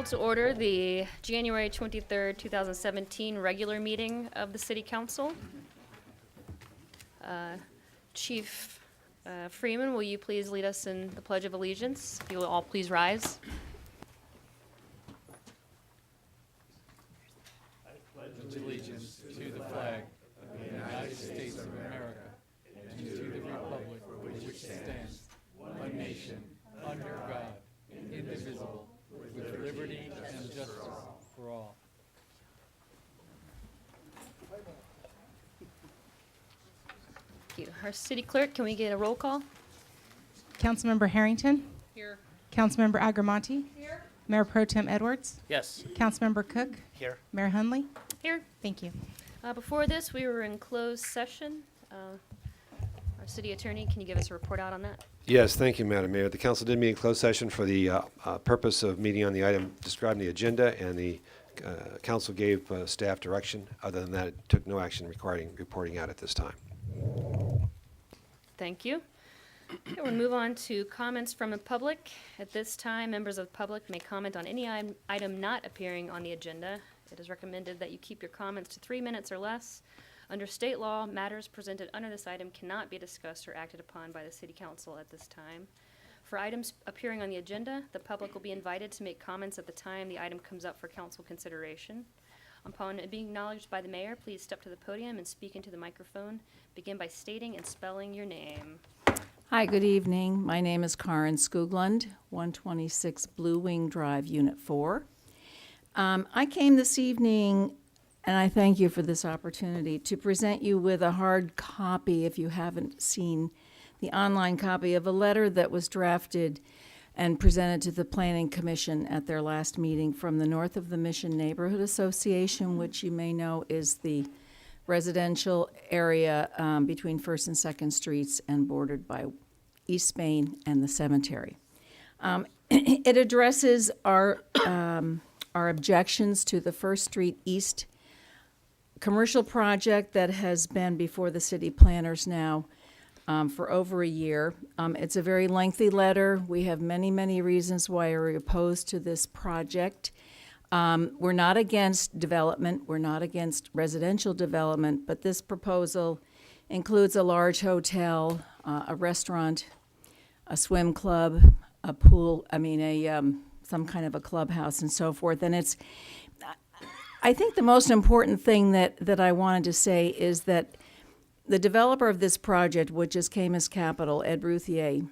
Call to order the January 23rd, 2017 regular meeting of the City Council. Chief Freeman, will you please lead us in the Pledge of Allegiance? If you will all please rise. Allegiance to the flag of the United States of America and to the republic for which it stands, one nation, under God, indivisible, with liberty and justice for all. Thank you. Our City Clerk, can we get a roll call? Councilmember Harrington. Here. Councilmember Agramonte. Here. Mayor Pro Tem Edwards. Yes. Councilmember Cook. Here. Mayor Hunley. Here. Thank you. Before this, we were in closed session. Our City Attorney, can you give us a report out on that? Yes, thank you, Madam Mayor. The council did meet in closed session for the purpose of meeting on the item described in the agenda, and the council gave staff direction. Other than that, it took no action requiring reporting out at this time. Thank you. Okay, we'll move on to comments from the public. At this time, members of the public may comment on any item not appearing on the agenda. It is recommended that you keep your comments to 3 minutes or less. Under state law, matters presented under this item cannot be discussed or acted upon by the City Council at this time. For items appearing on the agenda, the public will be invited to make comments at the time the item comes up for council consideration. Upon it being acknowledged by the mayor, please step to the podium and speak into the microphone. Begin by stating and spelling your name. Hi, good evening. My name is Karen Skoglund, 126 Blue Wing Drive, Unit 4. I came this evening, and I thank you for this opportunity, to present you with a hard copy, if you haven't seen the online copy, of a letter that was drafted and presented to the Planning Commission at their last meeting from the North of the Mission Neighborhood Association, which you may know is the residential area between 1st and 2nd Streets and bordered by East Spain and the cemetery. It addresses our objections to the 1st Street East commercial project that has been before the city planners now for over a year. It's a very lengthy letter. We have many, many reasons why we're opposed to this project. We're not against development. We're not against residential development, but this proposal includes a large hotel, a restaurant, a swim club, a pool, some kind of a clubhouse and so forth. And I think the most important thing that I wanted to say is that the developer of this project, which is Camus Capital, Ed Routhier,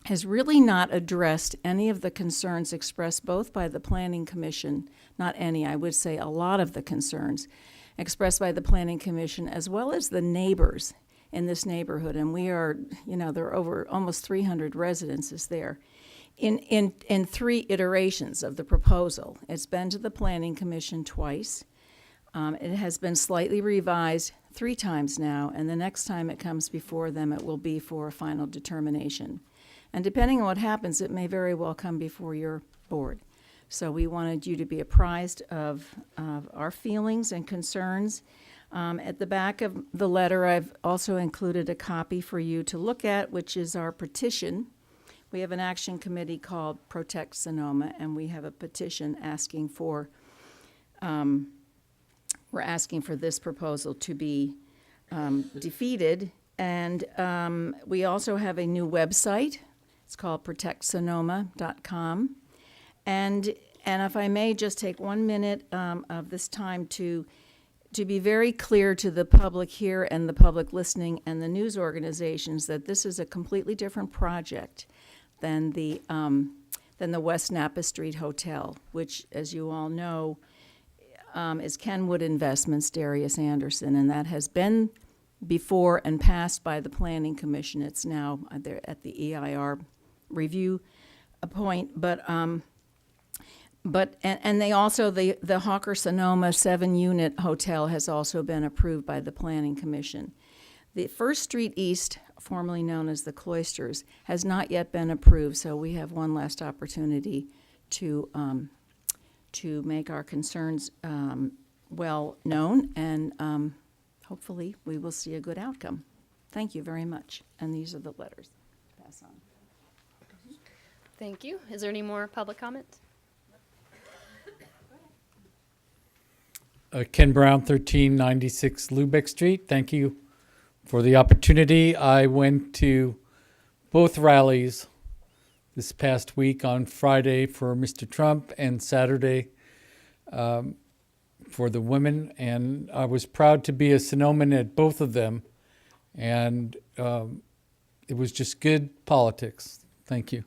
has really not addressed any of the concerns expressed both by the Planning Commission, not any, I would say a lot of the concerns expressed by the Planning Commission, as well as the neighbors in this neighborhood. And we are, there are over almost 300 residences there. In 3 iterations of the proposal. It's been to the Planning Commission twice. It has been slightly revised 3 times now, and the next time it comes before them, it will be for a final determination. And depending on what happens, it may very well come before your board. So we wanted you to be apprised of our feelings and concerns. At the back of the letter, I've also included a copy for you to look at, which is our petition. We have an action committee called Protect Sonoma, and we have a petition asking for, we're asking for this proposal to be defeated. And we also have a new website. It's called protectsonoma.com. And if I may just take 1 minute of this time to be very clear to the public here and the public listening and the news organizations that this is a completely different project than the West Napa Street Hotel, which, as you all know, is Kenwood Investments, Darius Anderson, and that has been before and passed by the Planning Commission. It's now at the EIR review point, but they also, the Hawker Sonoma 7-unit hotel has also been approved by the Planning Commission. The 1st Street East, formerly known as the Cloisters, has not yet been approved, so we have one last opportunity to make our concerns well known, and hopefully we will see a good outcome. Thank you very much. And these are the letters. Pass on. Thank you. Is there any more public comment? Ken Brown, 1396 Lubeck Street. Thank you for the opportunity. I went to both rallies this past week, on Friday for Mr. Trump and Saturday for the women, and I was proud to be a Sonoman at both of them, and it was just good politics. Thank you.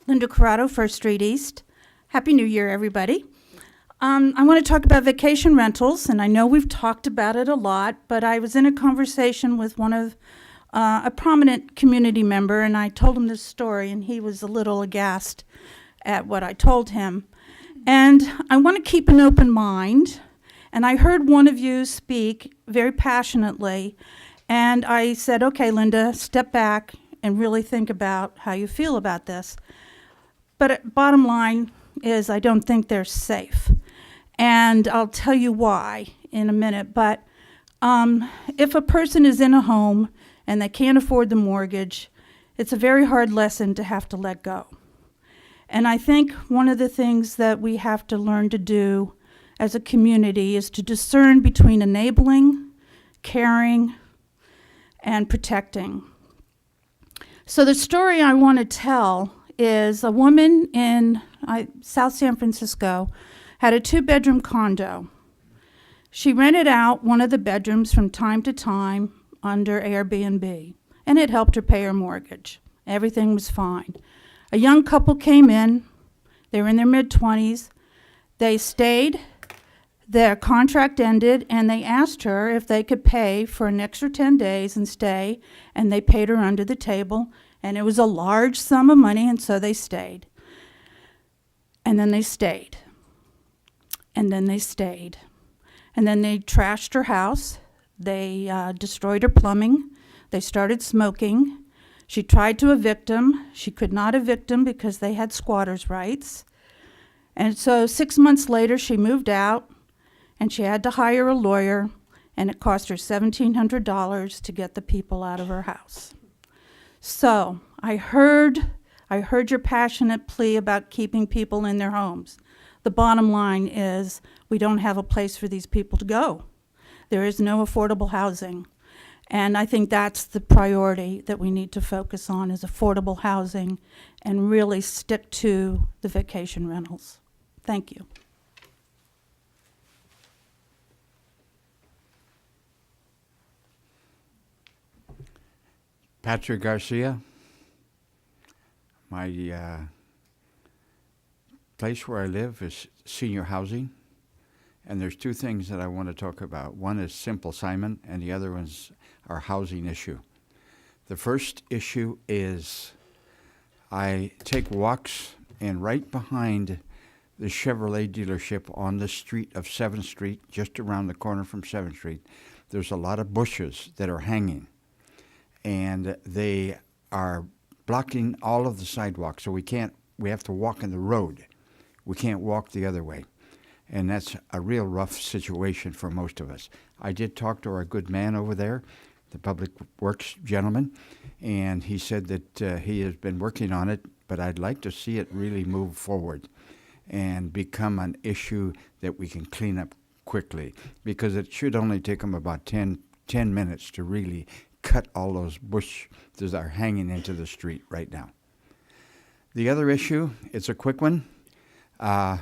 Linda Corrado, First Street East. Happy New Year, everybody. I want to talk about vacation rentals, and I know we've talked about it a lot, but I was in a conversation with one of a prominent community member, and I told him this story, and he was a little aghast at what I told him. And I want to keep an open mind, and I heard one of you speak very passionately, and I said, okay, Linda, step back and really think about how you feel about this. But bottom line is I don't think they're safe. And I'll tell you why in a minute. But if a person is in a home and they can't afford the mortgage, it's a very hard lesson to have to let go. And I think one of the things that we have to learn to do as a community is to discern between enabling, caring, and protecting. So the story I want to tell is a woman in South San Francisco had a 2-bedroom condo. She rented out one of the bedrooms from time to time under Airbnb, and it helped her pay her mortgage. Everything was fine. A young couple came in. They were in their mid-20s. They stayed. Their contract ended, and they asked her if they could pay for an extra 10 days and stay, and they paid her under the table, and it was a large sum of money, and so they stayed. And then they stayed. And then they stayed. And then they trashed her house. They destroyed her plumbing. They started smoking. She tried to evict them. She could not evict them because they had squatters' rights. And so 6 months later, she moved out, and she had to hire a lawyer, and it cost her $1,700 to get the people out of her house. So I heard your passionate plea about keeping people in their homes. The bottom line is we don't have a place for these people to go. There is no affordable housing. And I think that's the priority that we need to focus on, is affordable housing and really stick to the vacation rentals. Thank you. Patrick Garcia. My place where I live is senior housing, and there's two things that I want to talk about. One is Simple Simon, and the other one's our housing issue. The first issue is I take walks, and right behind the Chevrolet dealership on the street of 7th Street, just around the corner from 7th Street, there's a lot of bushes that are hanging, and they are blocking all of the sidewalks, so we have to walk in the road. We can't walk the other way. And that's a real rough situation for most of us. I did talk to our good man over there, the Public Works gentleman, and he said that he has been working on it, but I'd like to see it really move forward and become an issue that we can clean up quickly, because it should only take them about 10 minutes to really cut all those bushes that are hanging into the street right now. The other issue, it's a quick one. I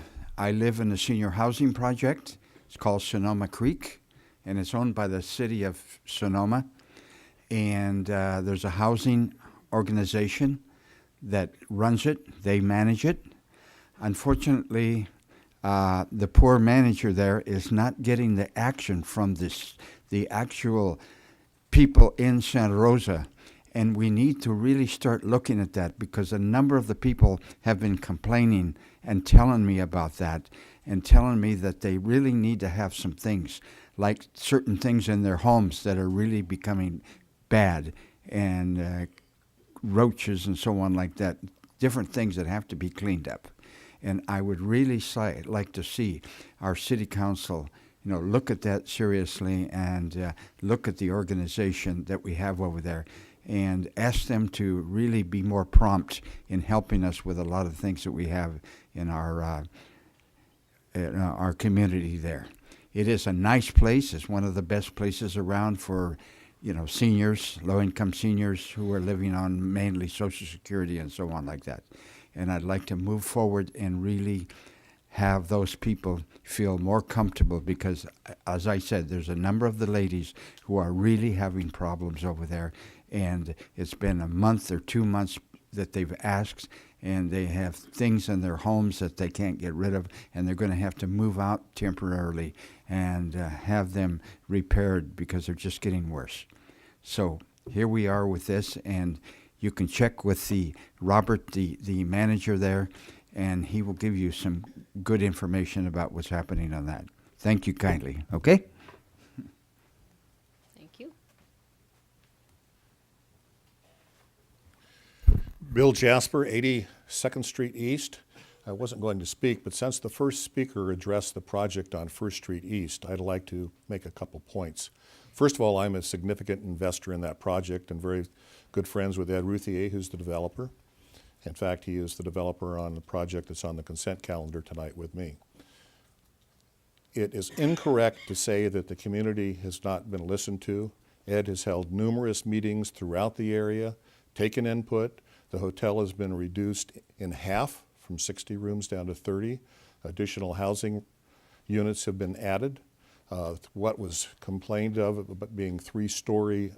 live in a senior housing project. It's called Sonoma Creek, and it's owned by the city of Sonoma. And there's a housing organization that runs it. They manage it. Unfortunately, the poor manager there is not getting the action from the actual people in Santa Rosa. And we need to really start looking at that, because a number of the people have been complaining and telling me about that, and telling me that they really need to have some things, like certain things in their homes that are really becoming bad, and roaches and so on like that, different things that have to be cleaned up. And I would really like to see our city council look at that seriously and look at the organization that we have over there and ask them to really be more prompt in helping us with a lot of things that we have in our community there. It is a nice place. It's one of the best places around for, seniors, low-income seniors who are living on mainly Social Security and so on like that. And I'd like to move forward and really have those people feel more comfortable because, as I said, there's a number of the ladies who are really having problems over there. And it's been a month or 2 months that they've asked, and they have things in their homes that they can't get rid of, and they're going to have to move out temporarily and have them repaired because they're just getting worse. So here we are with this, and you can check with Robert, the manager there, and he will give you some good information about what's happening on that. Thank you kindly, okay? Thank you. Bill Jasper, 82nd Street East. I wasn't going to speak, but since the first speaker addressed the project on First Street East, I'd like to make a couple points. First of all, I'm a significant investor in that project and very good friends with Ed Routhier, who's the developer. In fact, he is the developer on the project that's on the consent calendar tonight with me. It is incorrect to say that the community has not been listened to. Ed has held numerous meetings throughout the area, taken input. The hotel has been reduced in half, from 60 rooms down to 30. Additional housing units have been added. What was complained of being 3-story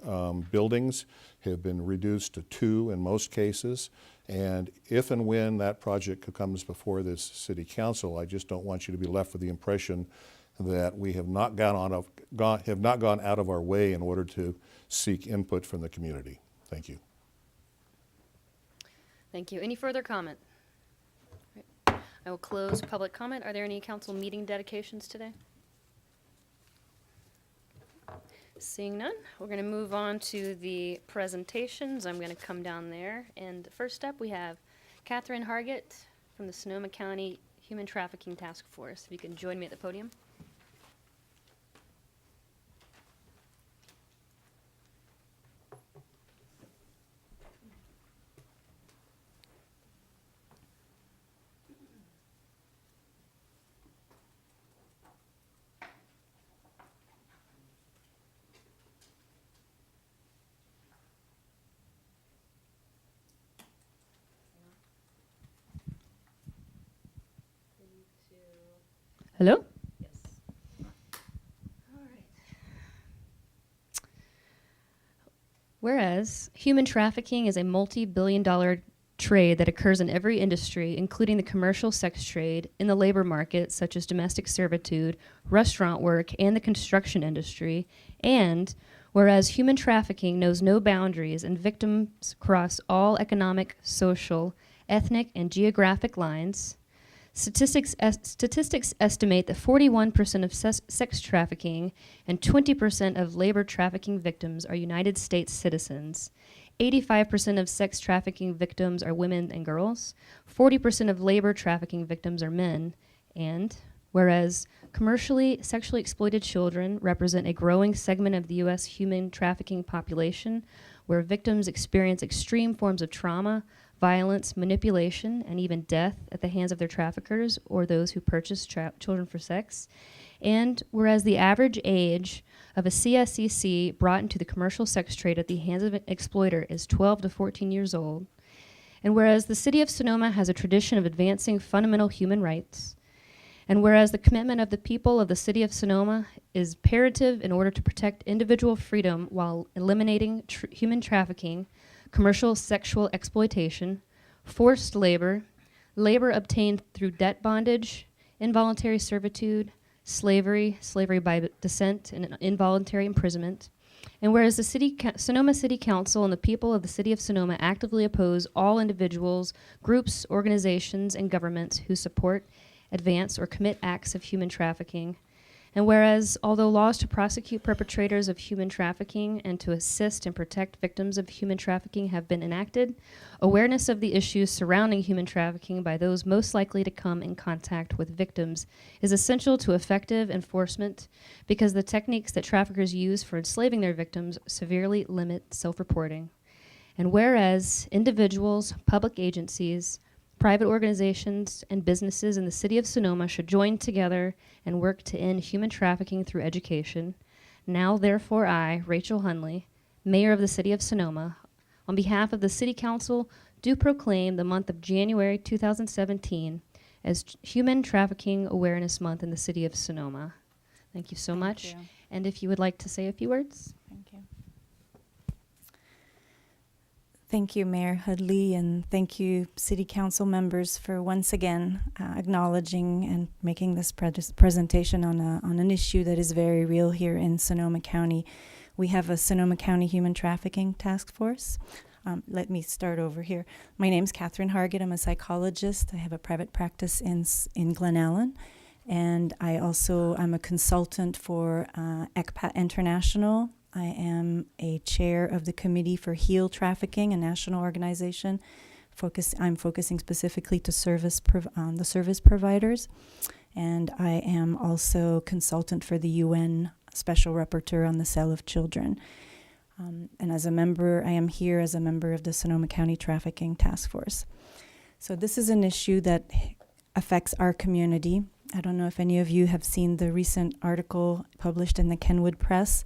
buildings have been reduced to 2 in most cases. And if and when that project comes before this city council, I just don't want you to be left with the impression that we have not gone out of our way in order to seek input from the community. Thank you. Thank you. Any further comment? Right. I will close public comment. Are there any council meeting dedications today? Seeing none, we're going to move on to the presentations. I'm going to come down there. And first up, we have Catherine Hargett from the Sonoma County Human Trafficking Task Force. If you can join me at the podium. Hello? Yes. All right. Whereas human trafficking is a multi-billion-dollar trade that occurs in every industry, including the commercial sex trade, in the labor market, such as domestic servitude, restaurant work, and the construction industry, and whereas human trafficking knows no boundaries and victims cross all economic, social, ethnic, and geographic lines, statistics estimate that 41% of sex trafficking and 20% of labor trafficking victims are United States citizens. 85% of sex trafficking victims are women and girls. 40% of labor trafficking victims are men. And whereas commercially sexually exploited children represent a growing segment of the U.S. human trafficking population, where victims experience extreme forms of trauma, violence, manipulation, and even death at the hands of their traffickers or those who purchase children for sex. And whereas the average age of a CSEC brought into the commercial sex trade at the hands of an exploiter is 12 to 14 years old, and whereas the city of Sonoma has a tradition of advancing fundamental human rights, and whereas the commitment of the people of the city of Sonoma is imperative in order to protect individual freedom while eliminating human trafficking, commercial sexual exploitation, forced labor, labor obtained through debt bondage, involuntary servitude, slavery by descent, and involuntary imprisonment. And whereas the Sonoma City Council and the people of the city of Sonoma actively oppose all individuals, groups, organizations, and governments who support, advance, or commit acts of human trafficking. And whereas, although laws to prosecute perpetrators of human trafficking and to assist and protect victims of human trafficking have been enacted, awareness of the issues surrounding human trafficking by those most likely to come in contact with victims is essential to effective enforcement because the techniques that traffickers use for enslaving their victims severely limit self-reporting. And whereas individuals, public agencies, private organizations, and businesses in the city of Sonoma should join together and work to end human trafficking through education, now therefore I, Rachel Hunley, Mayor of the City of Sonoma, on behalf of the City Council, do proclaim the month of January 2017 as Human Trafficking Awareness Month in the City of Sonoma. Thank you so much. you. And if you would like to say a few words. Thank you. Thank you, Mayor Hudley, and thank you, City Council members, for once again acknowledging and making this presentation on an issue that is very real here in Sonoma County. We have a Sonoma County Human Trafficking Task Force. Let me start over here. My name's Catherine Hargett. I'm a psychologist. I have a private practice in Glen Allen, and I'm a consultant for ECPAT International. I am a chair of the Committee for Heal Trafficking, a national organization. I'm focusing specifically to the service providers. And I am also consultant for the UN Special Rapporteur on the Sale of Children. And as a member, I am here as a member of the Sonoma County Trafficking Task Force. So this is an issue that affects our community. I don't know if any of you have seen the recent article published in the Kenwood Press.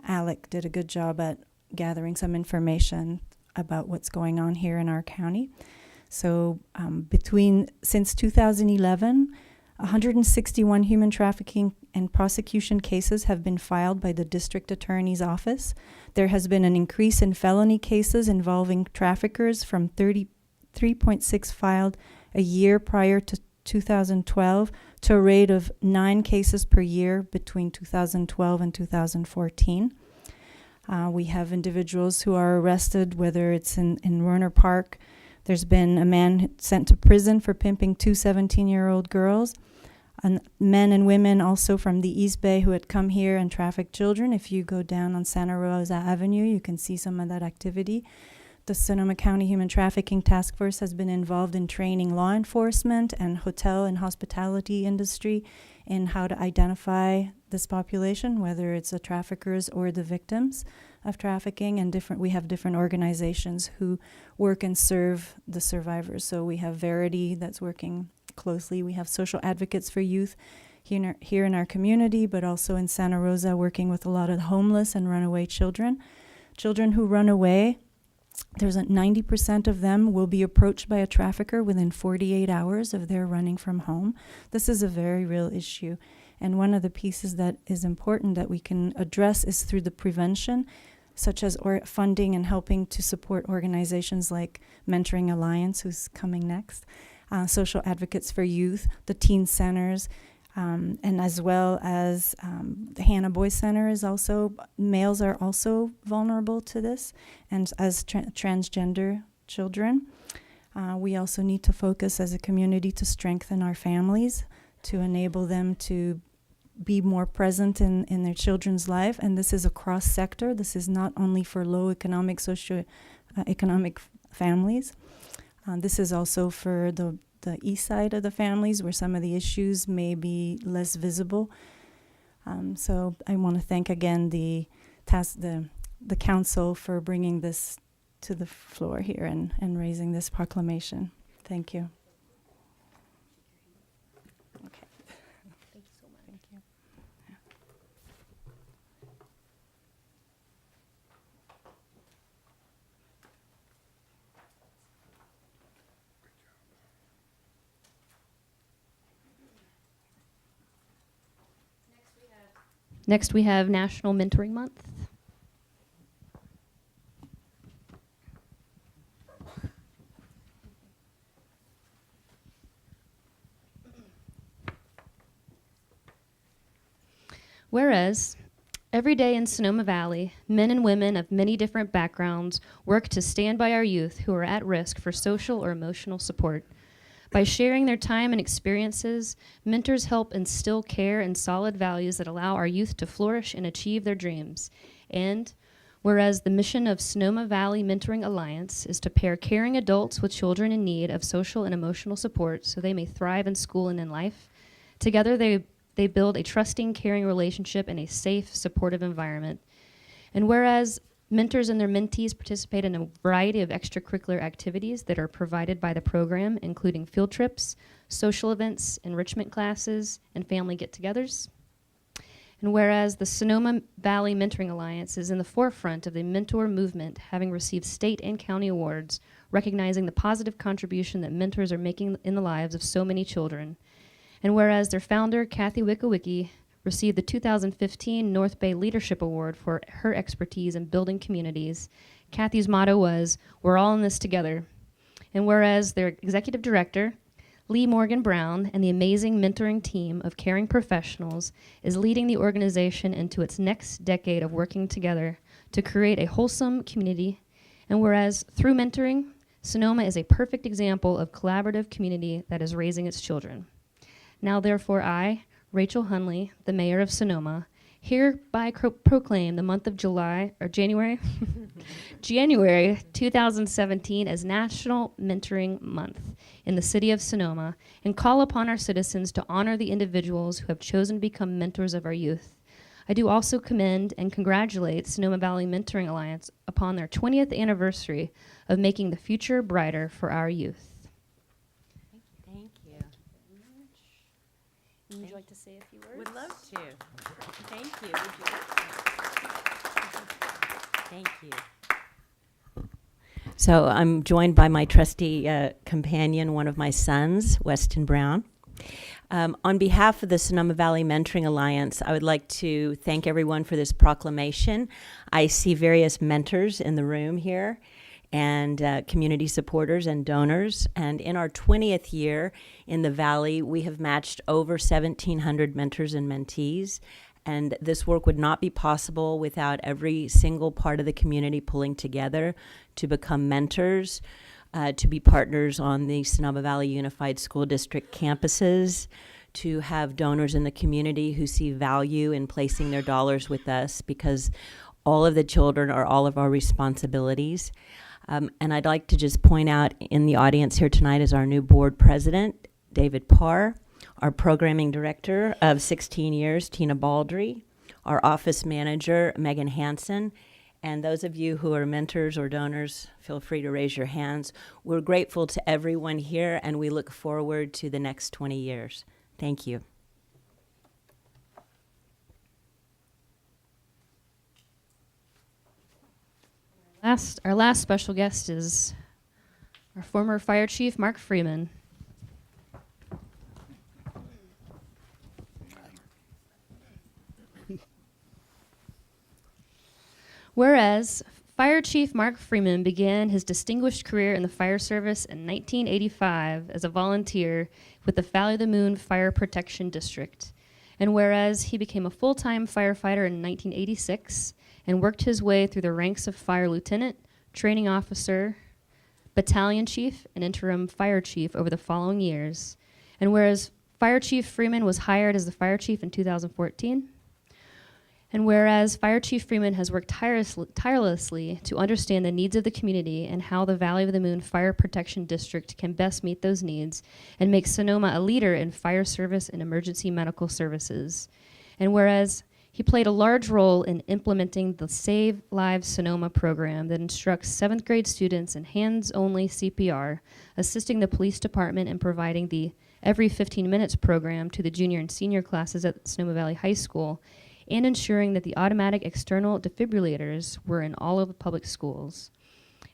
Alec did a good job at gathering some information about what's going on here in our county. So since 2011, 161 human trafficking and prosecution cases have been filed by the district attorney's office. There has been an increase in felony cases involving traffickers from 33.6 filed a year prior to 2012 to a rate of 9 cases per year between 2012 and 2014. We have individuals who are arrested, whether it's in Werner Park. There's been a man sent to prison for pimping 2 17-year-old girls. And men and women also from the East Bay who had come here and trafficked children. If you go down on Santa Rosa Avenue, you can see some of that activity. The Sonoma County Human Trafficking Task Force has been involved in training law enforcement and hotel and hospitality industry in how to identify this population, whether it's the traffickers or the victims of trafficking. And we have different organizations who work and serve the survivors. So we have Verity that's working closely. We have social advocates for youth here in our community, but also in Santa Rosa, working with a lot of homeless and runaway children. Children who run away, there's 90% of them will be approached by a trafficker within 48 hours of their running from home. This is a very real issue. And one of the pieces that is important that we can address is through the prevention, such as funding and helping to support organizations like Mentoring Alliance, who's coming next, social advocates for youth, the teen centers, and as well as the Hannah Boys Center is also, males are also vulnerable to this, and as transgender children. We also need to focus as a community to strengthen our families, to enable them to be more present in their children's life. And this is a cross sector. This is not only for low economic, socio-economic families. This is also for the east side of the families where some of the issues may be less visible. So I want to thank again the council for bringing this to the floor here and raising this proclamation. Thank you. Okay. Thank you so much. Thank you. Next, we have National Mentoring Month. Whereas, every day in Sonoma Valley, men and women of many different backgrounds work to stand by our youth who are at risk for social or emotional support. By sharing their time and experiences, mentors help instill care and solid values that allow our youth to flourish and achieve their dreams. And whereas the mission of Sonoma Valley Mentoring Alliance is to pair caring adults with children in need of social and emotional support so they may thrive in school and in life, together they build a trusting, caring relationship in a safe, supportive environment. And whereas mentors and their mentees participate in a variety of extracurricular activities that are provided by the program, including field trips, social events, enrichment classes, and family get-togethers. And whereas the Sonoma Valley Mentoring Alliance is in the forefront of the mentor movement, having received state and county awards, recognizing the positive contribution that mentors are making in the lives of so many children. And whereas their founder, Kathy Wickowicki, received the 2015 North Bay Leadership Award for her expertise in building communities, Kathy's motto was, "We're all in this together." And whereas their executive director, Lee Morgan Brown, and the amazing mentoring team of caring professionals is leading the organization into its next decade of working together to create a wholesome community. And whereas through mentoring, Sonoma is a perfect example of collaborative community that is raising its children. Now therefore I, Rachel Hunley, the mayor of Sonoma, hereby proclaim the month of January 2017 as National Mentoring Month in the city of Sonoma, and call upon our citizens to honor the individuals who have chosen to become mentors of our youth. I do also commend and congratulate Sonoma Valley Mentoring Alliance upon their 20th anniversary of making the future brighter for our youth. Thank you. Would you like to say a few words? Would love to. Thank you. Would you like to? Thank you. So I'm joined by my trusty companion, one of my sons, Weston Brown. On behalf of the Sonoma Valley Mentoring Alliance, I would like to thank everyone for this proclamation. I see various mentors in the room here, and community supporters and donors. And in our 20th year in the Valley, we have matched over 1,700 mentors and mentees. And this work would not be possible without every single part of the community pulling together to become mentors, to be partners on the Sonoma Valley Unified School District campuses, to have donors in the community who see value in placing their dollars with us, because all of the children are all of our responsibilities. And I'd like to just point out in the audience here tonight is our new board president, David Parr, our programming director of 16 years, Tina Baldry, our office manager, Megan Hansen, and those of you who are mentors or donors, feel free to raise your hands. We're grateful to everyone here, and we look forward to the next 20 years. Thank you. Our last special guest is our former Fire Chief, Mark Freeman. Whereas Fire Chief Mark Freeman began his distinguished career in the fire service in 1985 as a volunteer with the Valley of the Moon Fire Protection District. And whereas he became a full-time firefighter in 1986 and worked his way through the ranks of fire lieutenant, training officer, battalion chief, and interim fire chief over the following years. And whereas Fire Chief Freeman was hired as the fire chief in 2014, and whereas Fire Chief Freeman has worked tirelessly to understand the needs of the community and how the Valley of the Moon Fire Protection District can best meet those needs and make Sonoma a leader in fire service and emergency medical services. And whereas he played a large role in implementing the Save Lives Sonoma program that instructs 7th grade students in hands-only CPR, assisting the police department in providing the Every 15 Minutes program to the junior and senior classes at Sonoma Valley High School, and ensuring that the automatic external defibrillators were in all of the public schools.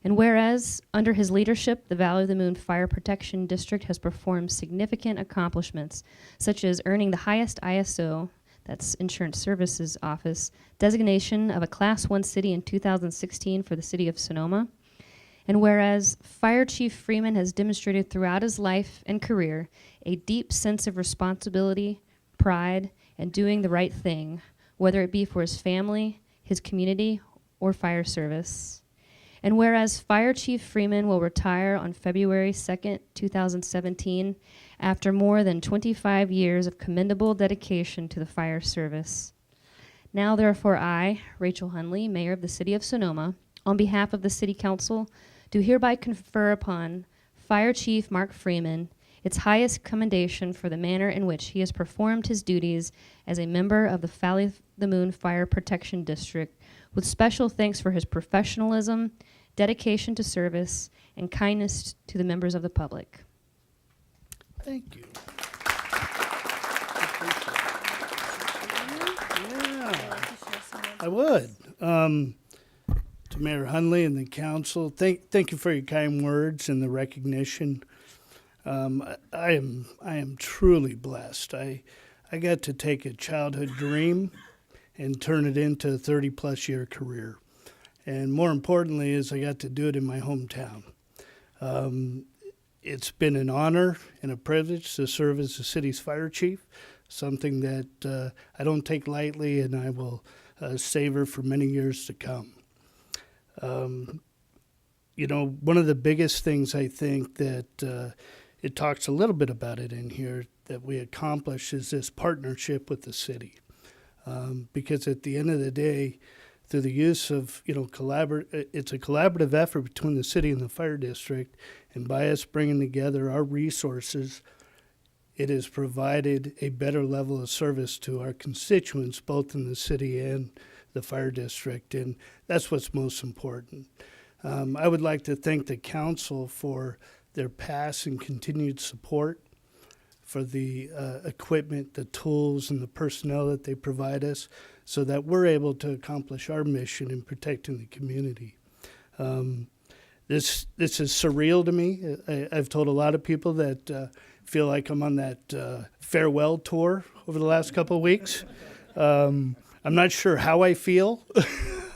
And whereas, under his leadership, the Valley of the Moon Fire Protection District has performed significant accomplishments, such as earning the highest ISO, that's Insurance Services Office, designation of a Class 1 city in 2016 for the city of Sonoma. And whereas Fire Chief Freeman has demonstrated throughout his life and career a deep sense of responsibility, pride, and doing the right thing, whether it be for his family, his community, or fire service. And whereas Fire Chief Freeman will retire on February 2nd, 2017, after more than 25 years of commendable dedication to the fire service. Now therefore I, Rachel Hunley, Mayor of the City of Sonoma, on behalf of the City Council, do hereby confer upon Fire Chief Mark Freeman its highest commendation for the manner in which he has performed his duties as a member of the Valley of the Moon Fire Protection District, with special thanks for his professionalism, dedication to service, and kindness to the members of the public. Thank you. Yeah, I would. To Mayor Hunley and the council, thank you for your kind words and the recognition. I am truly blessed. I got to take a childhood dream and turn it into a 30-plus year career. And more importantly is I got to do it in my hometown. It's been an honor and a privilege to serve as the city's fire chief, something that I don't take lightly and I will savor for many years to come. You know, one of the biggest things I think that it talks a little bit about it in here that we accomplish is this partnership with the city. Because at the end of the day, through the use of, it's a collaborative effort between the city and the fire district, and by us bringing together our resources, it has provided a better level of service to our constituents, both in the city and the fire district, and that's what's most important. I would like to thank the council for their past and continued support, for the equipment, the tools, and the personnel that they provide us so that we're able to accomplish our mission in protecting the community. This is surreal to me. I've told a lot of people that feel like I'm on that farewell tour over the last couple of weeks. I'm not sure how I feel,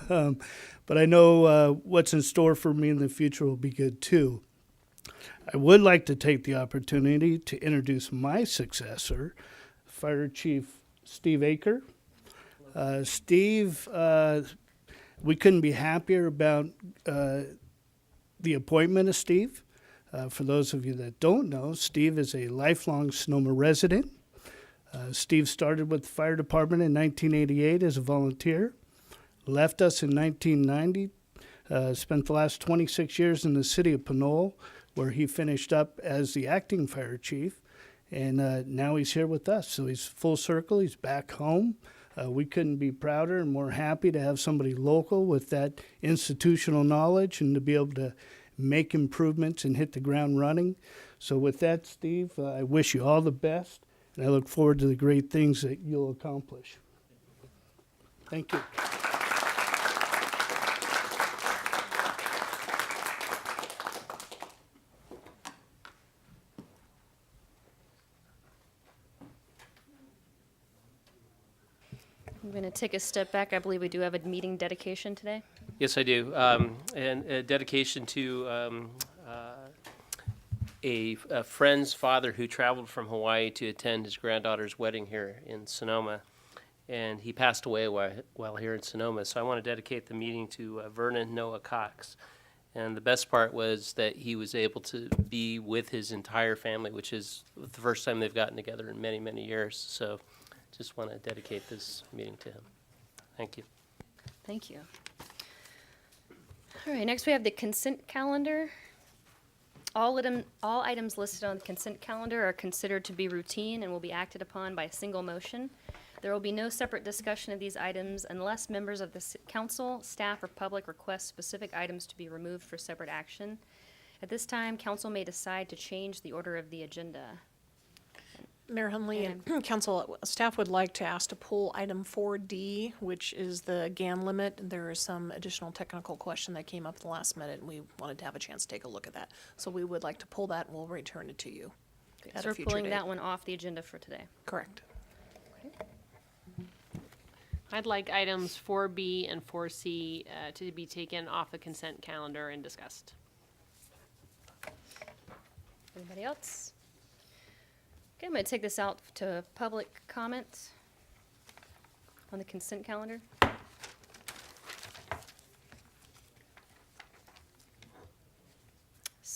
but I know what's in store for me in the future will be good too. I would like to take the opportunity to introduce my successor, Fire Chief Steve Aker. Steve, we couldn't be happier about the appointment of Steve. For those of you that don't know, Steve is a lifelong Sonoma resident. Steve started with the fire department in 1988 as a volunteer, left us in 1990, spent the last 26 years in the city of Pinole, where he finished up as the acting fire chief, and now he's here with us. So he's full circle, he's back home. We couldn't be prouder and more happy to have somebody local with that institutional knowledge and to be able to make improvements and hit the ground running. So with that, Steve, I wish you all the best, and I look forward to the great things that you'll accomplish. Thank you. I'm going to take a step back. I believe we do have a meeting dedication today. Yes, I do. And a dedication to a friend's father who traveled from Hawaii to attend his granddaughter's wedding here in Sonoma. And he passed away while here in Sonoma. So I want to dedicate the meeting to Vernon Noah Cox. And the best part was that he was able to be with his entire family, which is the first time they've gotten together in many, many years. So just want to dedicate this meeting to him. Thank you. Thank you. All right, next we have the consent calendar. All items listed on the consent calendar are considered to be routine and will be acted upon by a single motion. There will be no separate discussion of these items unless members of the council, staff, or public request specific items to be removed for separate action. At this time, council may decide to change the order of the agenda. Mayor Hunley and council staff would like to ask to pull item 4D, which is the GAN limit. There is some additional technical question that came up at the last minute, and we wanted to have a chance to take a look at that. So we would like to pull that, and we'll return it to you at So a we're future pulling date. that one off the agenda for today. Correct. I'd like items 4B and 4C to be taken off the consent calendar and discussed. Anybody else? Okay, I'm going to take this out to public comments on the consent calendar.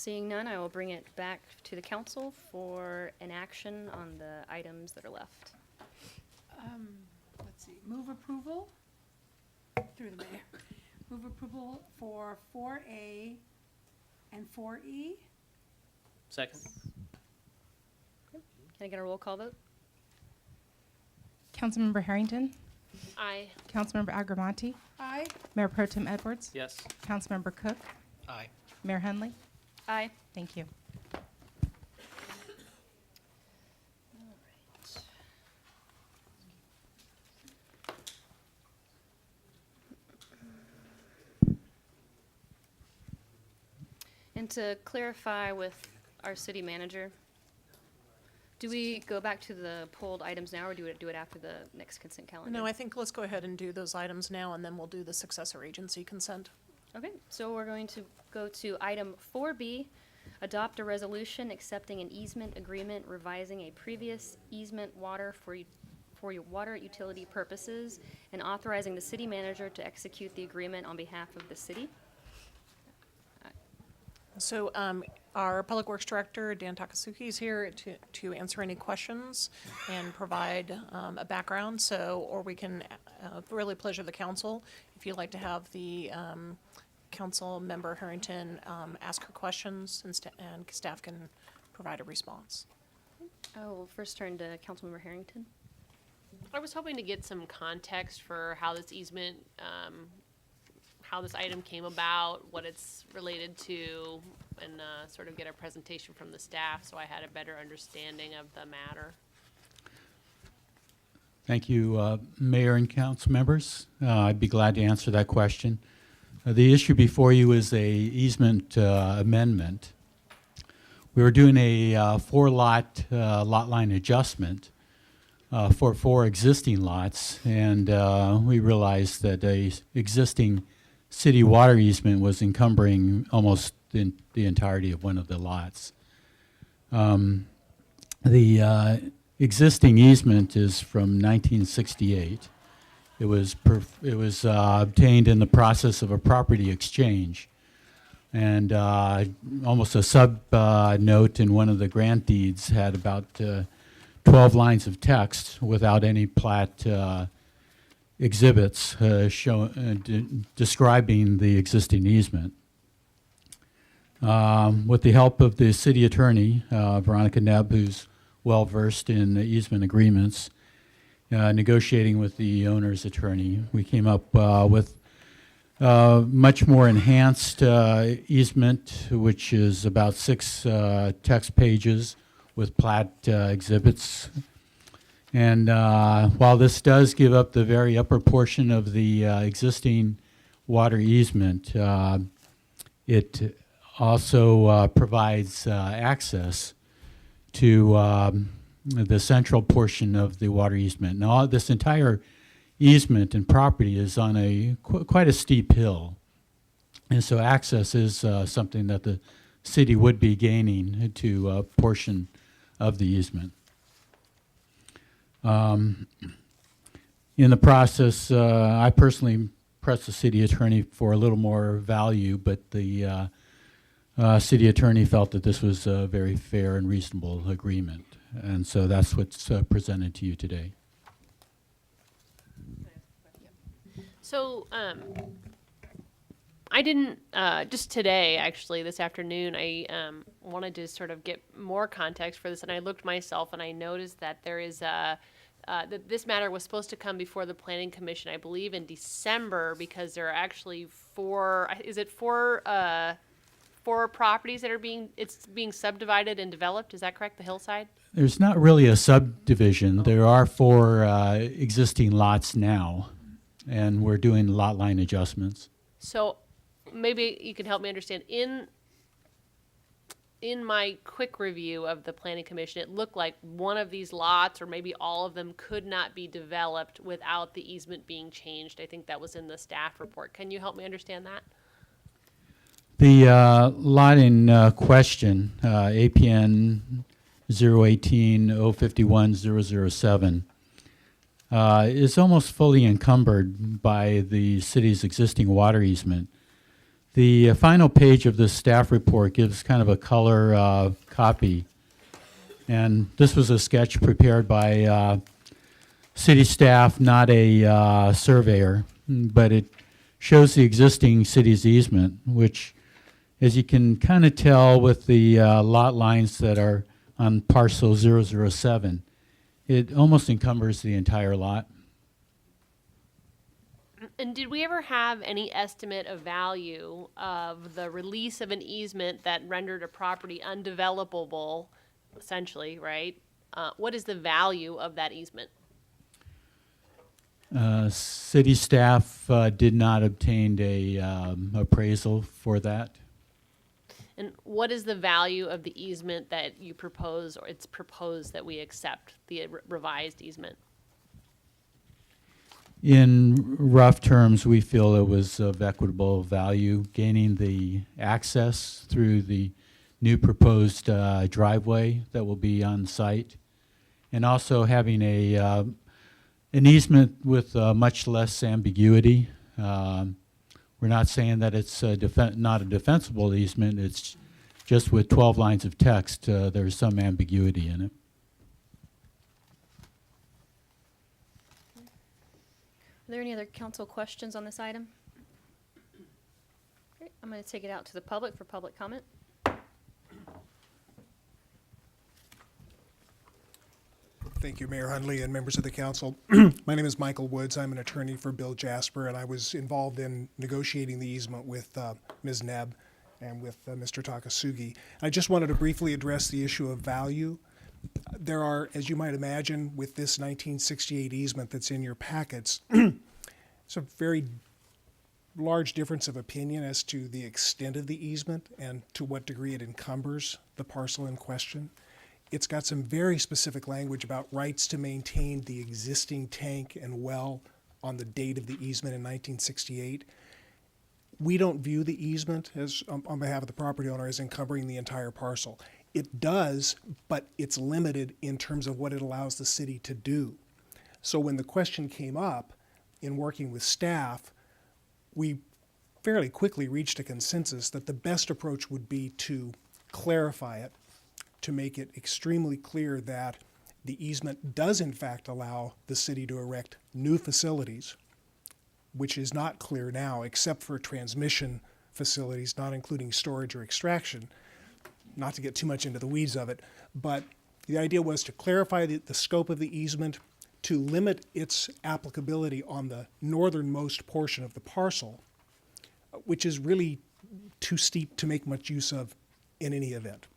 Seeing none, I will bring it back to the council for an action on the items that are left. Let's see, move approval, through the mayor, move approval for 4A and 4E. Second. Can I get a roll call vote? Councilmember Harrington, Aye. Councilmember Agramonte, Aye. Mayor Pro Tem Edwards, Yes. Councilmember Cook, Aye. Mayor Henley. Aye. Thank you. And to clarify with our city manager, do we go back to the pulled items now, or do we do it after the next consent calendar? No, I think let's go ahead and do those items now, and then we'll do the successor agency consent. Okay, so we're going to go to item 4B, adopt a resolution accepting an easement agreement revising a previous easement for your water utility purposes and authorizing the city manager to execute the agreement on behalf of the city. So our Public Works Director, Dan Takasuki, is here to answer any questions and provide a background. So, or we can really pleasure the council if you'd like to have the council member Harrington ask her questions and staff can provide a response. I will first turn to Councilmember Harrington. I was hoping to get some context for how this easement, how this item came about, what it's related to, and sort of get a presentation from the staff so I had a better understanding of the matter. Thank you, Mayor and council members. I'd be glad to answer that question. The issue before you is a easement amendment. We were doing a 4-lot lot line adjustment for 4 existing lots, and we realized that a existing city water easement was encumbering almost the entirety of one of the lots. The existing easement is from 1968. It was obtained in the process of a property exchange, and almost a sub note in one of the grant deeds had about 12 lines of text without any plat exhibits describing the existing easement. With the help of the city attorney, Veronica Nebb, who's well-versed in easement agreements, negotiating with the owner's attorney, we came up with much more enhanced easement, which is about 6 text pages with plat exhibits. And while this does give up the very upper portion of the existing water easement, it also provides access to the central portion of the water easement. Now, this entire easement and property is on a quite a steep hill, and so access is something that the city would be gaining to a portion of the easement. In the process, I personally pressed the city attorney for a little more value, but the city attorney felt that this was a very fair and reasonable agreement. And so that's what's presented to you today. So, I didn't, just today, actually, this afternoon, I wanted to sort of get more context for this, and I looked myself, and I noticed that there is that this matter was supposed to come before the Planning Commission, I believe, in December, because there are actually 4 properties that are being subdivided and developed. Is that correct, the hillside? There's not really a subdivision. There are 4 existing lots now, and we're doing lot line adjustments. So maybe you can help me understand. In my quick review of the Planning Commission, it looked like one of these lots, or maybe all of them, could not be developed without the easement being changed. I think that was in the staff report. Can you help me understand that? The lot in question, APN 018-051-007, is almost fully encumbered by the city's existing water easement. The final page of the staff report gives kind of a color copy. And this was a sketch prepared by city staff, not a surveyor, but it shows the existing city's easement, which, as you can kind of tell with the lot lines that are on parcel 007, it almost encumbers the entire lot. And did we ever have any estimate of value of the release of an easement that rendered a property undevelopable, essentially, right? What is the value of that easement? City staff did not obtain a appraisal for that. And what is the value of the easement that you propose, or it's proposed that we accept, the revised easement? In rough terms, we feel it was of equitable value, gaining the access through the new proposed driveway that will be on site, and also having an easement with much less ambiguity. We're not saying that it's not a defensible easement. It's just with 12 lines of text, there's some ambiguity in it. Are there any other council questions on this item? Great, I'm going to take it out to the public for public comment. Thank you, Mayor Hundley and members of the council. My name is Michael Woods. I'm an attorney for Bill Jasper, and I was involved in negotiating the easement with Ms. Nebb and with Mr. Takasugi. I just wanted to briefly address the issue of value. There are, as you might imagine, with this 1968 easement that's in your packets, it's a very large difference of opinion as to the extent of the easement and to what degree it encumbers the parcel in question. It's got some very specific language about rights to maintain the existing tank and well on the date of the easement in 1968. We don't view the easement as, on behalf of the property owner, as encumbering the entire parcel. It does, but it's limited in terms of what it allows the city to do. So when the question came up in working with staff, we fairly quickly reached a consensus that the best approach would be to clarify it, to make it extremely clear that the easement does in fact allow the city to erect new facilities, which is not clear now except for transmission facilities, not including storage or extraction. Not to get too much into the weeds of it, but the idea was to clarify the scope of the easement, to limit its applicability on the northernmost portion of the parcel, which is really too steep to make much use of in any event.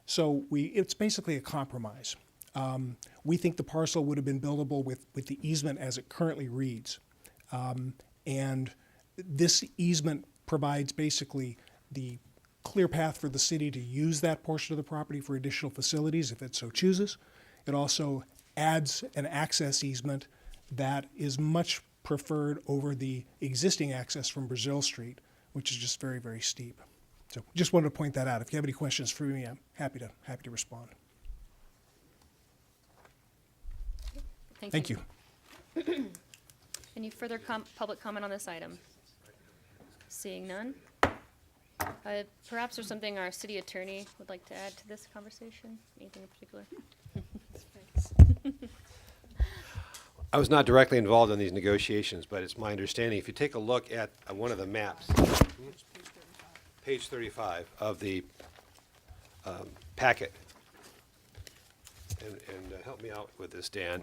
So it's basically a compromise. We think the parcel would have been buildable with the easement as it currently reads. And this easement provides basically the clear path for the city to use that portion of the property for additional facilities if it so chooses. It also adds an access easement that is much preferred over the existing access from Brazil Street, which is just very, very steep. So just wanted to point that out. If you have any questions for me, I'm happy to respond. Thank you. Any further public comment on this item? Seeing none. Perhaps there's something our city attorney would like to add to this conversation? Anything in particular? I was not directly involved in these negotiations, but it's my understanding, if you take a look at one of the maps, page 35 of the packet, and help me out with this, Dan,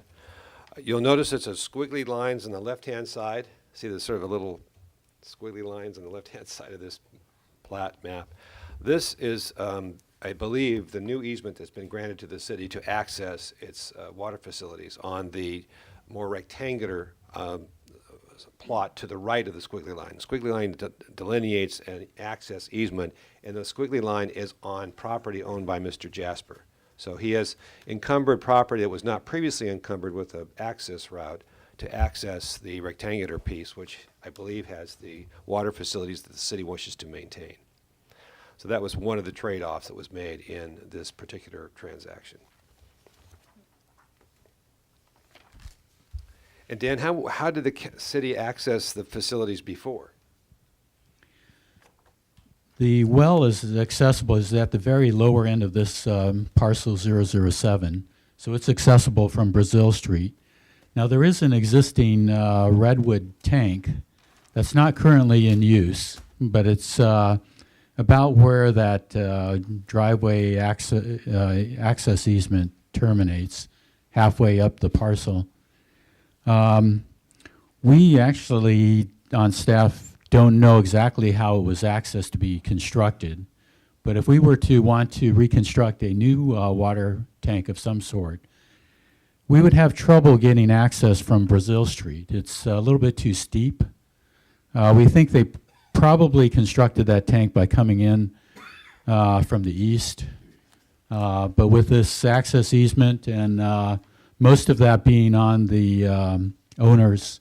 you'll notice it's a squiggly lines on the left-hand side. See, there's sort of a little squiggly lines on the left-hand side of this plat map. This is, I believe, the new easement that's been granted to the city to access its water facilities on the more rectangular plot to the right of the squiggly line. The squiggly line delineates an access easement, and the squiggly line is on property owned by Mr. Jasper. So he has encumbered property that was not previously encumbered with an access route to access the rectangular piece, which I believe has the water facilities that the city wishes to maintain. So that was one of the trade-offs that was made in this particular transaction. And Dan, how did the city access the facilities before? The well is accessible, is at the very lower end of this parcel 007, so it's accessible from Brazil Street. Now, there is an existing redwood tank that's not currently in use, but it's about where that driveway access easement terminates, halfway up the parcel. We actually, on staff, don't know exactly how it was accessed to be constructed, but if we were to want to reconstruct a new water tank of some sort, we would have trouble getting access from Brazil Street. It's a little bit too steep. We think they probably constructed that tank by coming in from the east, but with this access easement and most of that being on the owner's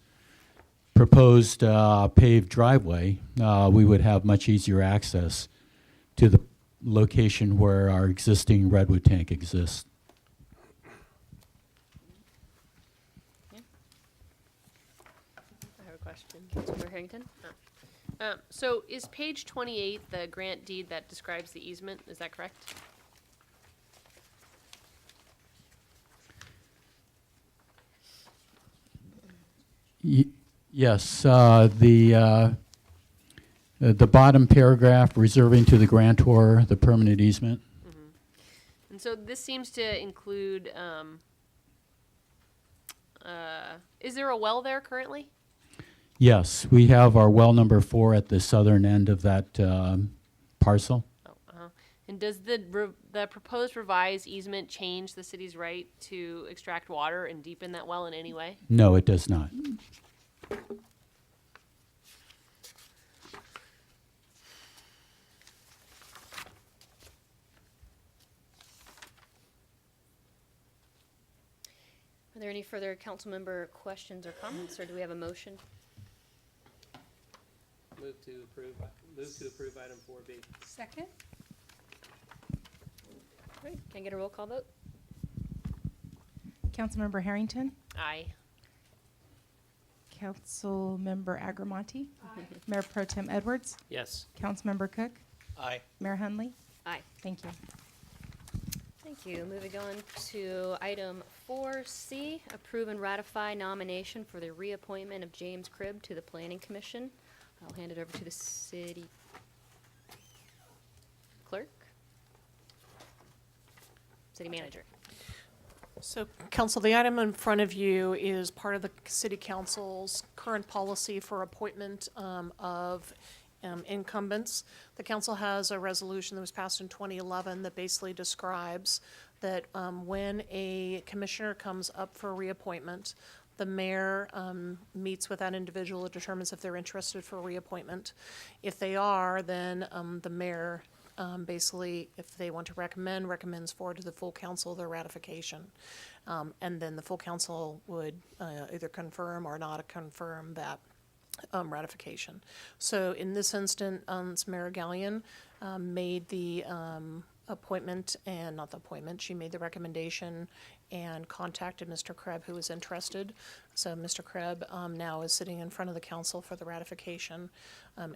proposed paved driveway, we would have much easier access to the location where our existing redwood tank exists. I have a question. Councilmember Harrington? So is page 28 the grant deed that describes the easement? Is that correct? Yes, the bottom paragraph reserving to the grantor the permanent easement. And so this seems to include, is there a well there currently? Yes, we have our well number 4 at the southern end of that parcel. And does the proposed revised easement change the city's right to extract water and deepen that well in any way? No, it does not. Are there any further council member questions or comments, or do we have a motion? Move to approve item 4B. Second? Great. Can I get a roll call vote? Councilmember Harrington, Aye. Councilmember Agramonte, Mayor Pro Tem Edwards, Yes. Councilmember Cook, Aye. Mayor Hunley. Aye. Thank you. Thank you. Moving on to item 4C, approve and ratify nomination for the reappointment of James Cribb to the Planning Commission. I'll hand it over to the city clerk. City manager. So, council, the item in front of you is part of the city council's current policy for appointment of incumbents. The council has a resolution that was passed in 2011 that basically describes that when a commissioner comes up for reappointment, the mayor meets with that individual and determines if they're interested for reappointment. If they are, then the mayor basically, if they want to recommends forward to the full council their ratification. And then the full council would either confirm or not confirm that ratification. So in this instance, Mayor Gallion made the appointment, and not the appointment, she made the recommendation and contacted Mr. Cribb, who was interested. So Mr. Cribb now is sitting in front of the council for the ratification.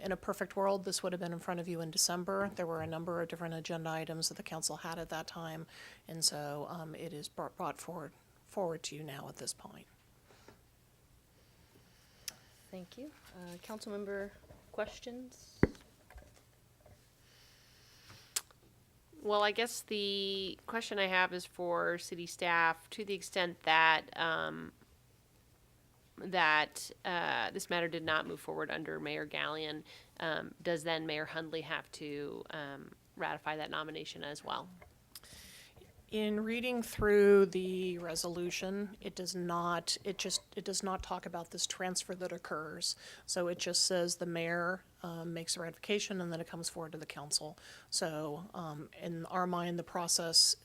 In a perfect world, this would have been in front of you in December. There were a number of different agenda items that the council had at that time, and so it is brought forward to you now at this point. Thank you. Council member questions? Well, I guess the question I have is for city staff, to the extent that this matter did not move forward under Mayor Gallion, does then Mayor Hundley have to ratify that nomination as well? In reading through the resolution, it does not talk about this transfer that occurs. So it just says the mayor makes a ratification and then it comes forward to the council. So in our mind, the process,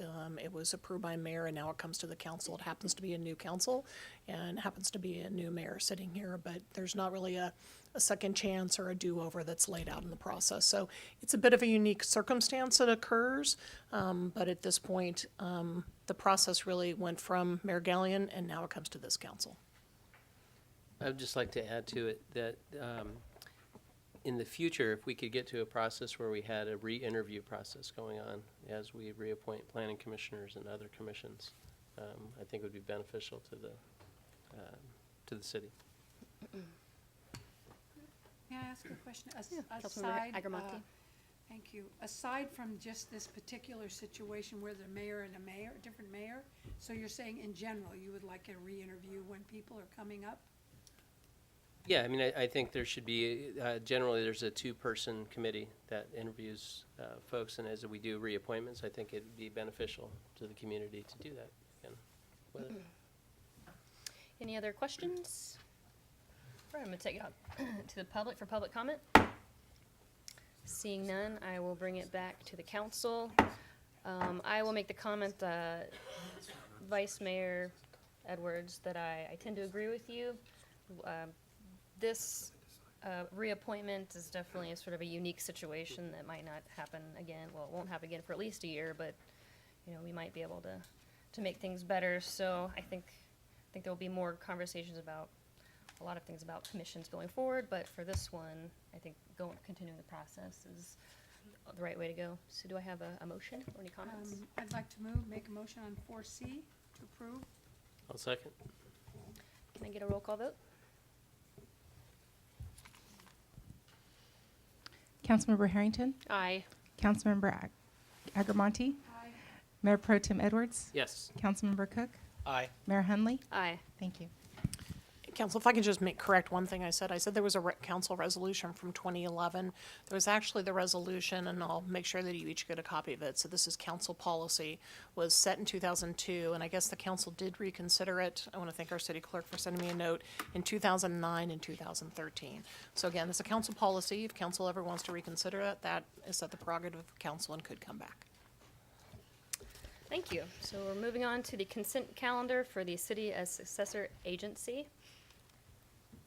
it was approved by mayor and now it comes to the council. It happens to be a new council and happens to be a new mayor sitting here, but there's not really a second chance or a do-over that's laid out in the process. So it's a bit of a unique circumstance that occurs, but at this point, the process really went from Mayor Gallion and now it comes to this council. I would just like to add to it that in the future, if we could get to a process where we had a re-interview process going on as we reappoint planning commissioners and other commissions, I think would be beneficial to the city. May I ask a question? Councilmember Aside, Agramonte. thank you. Aside from just this particular situation where the mayor and a different mayor, so you're saying in general, you would like a re-interview when people are coming up? Yeah, I mean, I think there should be, generally, there's a two-person committee that interviews folks, and as we do reappointments, I think it'd be beneficial to the community to do that again. Whether- Any other questions? All right, I'm going to take it out to the public for public comment. Seeing none, I will bring it back to the council. I will make the comment, Vice Mayor Edwards, that I tend to agree with you. This reappointment is definitely a sort of a unique situation that might not happen again. Well, it won't happen again for at least a year, but, you know, we might be able to make things better. So I think there will be more conversations about a lot of things about commissions going forward, but for this one, I think continuing the process is the right way to go. So do I have a motion or any comments? I'd like to make a motion on 4C to approve. I'll second. Can I get a roll call vote? Councilmember Harrington, Aye. Councilmember Agramonte, Mayor Pro Tem Edwards, Yes. Councilmember Cook, Aye. Mayor Hunley. Aye. Thank you. Council, if I could just correct one thing I said. I said there was a council resolution from 2011. There was actually the resolution, and I'll make sure that you each get a copy of it. So this is council policy, was set in 2002, and I guess the council did reconsider it. I want to thank our city clerk for sending me a note in 2009 and 2013. So again, it's a council policy. If council ever wants to reconsider it, that is at the prerogative of council and could come back. Thank you. So we're moving on to the consent calendar for the city as successor agency.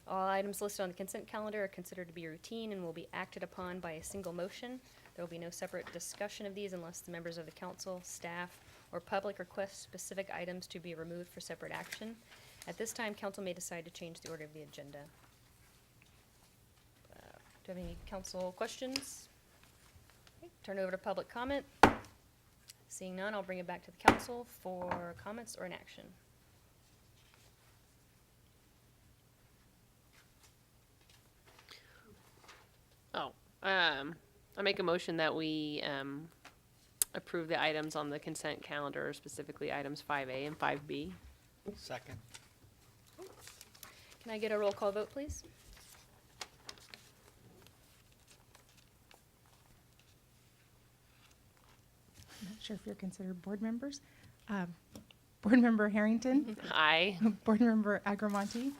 All items listed on the consent calendar are considered to be routine and will be acted upon by a single motion. There will be no separate discussion of these unless the members of the council, staff, or public request specific items to be removed for separate action. At this time, council may decide to change the order of the agenda. Do you have any council questions? Okay, turn it over to public comment. Seeing none, I'll bring it back to the council for comments or an action. I make a motion that we approve the items on the consent calendar, specifically items 5A and 5B. Second. Can I get a roll call vote, please? I'm not sure if you're considered board members. Board Member Harrington, Aye. Board Member Agramonte,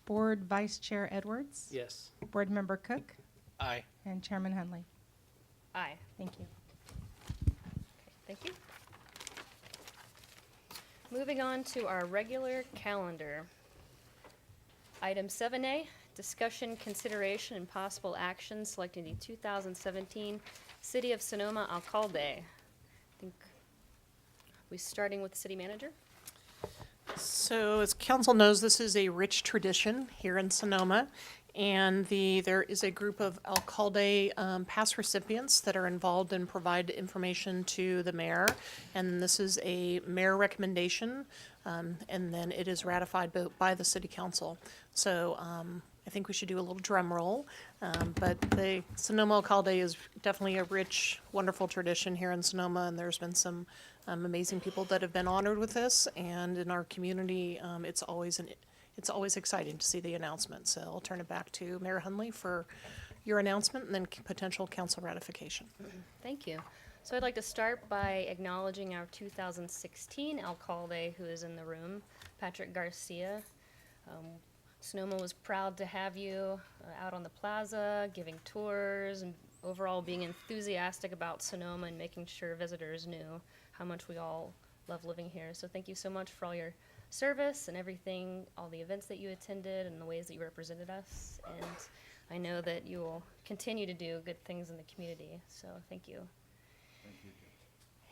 Board Vice Chair Edwards, Yes. Board Member Cook, Aye. and Chairman Hunley. Aye. Thank you. Okay, thank you. Moving on to our regular calendar. Item 7A, discussion, consideration, and possible action selecting the 2017 City of Sonoma Alcalde. I think we're starting with the city manager. So as council knows, this is a rich tradition here in Sonoma. And there is a group of alcalde past recipients that are involved and provide information to the mayor. And this is a mayor recommendation, and then it is ratified by the city council. So I think we should do a little drum roll. But the Sonoma Alcalde is definitely a rich, wonderful tradition here in Sonoma, and there's been some amazing people that have been honored with this. And in our community, it's always exciting to see the announcement. So I'll turn it back to Mayor Hunley for your announcement and then potential council ratification. Thank you. So I'd like to start by acknowledging our 2016 alcalde who is in the room, Patrick Garcia. Sonoma was proud to have you out on the plaza, giving tours, and overall being enthusiastic about Sonoma and making sure visitors knew how much we all love living here. So thank you so much for all your service and everything, all the events that you attended and the ways that you represented us. And I know that you will continue to do good things in the community, so thank you. Thank you.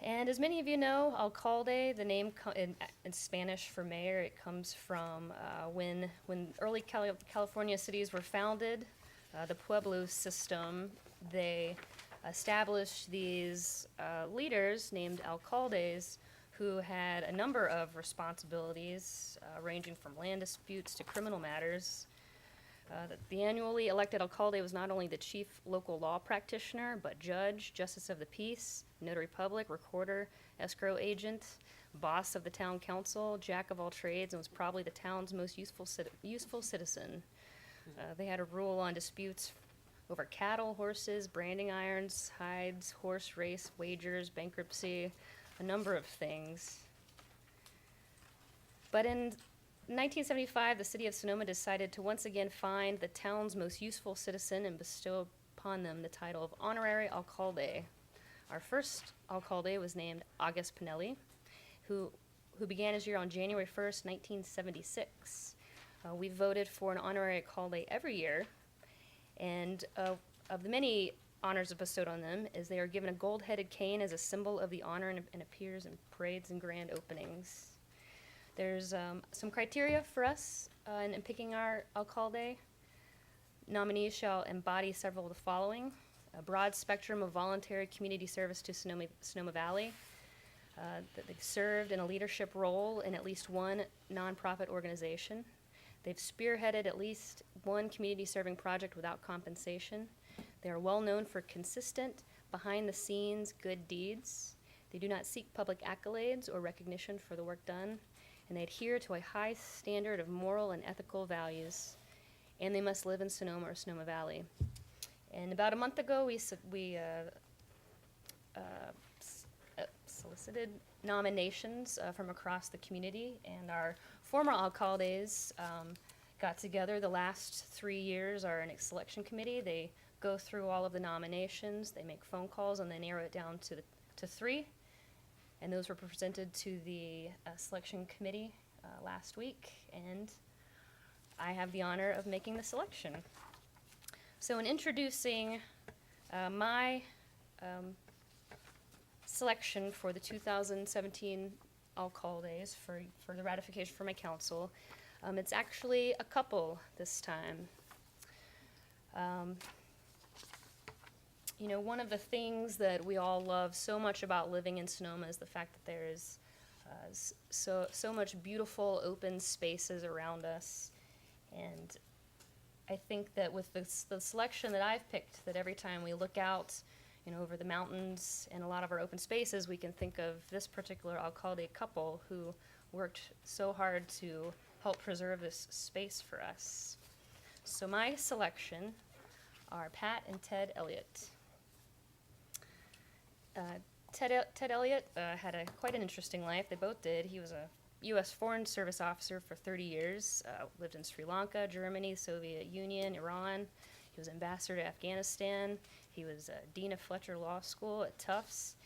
And as many of you know, alcalde, the name in Spanish for mayor, it comes from when early California cities were founded. the Pueblo system, they established these leaders named alcaldes who had a number of responsibilities ranging from land disputes to criminal matters. The annually elected alcalde was not only the chief local law practitioner, but judge, justice of the peace, notary public, recorder, escrow agent, boss of the town council, jack of all trades, and was probably the town's most useful citizen. They had a rule on disputes over cattle, horses, branding irons, hides, horse race, wagers, bankruptcy, a number of things. But in 1975, the city of Sonoma decided to once again find the town's most useful citizen and bestow upon them the title of honorary alcalde. Our first alcalde was named August Pinelli, who began his year on January 1st, 1976. We voted for an honorary alcalde every year, and of the many honors bestowed on them is they are given a gold-headed cane as a symbol of the honor and appears in parades and grand openings. There's some criteria for us in picking our alcalde. Nominees shall embody several of the following: a broad spectrum of voluntary community service to Sonoma Valley, that they've served in a leadership role in at least one nonprofit organization. They've spearheaded at least one community-serving project without compensation. They are well known for consistent, behind-the-scenes good deeds. They do not seek public accolades or recognition for the work done, and they adhere to a high standard of moral and ethical values, and they must live in Sonoma or Sonoma Valley. And about a month ago, we solicited nominations from across the community, and our former alcaldes got together. The last 3 years are an selection committee. They go through all of the nominations, they make phone calls, and they narrow it down to 3. And those were presented to the selection committee last week, and I have the honor of making the selection. So in introducing my selection for the 2017 alcaldes for the ratification for my council, it's actually a couple this time. You know, one of the things that we all love so much about living in Sonoma is the fact that there is so much beautiful open spaces around us. And I think that with the selection that I've picked, that every time we look out, you know, over the mountains and a lot of our open spaces, we can think of this particular alcalde couple who worked so hard to help preserve this space for us. So my selection are Pat and Ted Elliott. Ted Elliott had quite an interesting life. They both did. He was a U.S. Foreign Service officer for 30 years, lived in Sri Lanka, Germany, Soviet Union, Iran. He was ambassador to Afghanistan. He was dean of Fletcher Law School at Tufts.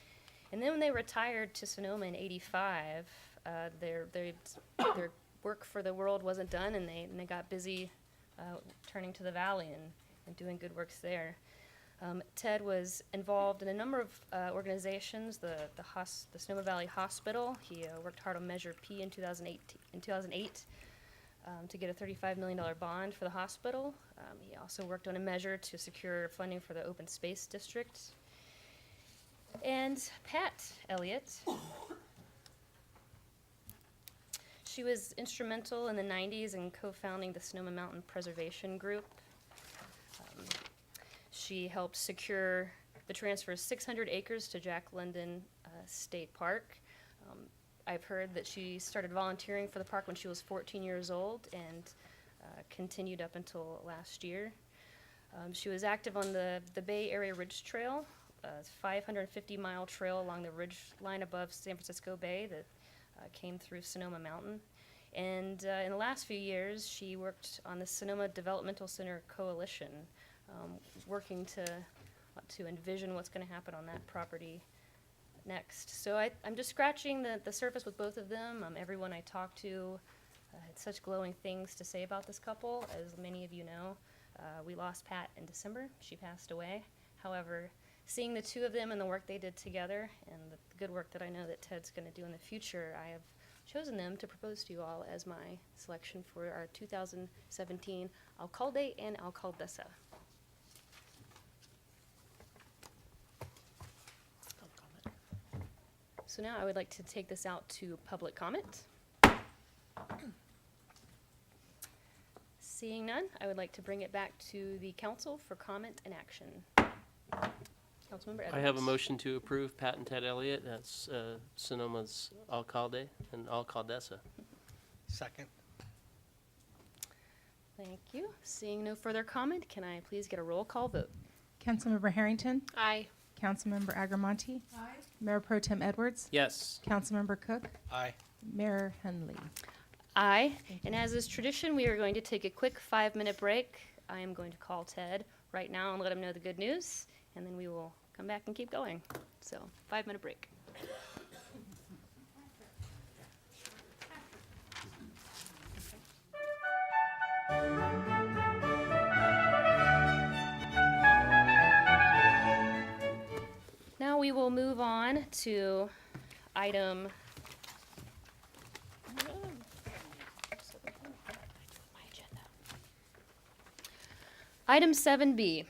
And then when they retired to Sonoma in '85, their work for the world wasn't done, and they got busy turning to the valley and doing good works there. Ted was involved in a number of organizations, the Sonoma Valley Hospital. He worked hard on Measure P in 2008 to get a $35 million bond for the hospital. He also worked on a measure to secure funding for the Open Space District. And Pat Elliott, she was instrumental in the 90s in co-founding the Sonoma Mountain Preservation Group. She helped secure the transfer of 600 acres to Jack London State Park. I've heard that she started volunteering for the park when she was 14 years old and continued up until last year. She was active on the Bay Area Ridge Trail, a 550-mile trail along the ridge line above San Francisco Bay that came through Sonoma Mountain. And in the last few years, she worked on the Sonoma Developmental Center Coalition, working to envision what's going to happen on that property next. So I'm just scratching the surface with both of them. Everyone I talked to had such glowing things to say about this couple. As many of you know, we lost Pat in December. She passed away. However, seeing the two of them and the work they did together and the good work that I know that Ted's going to do in the future, I have chosen them to propose to you all as my selection for our 2017 alcalde and alcaldesa. So now I would like to take this out to public comment. Seeing none, I would like to bring it back to the council for comment and action. Councilmember Edwards. I have a motion to approve Pat and Ted Elliott. That's Sonoma's alcalde and alcaldesa. Second. Thank you. Seeing no further comment, can I please get a roll call vote? Councilmember Harrington, Aye. Councilmember Agramonte, Aye. Mayor Pro Tem Edwards, Yes. Councilmember Cook, Aye. Mayor Henley. Aye. And as is tradition, we are going to take a quick 5-minute break. I am going to call Ted right now and let him know the good news, and then we will come back and keep going. So, 5-minute break. Now we will move on to item Item 7B,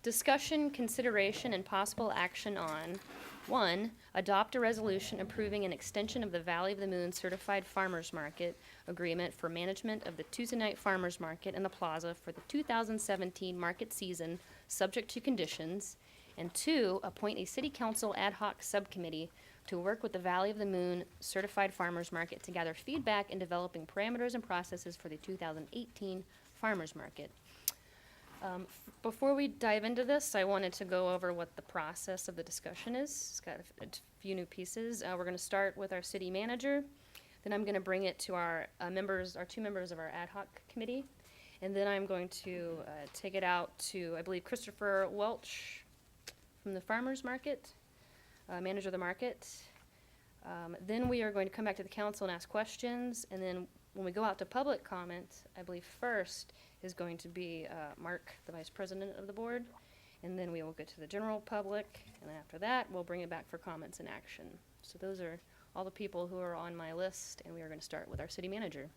discussion, consideration, and possible action on, 1, adopt a resolution approving an extension of the Valley of the Moon Certified Farmers Market Agreement for management of the Tuesday night farmers market and the plaza for the 2017 market season, subject to conditions, and 2, appoint a city council ad hoc subcommittee to work with the Valley of the Moon Certified Farmers Market to gather feedback in developing parameters and processes for the 2018 farmers market. Before we dive into this, I wanted to go over what the process of the discussion is. It's got a few new pieces. We're going to start with our city manager. Then I'm going to bring it to our members, our 2 members of our ad hoc committee. And then I'm going to take it out to, I believe, Christopher Welch from the farmers market, manager of the market. Then we are going to come back to the council and ask questions. And then when we go out to public comment, I believe first is going to be Mark, the vice president of the board, and then we will get to the general public, and then after that, we'll bring it back for comments and action. So those are all the people who are on my list, and we are going to start with our city manager.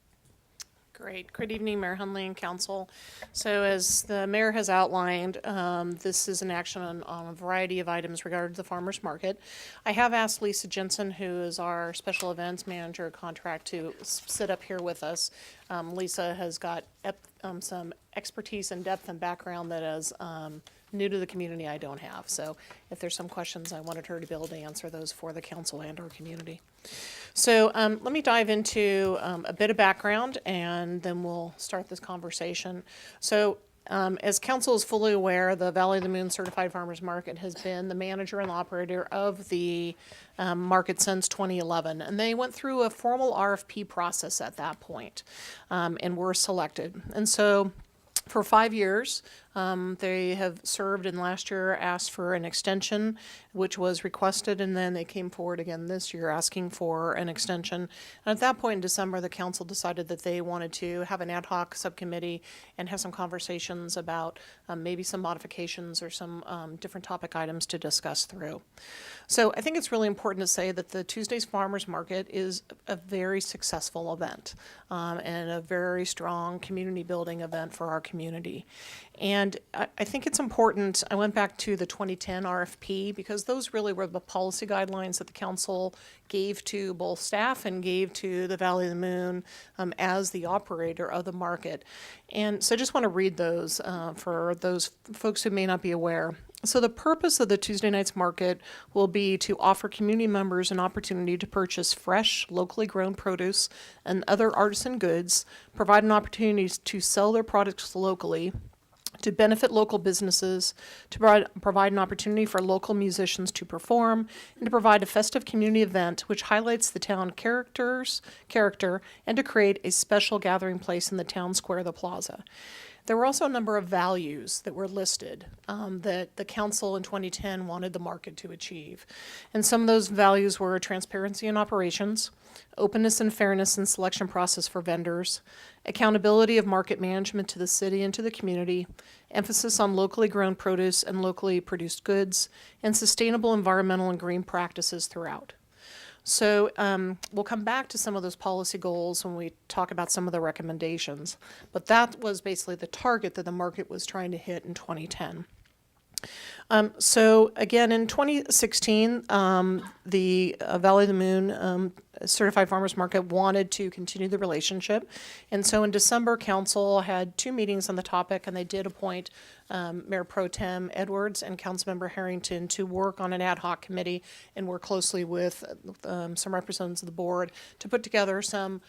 Great. Good evening, Mayor Hunley and Council. So as the mayor has outlined, this is an action on a variety of items regarding the farmers market. I have asked Lisa Jensen, who is our special events manager contract, to sit up here with us. Lisa has got some expertise and depth and background that is new to the community I don't have. So if there's some questions, I wanted her to be able to answer those for the council and our community. So let me dive into a bit of background, and then we'll start this conversation. So as council is fully aware, the Valley of the Moon Certified Farmers Market has been the manager and operator of the market since 2011. And they went through a formal RFP process at that point, and were selected. And so for 5 years, they have served, and last year asked for an extension, which was requested, and then they came forward again this year asking for an extension. And at that point in December, the council decided that they wanted to have an ad hoc subcommittee and have some conversations about maybe some modifications or some different topic items to discuss through. So I think it's really important to say that the Tuesdays Farmers Market is a very successful event, and a very strong community building event for our community. And I think it's important, I went back to the 2010 RFP because those really were the policy guidelines that the council gave to both staff and gave to the Valley of the Moon as the operator of the market. And so I just want to read those for those folks who may not be aware. So the purpose of the Tuesday Nights Market will be to offer community members an opportunity to purchase fresh, locally grown produce and other artisan goods, provide an opportunity to sell their products locally, to benefit local businesses, to provide an opportunity for local musicians to perform, and to provide a festive community event which highlights the town character, and to create a special gathering place in the town square, the plaza. There were also a number of values that were listed that the council in 2010 wanted the market to achieve. And some of those values were transparency in operations, openness and fairness in selection process for vendors, accountability of market management to the city and to the community, emphasis on locally grown produce and locally produced goods, and sustainable environmental and green practices throughout. So we'll come back to some of those policy goals when we talk about some of the recommendations, but that was basically the target that the market was trying to hit in 2010. So again, in 2016, the Valley of the Moon Certified Farmers Market wanted to continue the relationship. And so in December, council had 2 meetings on the topic, and they did appoint Mayor Pro Tem Edwards and Councilmember Harrington to work on an ad hoc committee and work closely with some representatives of the board to put together some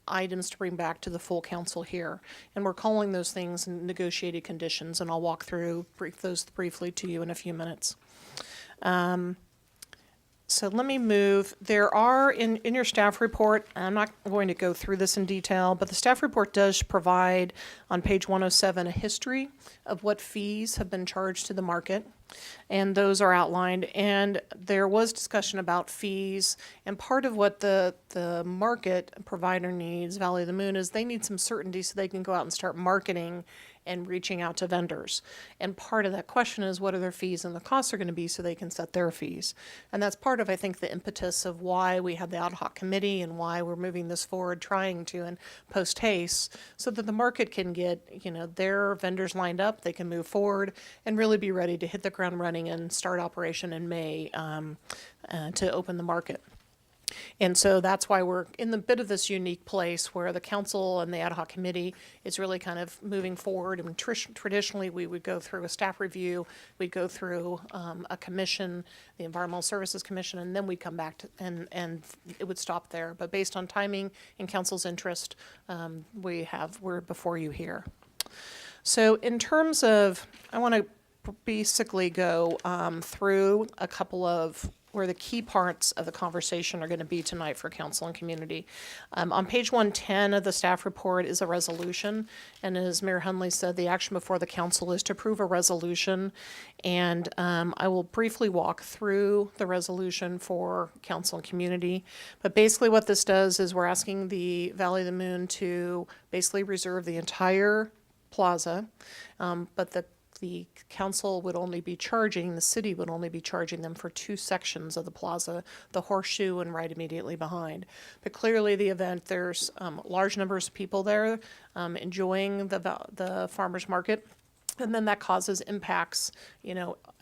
items to bring back to the full council here. And we're calling those things negotiated conditions, and I'll walk through those briefly to you in a few minutes. So let me move. There are, in your staff report, I'm not going to go through this in detail, but the staff report does provide on page 107 a history of what fees have been charged to the market, and those are outlined. And there was discussion about fees, and part of what the market provider needs, Valley of the Moon, is they need some certainty so they can go out and start marketing and reaching out to vendors. And part of that question is what are their fees and the costs are going to be so they can set their fees. And that's part of, I think, the impetus of why we had the ad hoc committee and why we're moving this forward, trying to, and post haste, so that the market can get, their vendors lined up, they can move forward and really be ready to hit the ground running and start operation in May to open the market. And so that's why we're in the bit of this unique place where the council and the ad hoc committee is really kind of moving forward. And traditionally, we would go through a staff review, we'd go through a commission, the Environmental Services Commission, and then we'd come back to, and it would stop there. But based on timing and council's interest, we're before you here. So in terms of, I want to basically go through a couple of where the key parts of the conversation are going to be tonight for council and community. On page 110 of the staff report is a resolution, and as Mayor Hundley said, the action before the council is to approve a resolution, and I will briefly walk through the resolution for council and community. But basically what this does is we're asking the Valley of the Moon to basically reserve the entire plaza, but the council would only be charging, the city would only be charging them for 2 sections of the plaza, the horseshoe and right immediately behind. But clearly the event, there's large numbers of people there enjoying the farmers market. And then that causes impacts,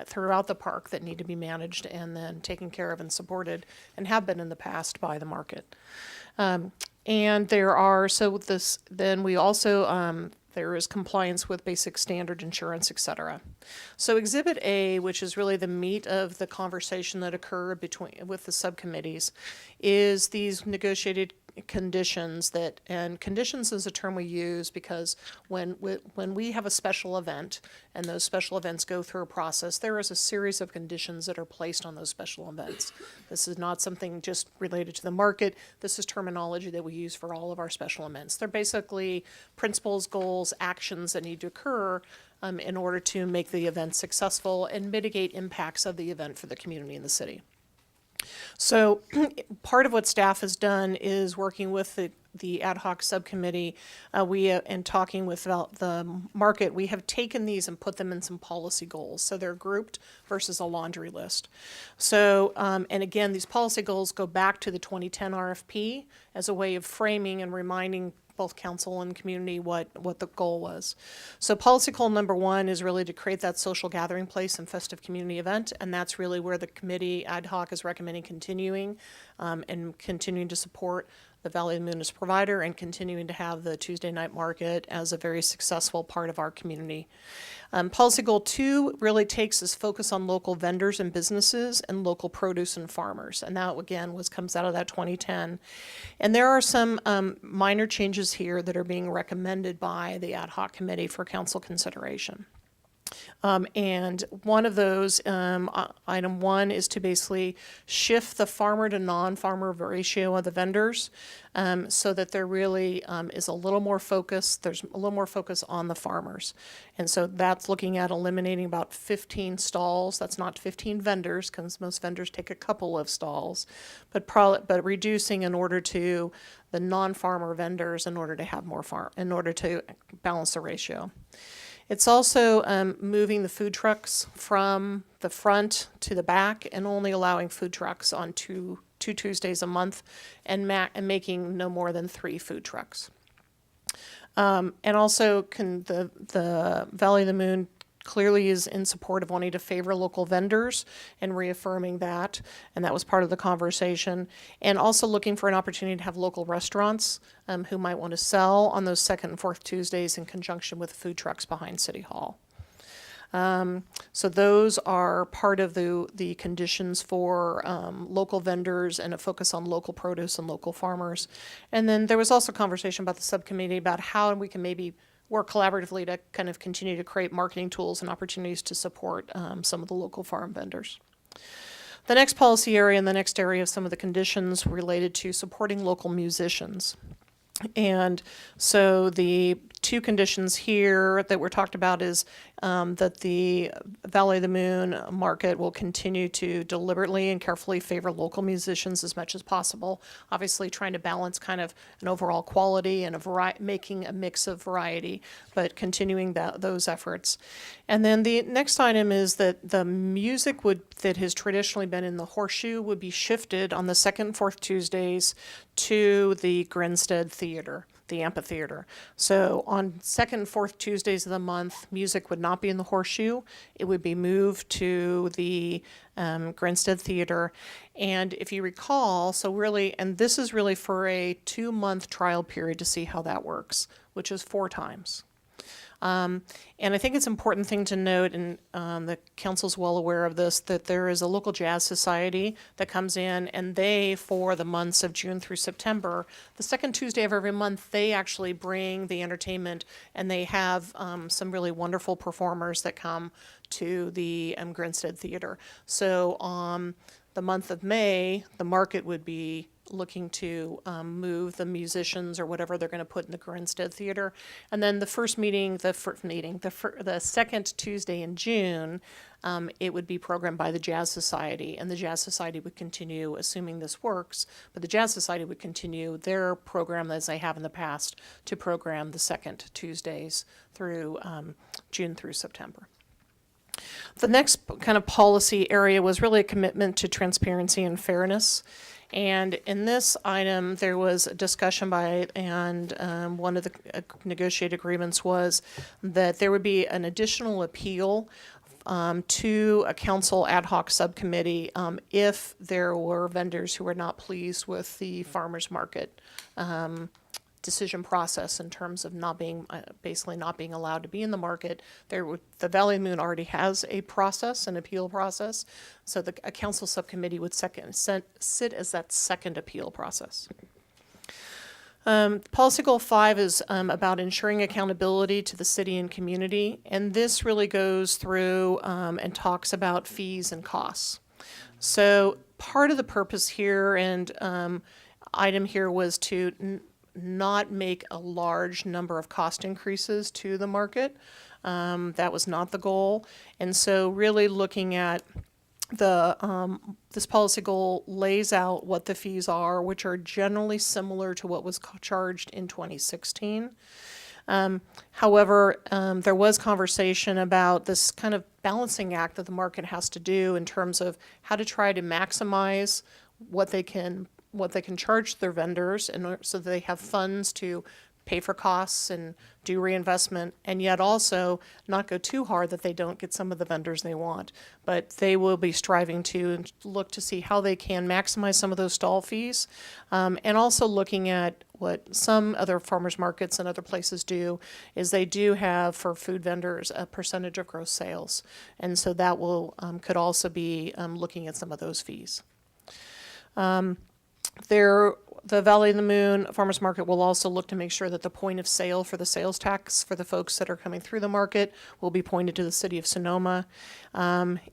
throughout the park that need to be managed and then taken care of and supported and have been in the past by the market. And there are, then we also, there is compliance with basic standard insurance, et cetera. So Exhibit A, which is really the meat of the conversation that occurred with the subcommittees, is these negotiated conditions and conditions is a term we use because when we have a special event and those special events go through a process, there is a series of conditions that are placed on those special events. This is not something just related to the market. This is terminology that we use for all of our special events. They're basically principles, goals, actions that need to occur in order to make the event successful and mitigate impacts of the event for the community and the city. So part of what staff has done is working with the ad hoc subcommittee, and talking with the market, we have taken these and put them in some policy goals. So they're grouped versus a laundry list. So, and again, these policy goals go back to the 2010 RFP as a way of framing and reminding both council and community what the goal was. So policy goal number 1 is really to create that social gathering place and festive community event, and that's really where the committee ad hoc is recommending continuing and continuing to support the Valley of the Moon as provider and continuing to have the Tuesday night market as a very successful part of our community. Policy goal 2 really takes this focus on local vendors and businesses and local produce and farmers. And that, again, comes out of that 2010. And there are some minor changes here that are being recommended by the ad hoc committee for council consideration. And one of those, item 1, is to basically shift the farmer to non-farmer ratio of the vendors so that there really is a little more focus. There's a little more focus on the farmers. And so that's looking at eliminating about 15 stalls. That's not 15 vendors because most vendors take a couple of stalls, but reducing in order to the non-farmer vendors in order to have more in order to balance the ratio. It's also moving the food trucks from the front to the back and only allowing food trucks on two Tuesdays a month and making no more than 3 food trucks. And also the Valley of the Moon clearly is in support of wanting to favor local vendors and reaffirming that, and that was part of the conversation. And also looking for an opportunity to have local restaurants who might want to sell on those second and fourth Tuesdays in conjunction with food trucks behind City Hall. So those are part of the conditions for local vendors and a focus on local produce and local farmers. And then there was also conversation about the subcommittee about how we can maybe work collaboratively to kind of continue to create marketing tools and opportunities to support some of the local farm vendors. The next policy area and the next area of some of the conditions related to supporting local musicians. And so the two conditions here that were talked about is that the Valley of the Moon market will continue to deliberately and carefully favor local musicians as much as possible, obviously trying to balance kind of an overall quality and making a mix of variety, but continuing those efforts. And then the next item is that the music that has traditionally been in the Horseshoe would be shifted on the second and fourth Tuesdays to the Grinstead Theater, the amphitheater. So on second and fourth Tuesdays of the month, music would not be in the Horseshoe. It would be moved to the Grinstead Theater. And if you recall, so really, and this is really for a 2-month trial period to see how that works, which is 4 times. And I think it's an important thing to note, and the council's well aware of this, that there is a local jazz society that comes in, and they, for the months of June through September, the second Tuesday of every month, they actually bring the entertainment, and they have some really wonderful performers that come to the Grinstead Theater. So the month of May, the market would be looking to move the musicians or whatever they're going to put in the Grinstead Theater. And then the second Tuesday in June, it would be programmed by the Jazz Society, and the Jazz Society would continue, assuming this works, but the Jazz Society would continue their program as they have in the past to program the second Tuesdays through June through September. The next kind of policy area was really a commitment to transparency and fairness. And in this item, there was a discussion and one of the negotiated agreements was that there would be an additional appeal to a council ad hoc subcommittee if there were vendors who were not pleased with the farmers market decision process in terms of not being basically not being allowed to be in the market. The Valley of the Moon already has a process, an appeal process, so a council subcommittee would sit as that second appeal process. Policy Goal 5 is about ensuring accountability to the city and community, and this really goes through and talks about fees and costs. So part of the purpose here and item here was to not make a large number of cost increases to the market. That was not the goal. And so really looking at this policy goal lays out what the fees are, which are generally similar to what was charged in 2016. However, there was conversation about this kind of balancing act that the market has to do in terms of how to try to maximize what they can charge their vendors, and so they have funds to pay for costs and do reinvestment, and yet also not go too hard that they don't get some of the vendors they want. But they will be striving to look to see how they can maximize some of those stall fees, and also looking at what some other farmers markets and other places do is they do have for food vendors a percentage of gross sales, and so that will could also be looking at some of those fees. The Valley of the Moon Farmers Market will also look to make sure that the point of sale for the sales tax for the folks that are coming through the market will be pointed to the city of Sonoma.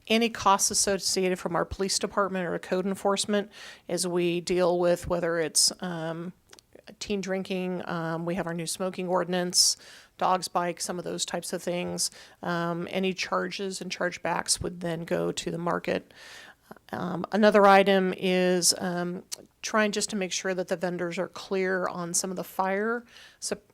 Any costs associated from our police department or code enforcement as we deal with whether it's teen drinking, we have our new smoking ordinance, dogs, bikes, some of those types of things. Any charges and chargebacks would then go to the market. Another item is trying just to make sure that the vendors are clear on some of the fire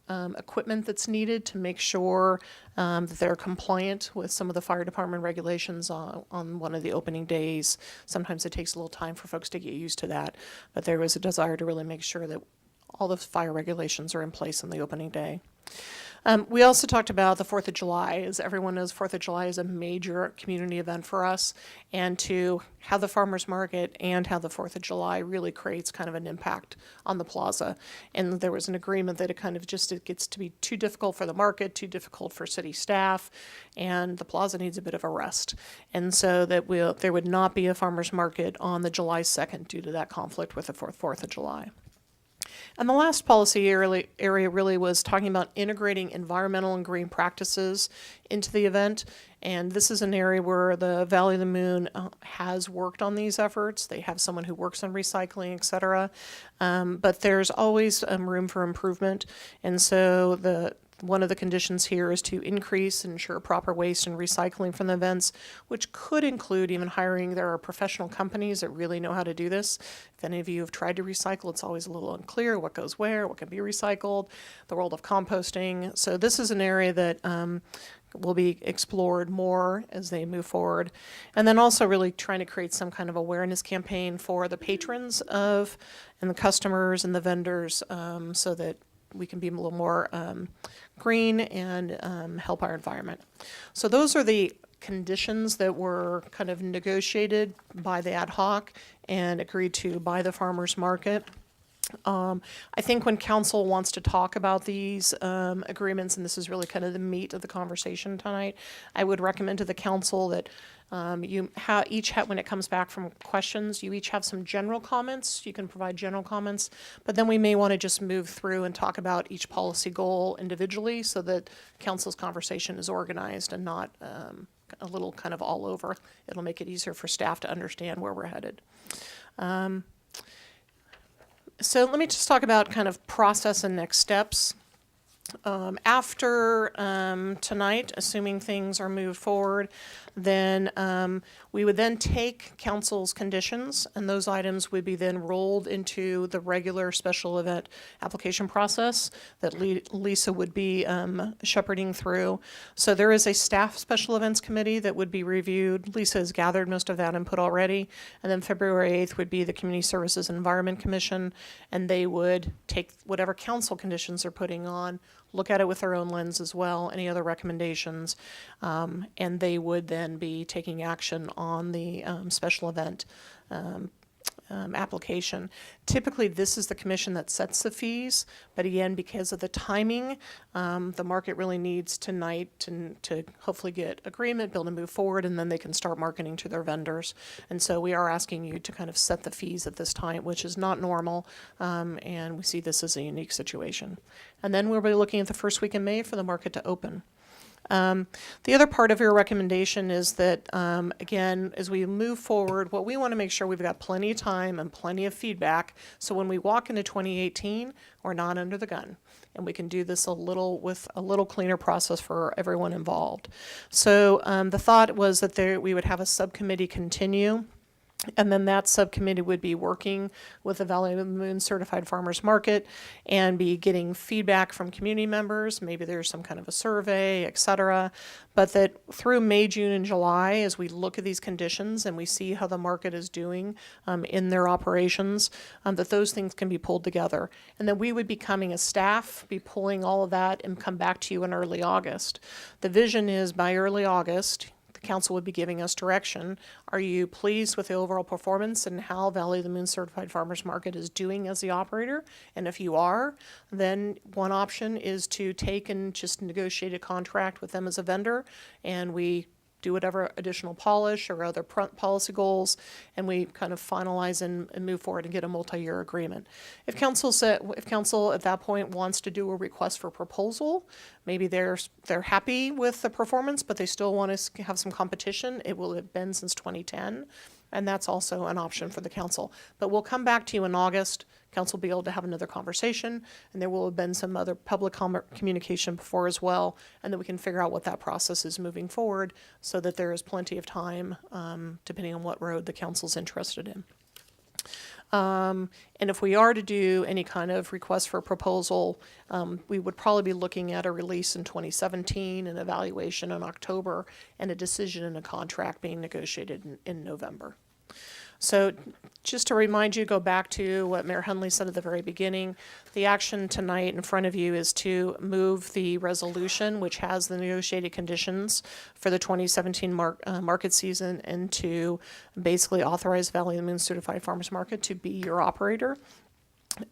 equipment that's needed to make sure that they're compliant with some of the fire department regulations on one of the opening days. Sometimes it takes a little time for folks to get used to that, but there was a desire to really make sure that all the fire regulations are in place on the opening day. We also talked about the 4th of July. As everyone knows, 4th of July is a major community event for us, and to have the farmers market and have the 4th of July really creates kind of an impact on the plaza. And there was an agreement that it gets to be too difficult for the market, too difficult for city staff, and the plaza needs a bit of a rest. And so that there would not be a farmers market on the July 2nd due to that conflict with the 4th of July. And the last policy area really was talking about integrating environmental and green practices into the event. And this is an area where the Valley of the Moon has worked on these efforts. They have someone who works on recycling, et cetera. But there's always room for improvement. And so one of the conditions here is to increase and ensure proper waste and recycling from the events, which could include even hiring. There are professional companies that really know how to do this. If any of you have tried to recycle, it's always a little unclear what goes where, what can be recycled, the world of composting. So this is an area that will be explored more as they move forward. And then also really trying to create some kind of awareness campaign for the patrons and the customers and the vendors so that we can be a little more green and help our environment. So those are the conditions that were kind of negotiated by the ad hoc and agreed to by the farmers market. I think when council wants to talk about these agreements, and this is really kind of the meat of the conversation tonight, I would recommend to the council that you each have, when it comes back from questions, you each have some general comments. You can provide general comments, but then we may want to just move through and talk about each policy goal individually so that council's conversation is organized and not a little kind of all over. It'll make it easier for staff to understand where we're headed. So let me just talk about kind of process and next steps. After tonight, assuming things are moved forward, then we would then take council's conditions, and those items would be then rolled into the regular special event application process that Lisa would be shepherding through. So there is a staff special events committee that would be reviewed. Lisa has gathered most of that input already. And then February 8th would be the Community Services and Environment Commission, and they would take whatever council conditions they're putting on, look at it with their own lens as well, any other recommendations, and they would then be taking action on the special event application. Typically, this is the commission that sets the fees, but again, because of the timing, the market really needs tonight to hopefully get agreement, be able to move forward, and then they can start marketing to their vendors. And so we are asking you to kind of set the fees at this time, which is not normal, and we see this as a unique situation. And then we'll be looking at the first week in May for the market to open. The other part of your recommendation is that, again, as we move forward, what we want to make sure we've got plenty of time and plenty of feedback, so when we walk into 2018, we're not under the gun. And we can do this with a little cleaner process for everyone involved. So the thought was that we would have a subcommittee continue. And then that subcommittee would be working with the Valley of the Moon Certified Farmers Market and be getting feedback from community members. Maybe there's some kind of a survey, et cetera. But that through May, June, and July, as we look at these conditions and we see how the market is doing in their operations, that those things can be pulled together. And then we would be coming as staff, be pulling all of that and come back to you in early August. The vision is by early August, the council would be giving us direction. Are you pleased with the overall performance and how Valley of the Moon Certified Farmers Market is doing as the operator? And if you are, then one option is to take and just negotiate a contract with them as a vendor, and we do whatever additional polish or other policy goals, and we kind of finalize and move forward and get a multi-year agreement. If council at that point wants to do a request for proposal, maybe they're happy with the performance, but they still want to have some competition. It will have been since 2010, and that's also an option for the council. But we'll come back to you in August. Council will be able to have another conversation, and there will have been some other public communication before as well, and then we can figure out what that process is moving forward so that there is plenty of time, depending on what road the council's interested in. And if we are to do any kind of request for a proposal, we would probably be looking at a release in 2017, an evaluation in October, and a decision and a contract being negotiated in November. So just to remind you, go back to what Mayor Hunley said at the very beginning. The action tonight in front of you is to move the resolution, which has the negotiated conditions for the 2017 market season, and to basically authorize Valley of the Moon Certified Farmers Market to be your operator.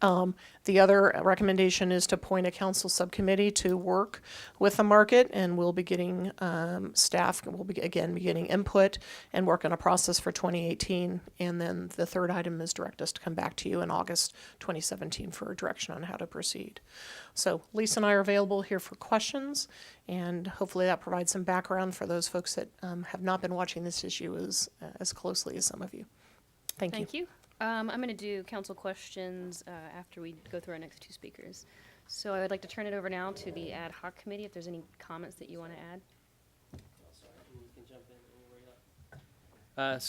The other recommendation is to appoint a council subcommittee to work with the market, and we'll be getting staff, we'll be getting input and work on a process for 2018. And then the third item is direct us to come back to you in August 2017 for direction on how to proceed. So Lisa and I are available here for questions, and hopefully that provides some background for those folks that have not been watching this issue as closely as some of you. Thank you. Thank you. I'm going to do council questions after we go through our next two speakers. So I would like to turn it over now to the ad hoc committee if there's any comments that you want to add.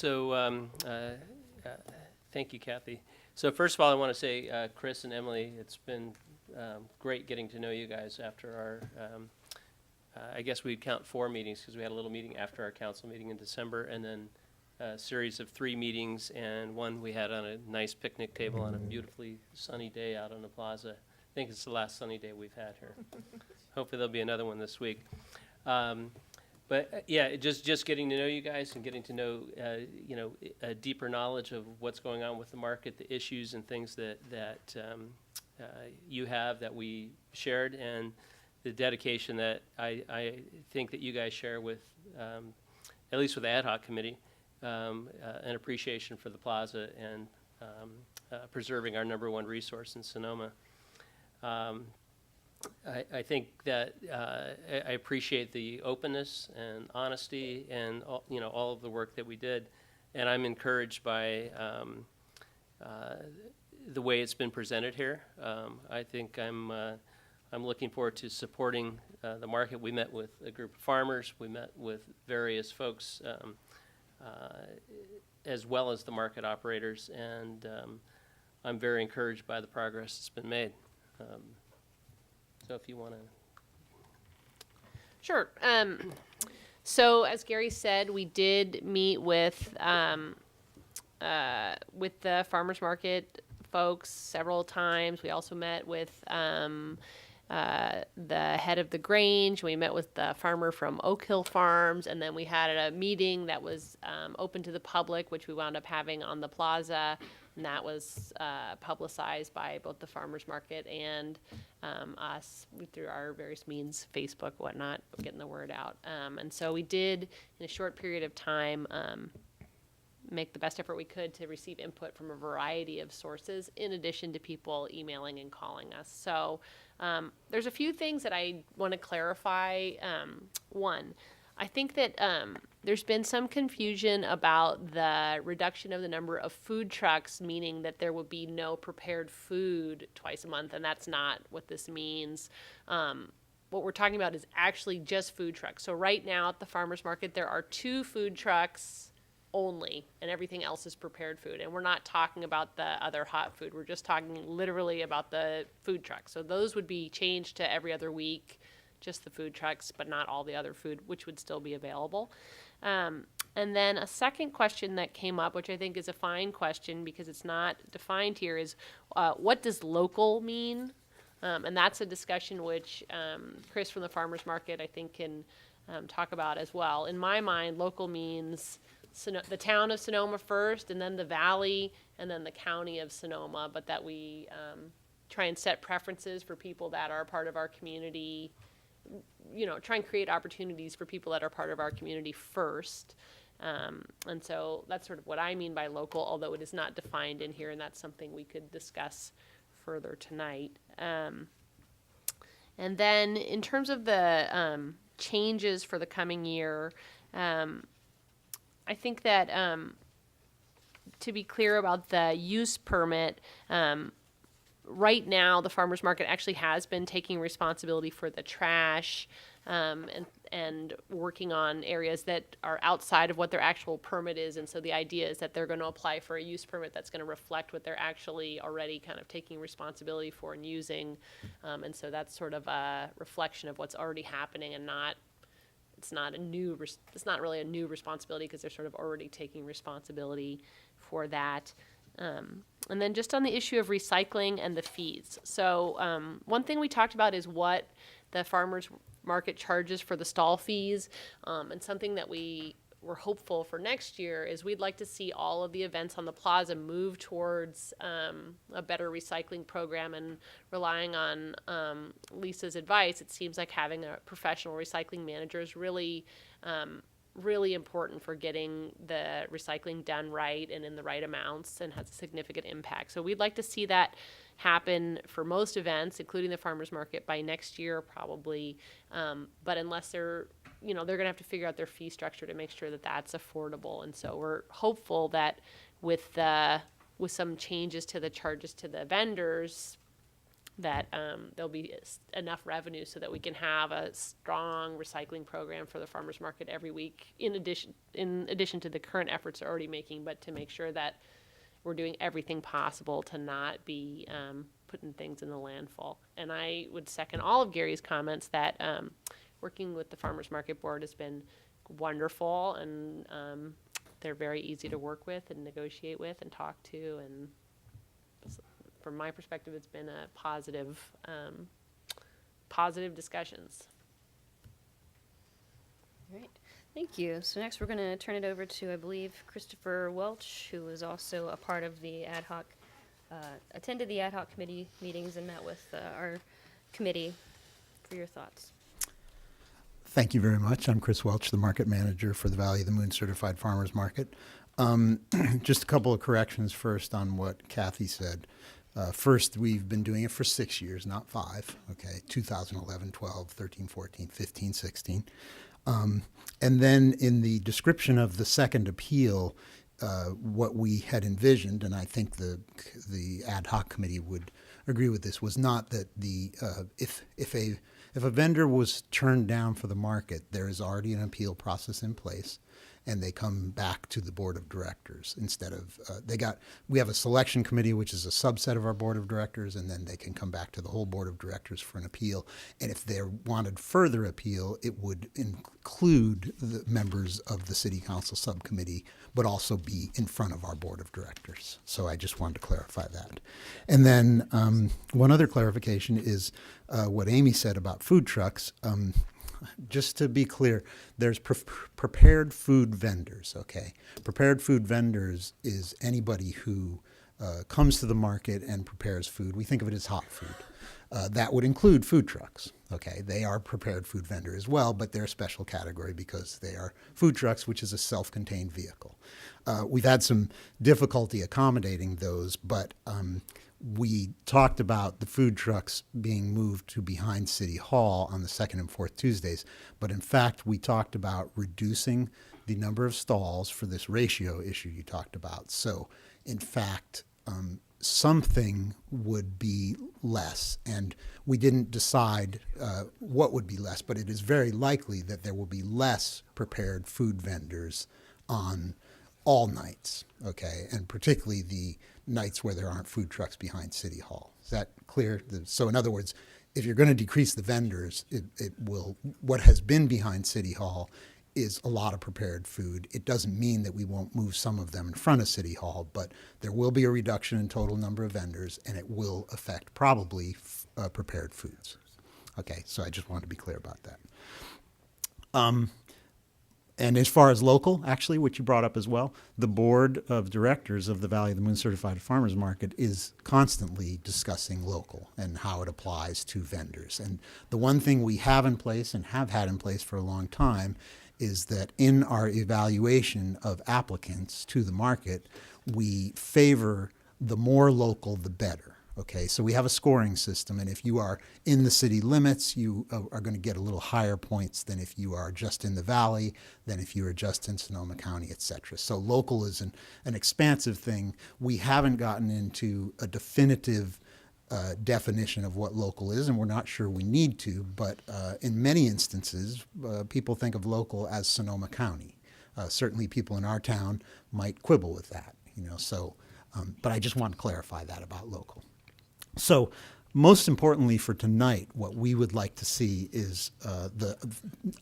Thank you, Kathy. So first of all, I want to say, Chris and Emily, it's been great getting to know you guys after our, I guess we'd count 4 meetings because we had a little meeting after our council meeting in December, and then a series of 3 meetings, and one we had on a nice picnic table on a beautifully sunny day out on the plaza. I think it's the last sunny day we've had here. Hopefully there'll be another one this week. Yeah, just getting to know you guys and getting to know, a deeper knowledge of what's going on with the market, the issues and things that you have that we shared, and the dedication that I think that you guys share with, at least with the ad hoc committee, an appreciation for the plaza and preserving our #1 resource in Sonoma. I think that I appreciate the openness and honesty and all of the work that we did, and I'm encouraged by the way it's been presented here. I think I'm looking forward to supporting the market. We met with a group of farmers. We met with various folks, as well as the market operators, and I'm very encouraged by the progress that's been made. So if you want to. Sure. So as Gary said, we did meet with the farmers market folks several times. We also met with the head of the Grange. We met with the farmer from Oak Hill Farms, and then we had a meeting that was open to the public, which we wound up having on the plaza, and that was publicized by both the farmers market and us through our various means, Facebook, whatnot, getting the word out. And so we did, in a short period of time, make the best effort we could to receive input from a variety of sources, in addition to people emailing and calling us. So there's a few things that I want to clarify. One, I think that there's been some confusion about the reduction of the number of food trucks, meaning that there will be no prepared food twice a month, and that's not what this means. What we're talking about is actually just food trucks. So right now at the farmers market, there are 2 food trucks only, and everything else is prepared food. And we're not talking about the other hot food. We're just talking literally about the food trucks. So those would be changed to every other week, just the food trucks, but not all the other food, which would still be available. And then a second question that came up, which I think is a fine question because it's not defined here, is what does local mean? And that's a discussion which Chris from the farmers market, I think, can talk about as well. In my mind, local means the town of Sonoma first, and then the valley, and then the county of Sonoma, but that we try and set preferences for people that are part of our community, try and create opportunities for people that are part of our community first. And so that's sort of what I mean by local, although it is not defined in here, and that's something we could discuss further tonight. And then in terms of the changes for the coming year, I think that to be clear about the use permit, right now the farmers market actually has been taking responsibility for the trash and working on areas that are outside of what their actual permit is. And so the idea is that they're going to apply for a use permit that's going to reflect what they're actually already kind of taking responsibility for and using. And so that's sort of a reflection of what's already happening, and it's not really a new responsibility because they're sort of already taking responsibility for that. And then just on the issue of recycling and the fees. So one thing we talked about is what the farmers market charges for the stall fees, and something that we're hopeful for next year is we'd like to see all of the events on the plaza move towards a better recycling program. And relying on Lisa's advice, it seems like having a professional recycling manager is really really important for getting the recycling done right and in the right amounts, and has a significant impact. So we'd like to see that happen for most events, including the farmers market, by next year probably. But unless they're going to have to figure out their fee structure to make sure that that's affordable. And so we're hopeful that with some changes to the charges to the vendors, that there'll be enough revenue so that we can have a strong recycling program for the farmers market every week, in addition to the current efforts they're already making, but to make sure that we're doing everything possible to not be putting things in the landfill. And I would second all of Gary's comments that working with the farmers market board has been wonderful, and they're very easy to work with and negotiate with and talk to, and from my perspective, it's been a positive discussions. All right, thank you. So next we're going to turn it over to, I believe, Christopher Welch, who was also a part of the ad hoc, attended the ad hoc committee meetings and met with our committee, for your thoughts. Thank you very much. I'm Chris Welch, the market manager for the Valley of the Moon Certified Farmers Market. Just a couple of corrections first on what Kathy said. First, we've been doing it for 6 years, not 5, okay, 2011, 12, 13, 14, 15, 16. And then in the description of the second appeal, what we had envisioned, and I think the ad hoc committee would agree with this, was not that if a vendor was turned down for the market, there is already an appeal process in place, and they come back to the board of directors instead of, we have a selection committee, which is a subset of our board of directors, and then they can come back to the whole board of directors for an appeal. And if they wanted further appeal, it would include the members of the city council subcommittee, but also be in front of our board of directors. So I just wanted to clarify that. And then one other clarification is what Amy said about food trucks. Just to be clear, there's prepared food vendors, okay? Prepared food vendors is anybody who comes to the market and prepares food. We think of it as hot food. That would include food trucks, okay? They are prepared food vendor as well, but they're a special category because they are food trucks, which is a self-contained vehicle. We've had some difficulty accommodating those, but we talked about the food trucks being moved to behind City Hall on the second and fourth Tuesdays, but in fact, we talked about reducing the number of stalls for this ratio issue you talked about. So, in fact, something would be less, and we didn't decide what would be less, but it is very likely that there will be less prepared food vendors on all nights, okay, and particularly the nights where there aren't food trucks behind City Hall. Is that clear? So in other words, if you're going to decrease the vendors, it will, what has been behind City Hall is a lot of prepared food. It doesn't mean that we won't move some of them in front of City Hall, but there will be a reduction in total number of vendors, and it will affect probably prepared foods. Okay, so I just wanted to be clear about that. And as far as local, actually, which you brought up as well, the board of directors of the Valley of the Moon Certified Farmers Market is constantly discussing local and how it applies to vendors. And the one thing we have in place and have had in place for a long time is that in our evaluation of applicants to the market, we favor the more local, the better. Okay, so we have a scoring system, and if you are in the city limits, you are going to get a little higher points than if you are just in the valley, than if you are just in Sonoma County, et cetera. So local is an expansive thing. We haven't gotten into a definitive definition of what local is, and we're not sure we need to, but in many instances, people think of local as Sonoma County. Certainly people in our town might quibble with that, so, but I just want to clarify that about local. So most importantly for tonight, what we would like to see is the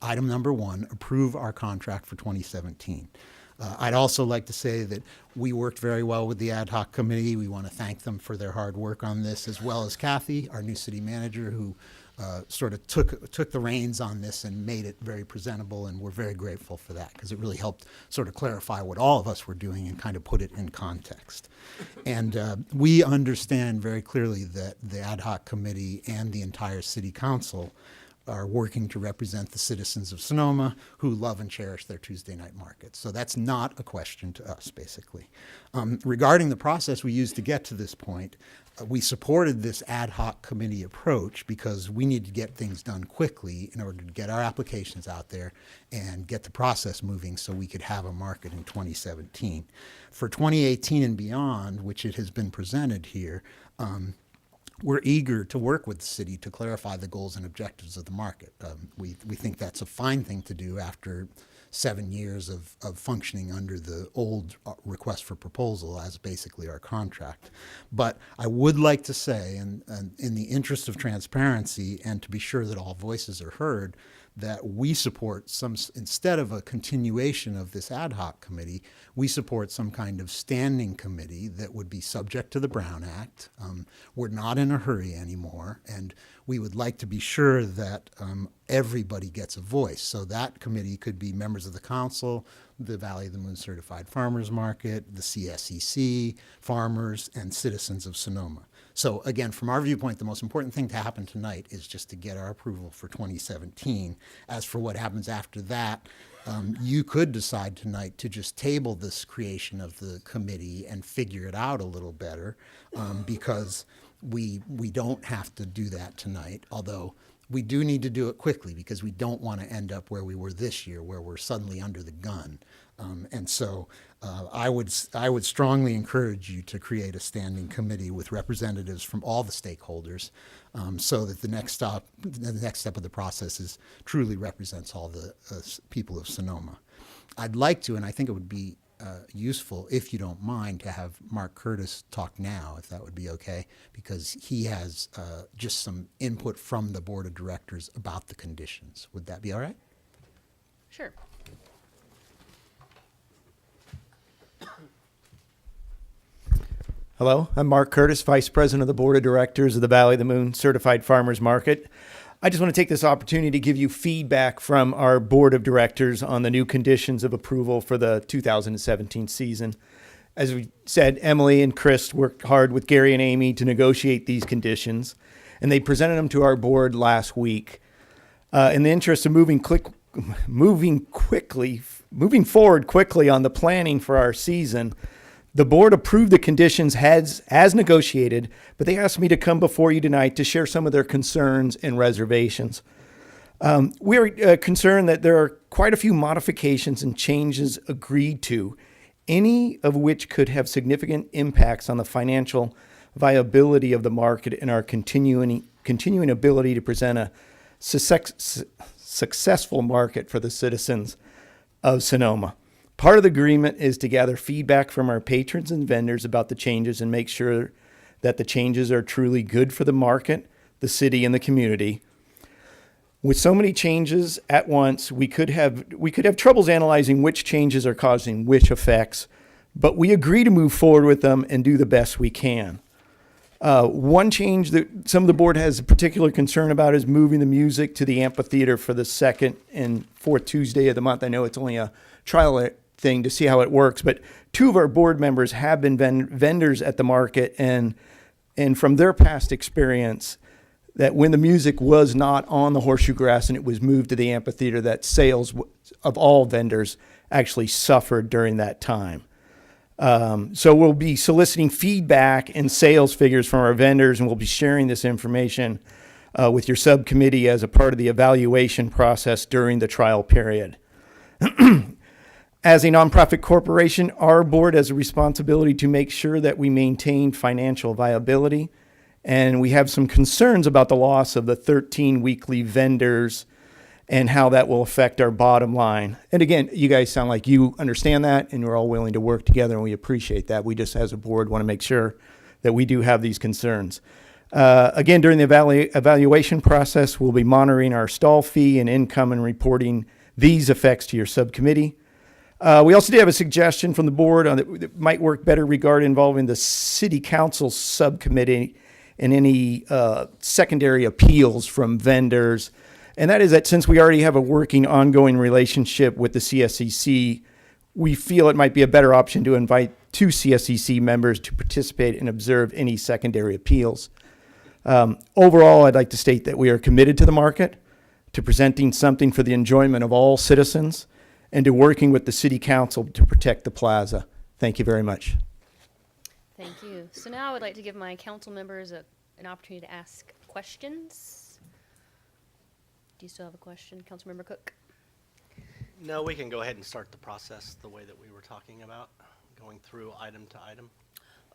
item number 1, approve our contract for 2017. I'd also like to say that we worked very well with the ad hoc committee. We want to thank them for their hard work on this, as well as Kathy, our new city manager, who sort of took the reins on this and made it very presentable, and we're very grateful for that because it really helped sort of clarify what all of us were doing and kind of put it in context. And we understand very clearly that the ad hoc committee and the entire city council are working to represent the citizens of Sonoma who love and cherish their Tuesday night market. So that's not a question to us, basically. Regarding the process we used to get to this point, we supported this ad hoc committee approach because we need to get things done quickly in order to get our applications out there and get the process moving so we could have a market in 2017. For 2018 and beyond, which it has been presented here, we're eager to work with the city to clarify the goals and objectives of the market. We think that's a fine thing to do after 7 years of functioning under the old request for proposal as basically our contract. But I would like to say, and in the interest of transparency and to be sure that all voices are heard, that we support instead of a continuation of this ad hoc committee, we support some kind of standing committee that would be subject to the Brown Act. We're not in a hurry anymore, and we would like to be sure that everybody gets a voice. So that committee could be members of the council, the Valley of the Moon Certified Farmers Market, the CSEC, farmers, and citizens of Sonoma. So again, from our viewpoint, the most important thing to happen tonight is just to get our approval for 2017. As for what happens after that, you could decide tonight to just table this creation of the committee and figure it out a little better, because we don't have to do that tonight, although we do need to do it quickly because we don't want to end up where we were this year, where we're suddenly under the gun. And so I would strongly encourage you to create a standing committee with representatives from all the stakeholders, so that the next step of the process truly represents all the people of Sonoma. I'd like to, and I think it would be useful, if you don't mind, to have Mark Curtis talk now, if that would be okay, because he has just some input from the board of directors about the conditions. Would that be all right? Sure. Hello, I'm Mark Curtis, Vice President of the Board of Directors of the Valley of the Moon Certified Farmers Market. I just want to take this opportunity to give you feedback from our Board of Directors on the new conditions of approval for the 2017 season. As we said, Emily and Chris worked hard with Gary and Amy to negotiate these conditions, and they presented them to our board last week. In the interest of moving forward quickly on the planning for our season, the board approved the conditions as negotiated, but they asked me to come before you tonight to share some of their concerns and reservations. We're concerned that there are quite a few modifications and changes agreed to, any of which could have significant impacts on the financial viability of the market and our continuing ability to present a successful market for the citizens of Sonoma. Part of the agreement is to gather feedback from our patrons and vendors about the changes and make sure that the changes are truly good for the market, the city, and the community. With so many changes at once, we could have troubles analyzing which changes are causing which effects, but we agree to move forward with them and do the best we can. One change that some of the board has a particular concern about is moving the music to the amphitheater for the second and fourth Tuesday of the month. I know it's only a trial thing to see how it works, but two of our board members have been vendors at the market, and from their past experience, that when the music was not on the horseshoe grass and it was moved to the amphitheater, that sales of all vendors actually suffered during that time. So we'll be soliciting feedback and sales figures from our vendors, and we'll be sharing this information with your subcommittee as a part of the evaluation process during the trial period. As a nonprofit corporation, our board has a responsibility to make sure that we maintain financial viability, and we have some concerns about the loss of the 13 weekly vendors and how that will affect our bottom line. And again, you guys sound like you understand that, and we're all willing to work together, and we appreciate that. We just, as a board, want to make sure that we do have these concerns. Again, during the evaluation process, we'll be monitoring our stall fee and income and reporting these effects to your subcommittee. We also did have a suggestion from the board on that might work better regarding involving the city council subcommittee in any secondary appeals from vendors. And that is that since we already have a working ongoing relationship with the CSCC, we feel it might be a better option to invite 2 CSCC members to participate and observe any secondary appeals. Overall, I'd like to state that we are committed to the market, to presenting something for the enjoyment of all citizens, and to working with the city council to protect the plaza. Thank you very much. Thank you. So now I would like to give my council members an opportunity to ask questions. Do you still have a question, Councilmember Cook? No, we can go ahead and start the process the way that we were talking about, going through item to item.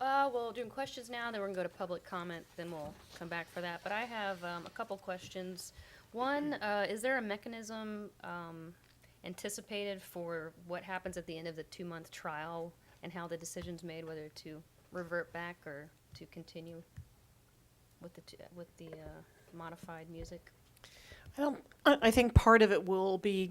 We're doing questions now, then we're gonna go to public comment, then we'll come back for that. But I have a couple questions. One, is there a mechanism anticipated for what happens at the end of the 2-month trial and how the decision's made, whether to revert back or to continue with the modified music? I think part of it will be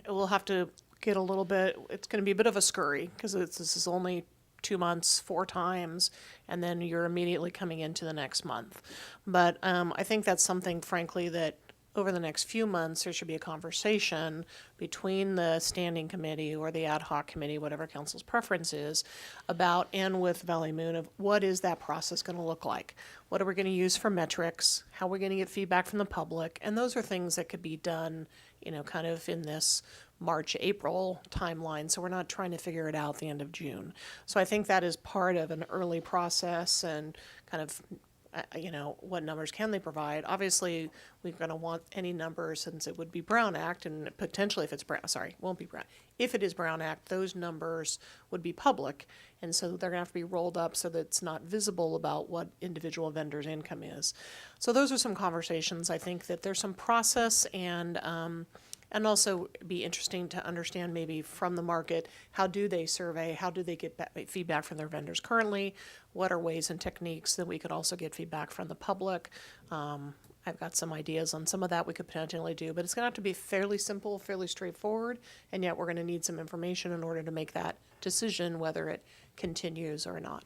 we'll have to get a little bit, it's going to be a bit of a scurry because this is only 2 months, 4 times, and then you're immediately coming into the next month. But I think that's something, frankly, that over the next few months, there should be a conversation between the standing committee or the ad hoc committee, whatever council's preference is, about and with Valley Moon of what is that process going to look like? What are we going to use for metrics? How are we going to get feedback from the public? And those are things that could be done, kind of in this March, April timeline. So we're not trying to figure it out at the end of June. So I think that is part of an early process and kind of what numbers can they provide? Obviously, we're going to want any numbers since it would be Brown Act, and potentially if it's won't be Brown. If it is Brown Act, those numbers would be public, and so they're going to have to be rolled up so that it's not visible about what individual vendor's income is. So those are some conversations. I think that there's some process and also be interesting to understand maybe from the market, how do they survey, how do they get feedback from their vendors currently, what are ways and techniques that we could also get feedback from the public. I've got some ideas on some of that we could potentially do, but it's gonna have to be fairly simple, fairly straightforward, and yet we're gonna need some information in order to make that decision whether it continues or not.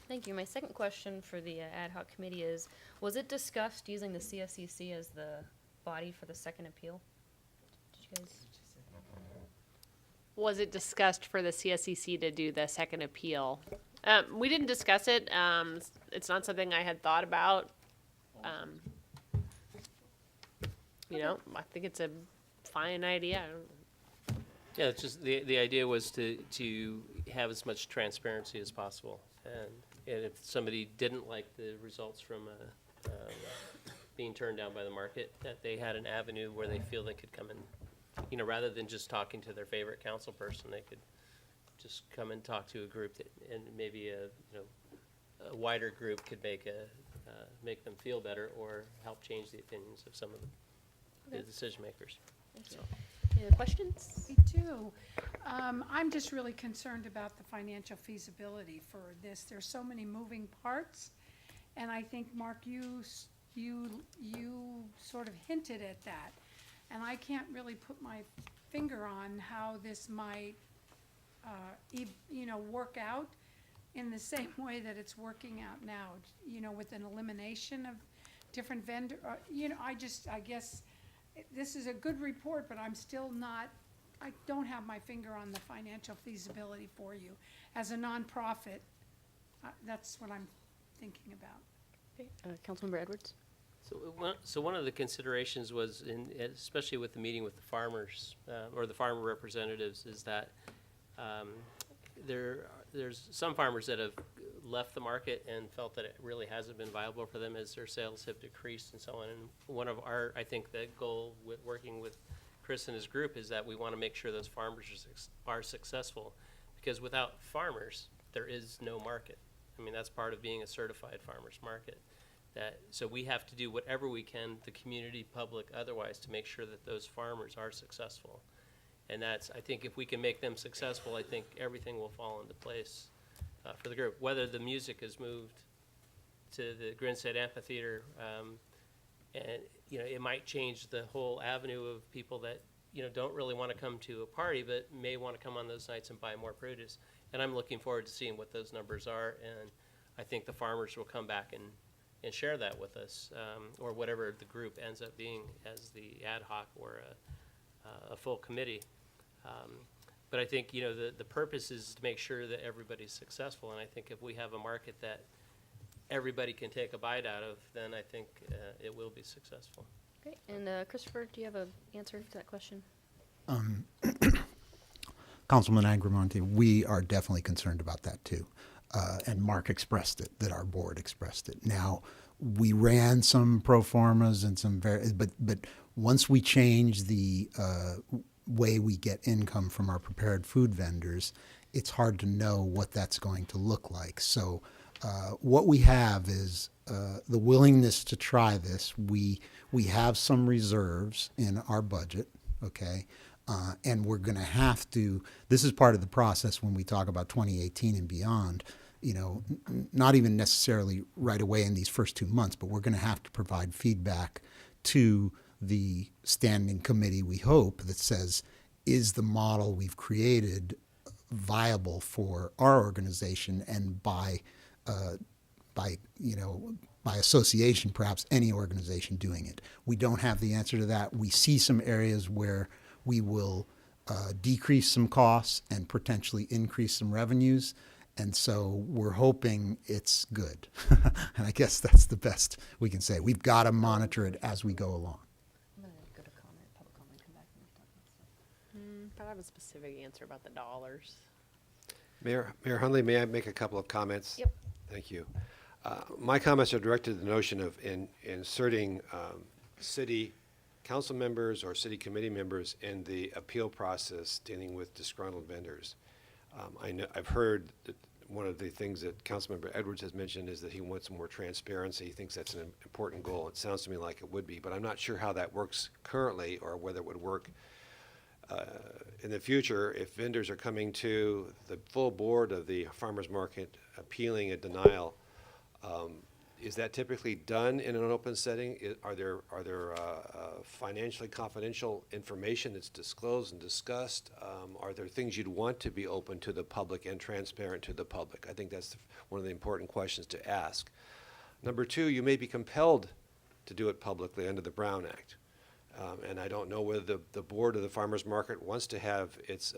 Thank you. My second question for the ad hoc committee is, was it discussed using the CSCC as the body for the second appeal? Was it discussed for the CSCC to do the second appeal? We didn't discuss it. It's not something I had thought about. I think it's a fine idea. Yeah, it's just the idea was to have as much transparency as possible, and if somebody didn't like the results from being turned down by the market, that they had an avenue where they feel they could come in. Rather than just talking to their favorite council person, they could just come and talk to a group and maybe a wider group could make them feel better or help change the opinions of some of the decision makers. So. Any other questions? Me too. I'm just really concerned about the financial feasibility for this. There's so many moving parts, and I think, Mark, you sort of hinted at that. And I can't really put my finger on how this might, work out in the same way that it's working out now, with an elimination of different vendor. I guess this is a good report, but I'm still not, I don't have my finger on the financial feasibility for you. As a nonprofit, that's what I'm thinking about. Okay. Councilmember Edwards? So one of the considerations was, especially with the meeting with the farmers or the farmer representatives, is that there's some farmers that have left the market and felt that it really hasn't been viable for them as their sales have decreased and so on. And one of I think the goal with working with Chris and his group is that we want to make sure those farmers are successful, because without farmers, there is no market. I mean, that's part of being a certified farmers market. So we have to do whatever we can, the community, public, otherwise, to make sure that those farmers are successful. And I think if we can make them successful, I think everything will fall into place for the group. Whether the music is moved to the Grinstead Amphitheater, and it might change the whole avenue of people that don't really want to come to a party, but may want to come on those nights and buy more produce. And I'm looking forward to seeing what those numbers are, and I think the farmers will come back and share that with us, or whatever the group ends up being as the ad hoc or a full committee. But I think, the purpose is to make sure that everybody's successful, and I think if we have a market that everybody can take a bite out of, then I think it will be successful. Great. And Christopher, do you have an answer to that question? Councilman Agramonte, we are definitely concerned about that too. And Mark expressed it, that our board expressed it. Now, we ran some pro formas and some, but once we change the way we get income from our prepared food vendors, it's hard to know what that's going to look like. So what we have is the willingness to try this. We have some reserves in our budget, okay? And we're going to have to, this is part of the process when we talk about 2018 and beyond, not even necessarily right away in these first 2 months, but we're going to have to provide feedback to the standing committee, we hope, that says, is the model we've created viable for our organization, and by association, perhaps any organization doing it. We don't have the answer to that. We see some areas where we will decrease some costs and potentially increase some revenues. And so we're hoping it's good. And I guess that's the best we can say. We've got to monitor it as we go along. I'm going to go to comment, public comment, come back and talk about stuff. But I have a specific answer about the dollars. Mayor Hundley, may I make a couple of comments? Yep. Thank you. My comments are directed to the notion of inserting city council members or city committee members in the appeal process dealing with disgruntled vendors. I've heard that one of the things that Councilmember Edwards has mentioned is that he wants more transparency. He thinks that's an important goal. It sounds to me like it would be, but I'm not sure how that works currently or whether it would work in the future if vendors are coming to the full board of the farmers market appealing a denial. Is that typically done in an open setting? Are there financially confidential information that's disclosed and discussed? Are there things you'd want to be open to the public and transparent to the public? I think that's one of the important questions to ask. Number two, you may be compelled to do it publicly under the Brown Act. And I don't know whether the board of the farmers market wants to have its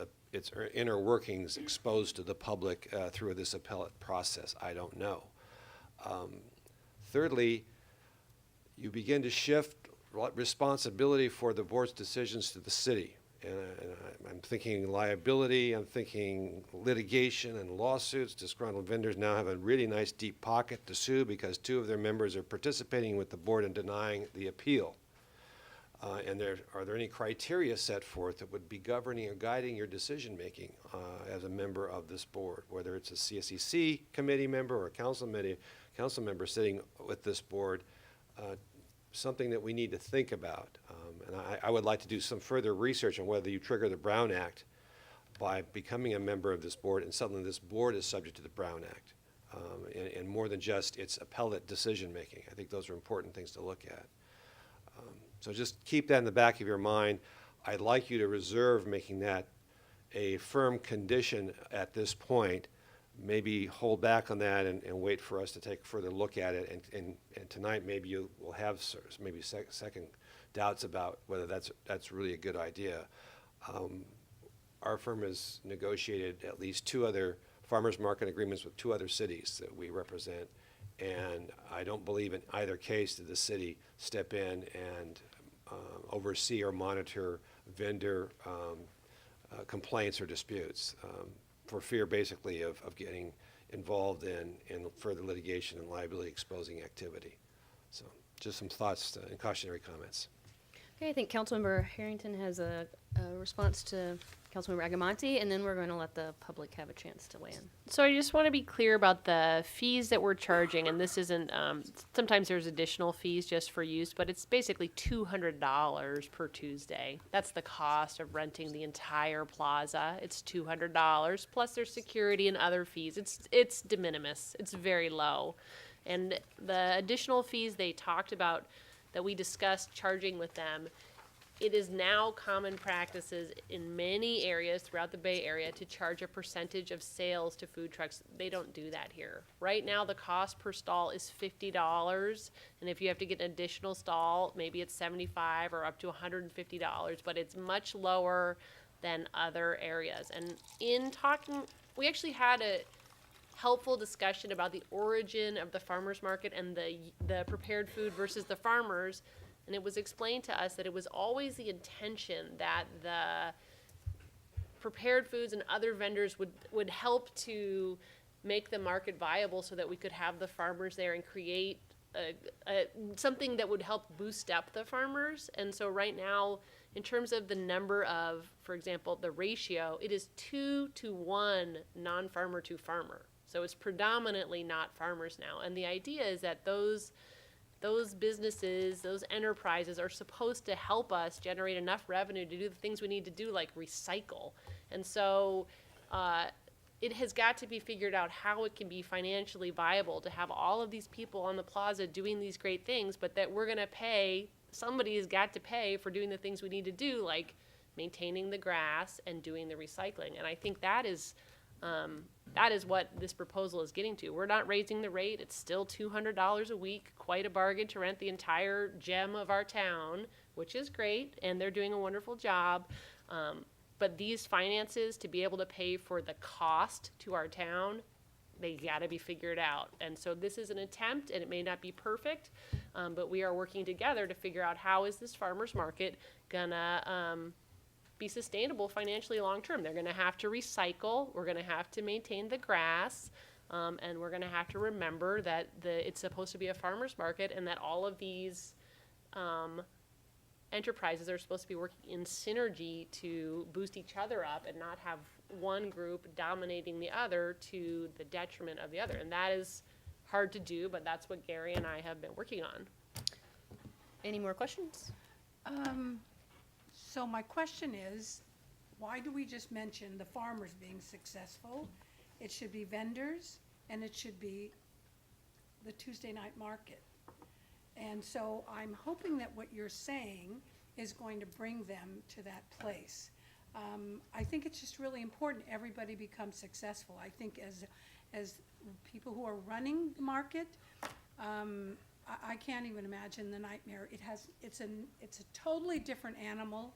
inner workings exposed to the public through this appellate process. I don't know. Thirdly, you begin to shift responsibility for the board's decisions to the city. And I'm thinking liability, I'm thinking litigation and lawsuits. Disgruntled vendors now have a really nice deep pocket to sue because 2 of their members are participating with the board in denying the appeal. And are there any criteria set forth that would be governing or guiding your decision-making as a member of this board, whether it's a CSEC committee member or a council member sitting with this board, something that we need to think about. And I would like to do some further research on whether you trigger the Brown Act by becoming a member of this board, and suddenly this board is subject to the Brown Act, and more than just its appellate decision-making. I think those are important things to look at. So just keep that in the back of your mind. I'd like you to reserve making that a firm condition at this point. Maybe hold back on that and wait for us to take a further look at it. And tonight maybe you will have maybe second doubts about whether that's really a good idea. Our firm has negotiated at least 2 other farmers market agreements with 2 other cities that we represent. And I don't believe in either case did the city step in and oversee or monitor vendor complaints or disputes for fear basically of getting involved in further litigation and liability exposing activity. So just some thoughts and cautionary comments. Okay, I think Councilmember Harrington has a response to Councilmember Agamonte, and then we're going to let the public have a chance to weigh in. So I just want to be clear about the fees that we're charging, and this isn't, sometimes there's additional fees just for use, but it's basically $200 per Tuesday. That's the cost of renting the entire plaza. It's $200, plus there's security and other fees. It's de minimis. It's very low. And the additional fees they talked about that we discussed charging with them it is now common practices in many areas throughout the Bay Area to charge a percentage of sales to food trucks. They don't do that here. Right now, the cost per stall is $50, and if you have to get an additional stall, maybe it's $75 or up to $150, but it's much lower than other areas. And in talking, we actually had a helpful discussion about the origin of the farmers market and the prepared food versus the farmers. And it was explained to us that it was always the intention that the prepared foods and other vendors would help to make the market viable so that we could have the farmers there and create something that would help boost up the farmers. And so right now, in terms of the number of, for example, the ratio, it is 2 to 1 non-farmer to farmer. So it's predominantly not farmers now. And the idea is that those businesses, those enterprises are supposed to help us generate enough revenue to do the things we need to do, like recycle. And so it has got to be figured out how it can be financially viable to have all of these people on the plaza doing these great things, but that we're going to pay, somebody has got to pay for doing the things we need to do, like maintaining the grass and doing the recycling. And I think that is what this proposal is getting to. We're not raising the rate. It's still $200 a week, quite a bargain to rent the entire gem of our town, which is great, and they're doing a wonderful job. But these finances, to be able to pay for the cost to our town, they got to be figured out. And so this is an attempt, and it may not be perfect, but we are working together to figure out how is this farmer's market gonna be sustainable financially long term. They're going to have to recycle. We're going to have to maintain the grass, and we're going to have to remember that it's supposed to be a farmer's market, and that all of these enterprises are supposed to be working in synergy to boost each other up and not have one group dominating the other to the detriment of the other. And that is hard to do, but that's what Gary and I have been working on. Any more questions? So my question is, why do we just mention the farmers being successful? It should be vendors, and it should be the Tuesday night market. And so I'm hoping that what you're saying is going to bring them to that place. I think it's just really important everybody becomes successful. I think as people who are running the market, I can't even imagine the nightmare. It's a totally different animal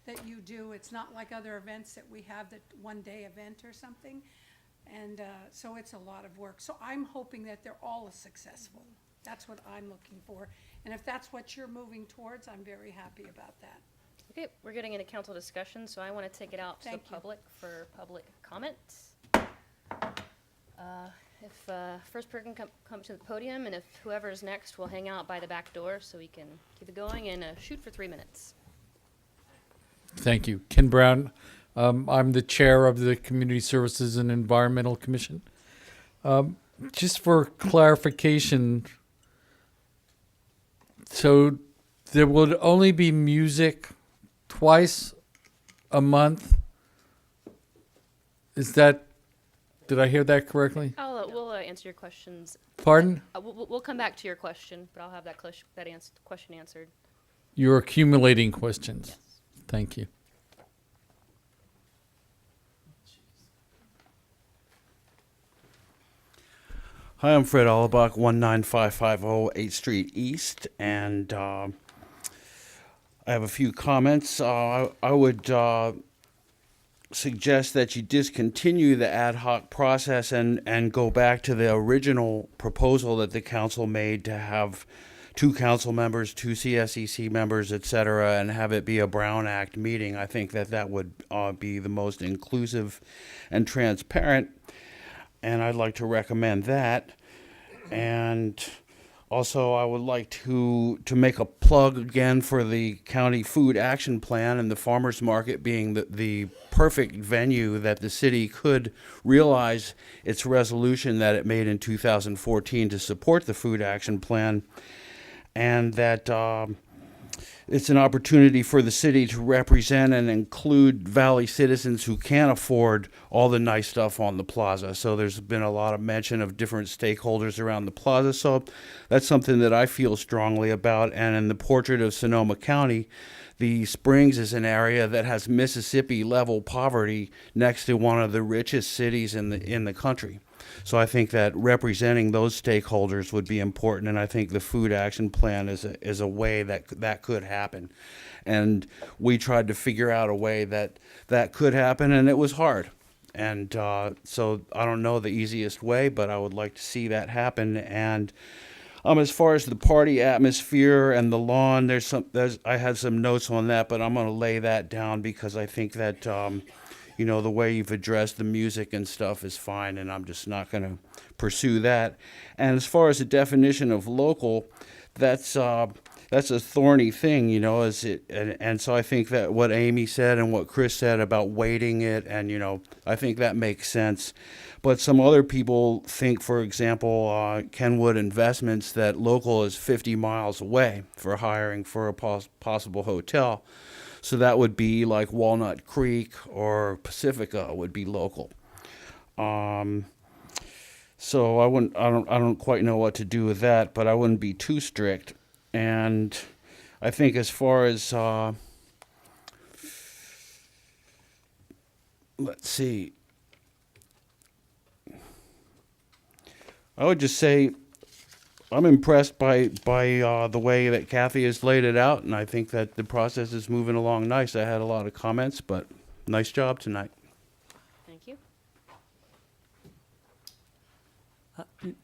that you do. It's not like other events that we have, that one-day event or something. And so it's a lot of work. So I'm hoping that they're all successful. That's what I'm looking for. And if that's what you're moving towards, I'm very happy about that. Okay, we're getting into council discussion, so I want to take it out to the Thank you. public for public comments. If first person come to the podium, and if whoever's next will hang out by the back door so we can keep it going, and shoot for 3 minutes. Thank you. Ken Brown. I'm the chair of the Community Services and Environmental Commission. Just for clarification, so there would only be music twice a month? Did I hear that correctly? We'll answer your questions. Pardon? We'll come back to your question, but I'll have that question answered. You're accumulating questions. Yes. Thank you. Hi, I'm Fred Allebach, 19550 8th Street East, and I have a few comments. I would suggest that you discontinue the ad hoc process and go back to the original proposal that the council made to have 2 council members, 2 CSEC members, et cetera, and have it be a Brown Act meeting. I think that would be the most inclusive and transparent, and I'd like to recommend that. And also, I would like to make a plug again for the county food action plan, and the farmers market being the perfect venue that the city could realize its resolution that it made in 2014 to support the food action plan, and that it's an opportunity for the city to represent and include Valley citizens who can't afford all the nice stuff on the plaza. So there's been a lot of mention of different stakeholders around the plaza. So that's something that I feel strongly about. And in the portrait of Sonoma County, the Springs is an area that has Mississippi level poverty next to one of the richest cities in the country. So I think that representing those stakeholders would be important, and I think the food action plan is a way that could happen. And we tried to figure out a way that could happen, and it was hard. And so I don't know the easiest way, but I would like to see that happen. And as far as the party atmosphere and the lawn, I had some notes on that, but I'm going to lay that down because I think that the way you've addressed the music and stuff is fine, and I'm just not going to pursue that. And as far as the definition of local, that's a thorny thing, and so I think that what Amy said and what Chris said about weighting it, and I think that makes sense. But some other people think, for example, Kenwood Investments, that local is 50 miles away for hiring for a possible hotel. So that would be like Walnut Creek or Pacifica would be local. So I don't quite know what to do with that, but I wouldn't be too strict. And I think as far as let's see, I would just say I'm impressed by the way that Kathy has laid it out, and I think that the process is moving along nice. I had a lot of comments, but nice job tonight. Thank you.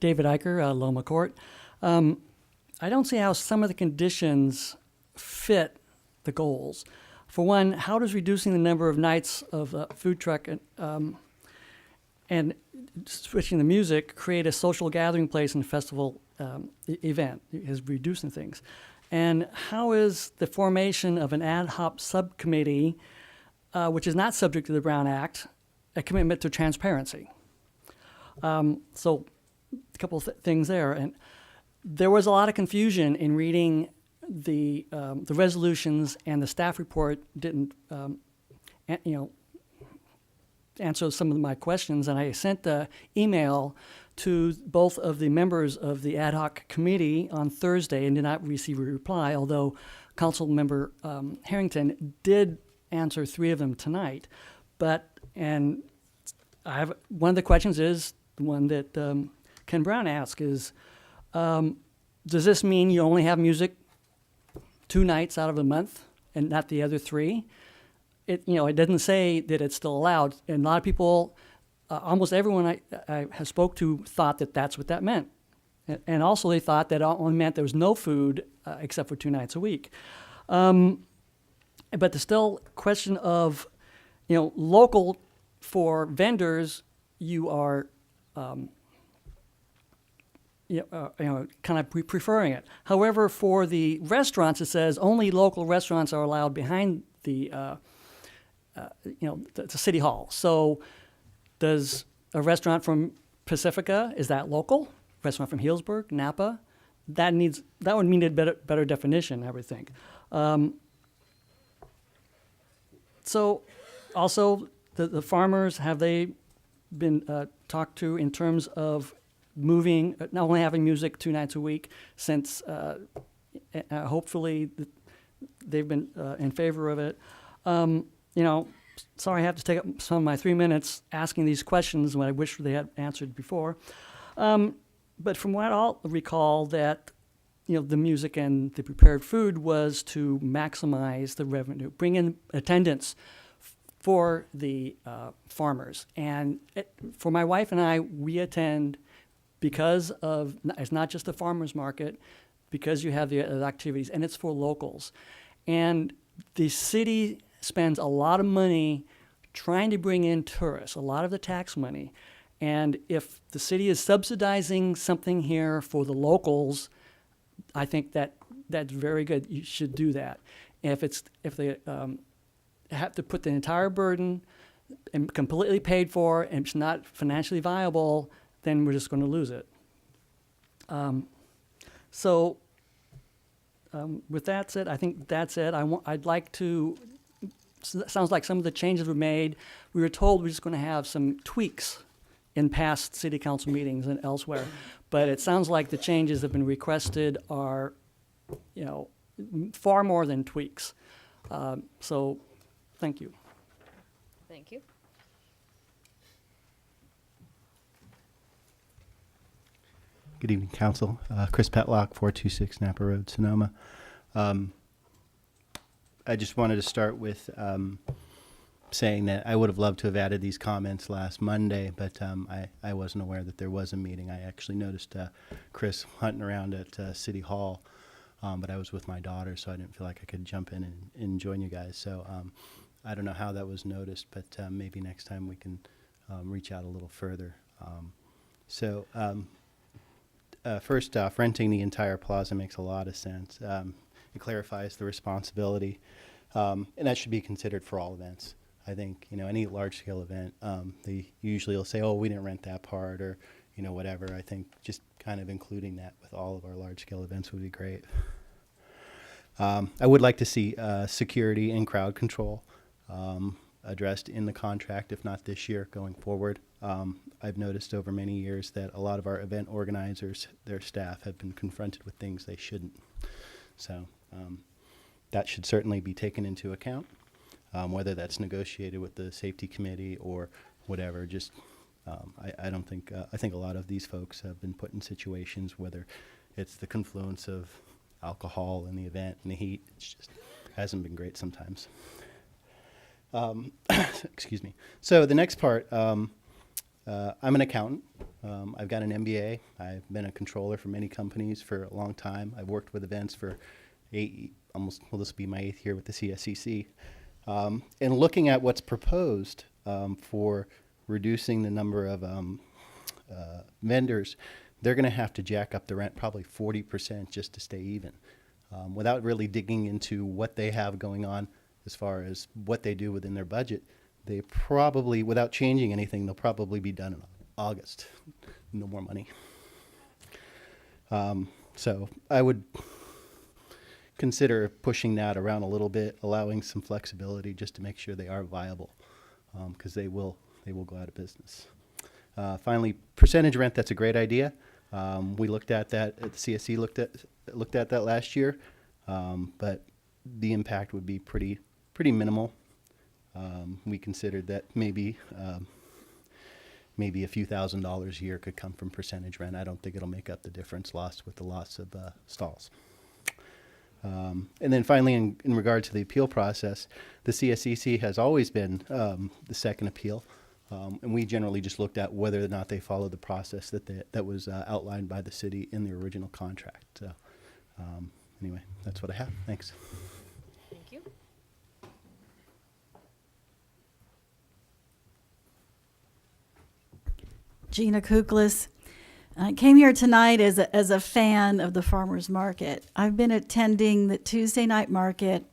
David Eicher, Loma Court. I don't see how some of the conditions fit the goals. For one, how does reducing the number of nights of food truck and switching the music create a social gathering place and festival event? Is reducing things. And how is the formation of an ad hoc subcommittee, which is not subject to the Brown Act, a commitment to transparency? So a couple of things there. And there was a lot of confusion in reading the resolutions, and the staff report didn't answer some of my questions, and I sent the email to both of the members of the ad hoc committee on Thursday and did not receive a reply, although Council Member Harrington did answer 3 of them tonight. And I have one of the questions is the one that Ken Brown asked is, does this mean you only have music 2 nights out of the month and not the other 3? It doesn't say that it's still allowed, and a lot of people, almost everyone I have spoke to thought that that's what that meant, and also they thought that only meant there was no food except for 2 nights a week. But there's still question of, local for vendors, you are, kind of preferring it. However, for the restaurants, it says only local restaurants are allowed behind the City Hall. So does a restaurant from Pacifica, is that local? Restaurant from Healdsburg, Napa? That would need a better definition, I would think. So also the farmers, have they been talked to in terms of moving, not only having music 2 nights a week, since hopefully they've been in favor of it. Sorry I have to take up some of my 3 minutes asking these questions when I wish they had answered before. But from what I'll recall, that the music and the prepared food was to maximize the revenue, bring in attendance for the farmers. And for my wife and I, we attend because of, it's not just the farmers market, because you have the activities, and it's for locals. And the city spends a lot of money trying to bring in tourists, a lot of the tax money. And if the city is subsidizing something here for the locals, I think that's very good. You should do that. If they have to put the entire burden and completely paid for, and it's not financially viable, then we're just going to lose it. With that said, I think that's it. I'd like to. Sounds like some of the changes were made. We were told we're just going to have some tweaks in past city council meetings and elsewhere, but it sounds like the changes that have been requested are, far more than tweaks. So, thank you. Thank you. Good evening, Council. Chris Petlock, 426 Napa Road, Sonoma. I just wanted to start with saying that I would have loved to have added these comments last Monday, but I wasn't aware that there was a meeting. I actually noticed Chris hunting around at City Hall, but I was with my daughter, so I didn't feel like I could jump in and join you guys. So I don't know how that was noticed, but maybe next time we can reach out a little further. First off, renting the entire plaza makes a lot of sense. It clarifies the responsibility, and that should be considered for all events. I think, any large-scale event, they usually will say, oh, we didn't rent that part, or, whatever. I think just kind of including that with all of our large-scale events would be great. I would like to see security and crowd control addressed in the contract, if not this year, going forward. I've noticed over many years that a lot of our event organizers, their staff, have been confronted with things they shouldn't. So that should certainly be taken into account, whether that's negotiated with the safety committee or whatever. Just I don't think I think a lot of these folks have been put in situations, whether it's the confluence of alcohol and the event and the heat, it just hasn't been great sometimes. Excuse me. So the next part, I'm an accountant. I've got an MBA. I've been a controller for many companies for a long time. I've worked with events for this will be my 8th year with the CSCC. And looking at what's proposed for reducing the number of vendors, they're going to have to jack up the rent probably 40% just to stay even, without really digging into what they have going on as far as what they do within their budget. They probably, without changing anything, they'll probably be done in August. No more money. So I would consider pushing that around a little bit, allowing some flexibility just to make sure they are viable, because they will go out of business. Finally, percentage rent, that's a great idea. We looked at that, the CSC looked at that last year, but the impact would be pretty minimal. We considered that maybe a few $1,000s a year could come from percentage rent. I don't think it'll make up the difference lost with the loss of stalls. And then finally, in regard to the appeal process, the CSCC has always been the second appeal, and we generally just looked at whether or not they followed the process that was outlined by the city in the original contract. So anyway, that's what I have. Thanks. Thank you. Gina Kuklis. I came here tonight as a fan of the farmers market. I've been attending the Tuesday night market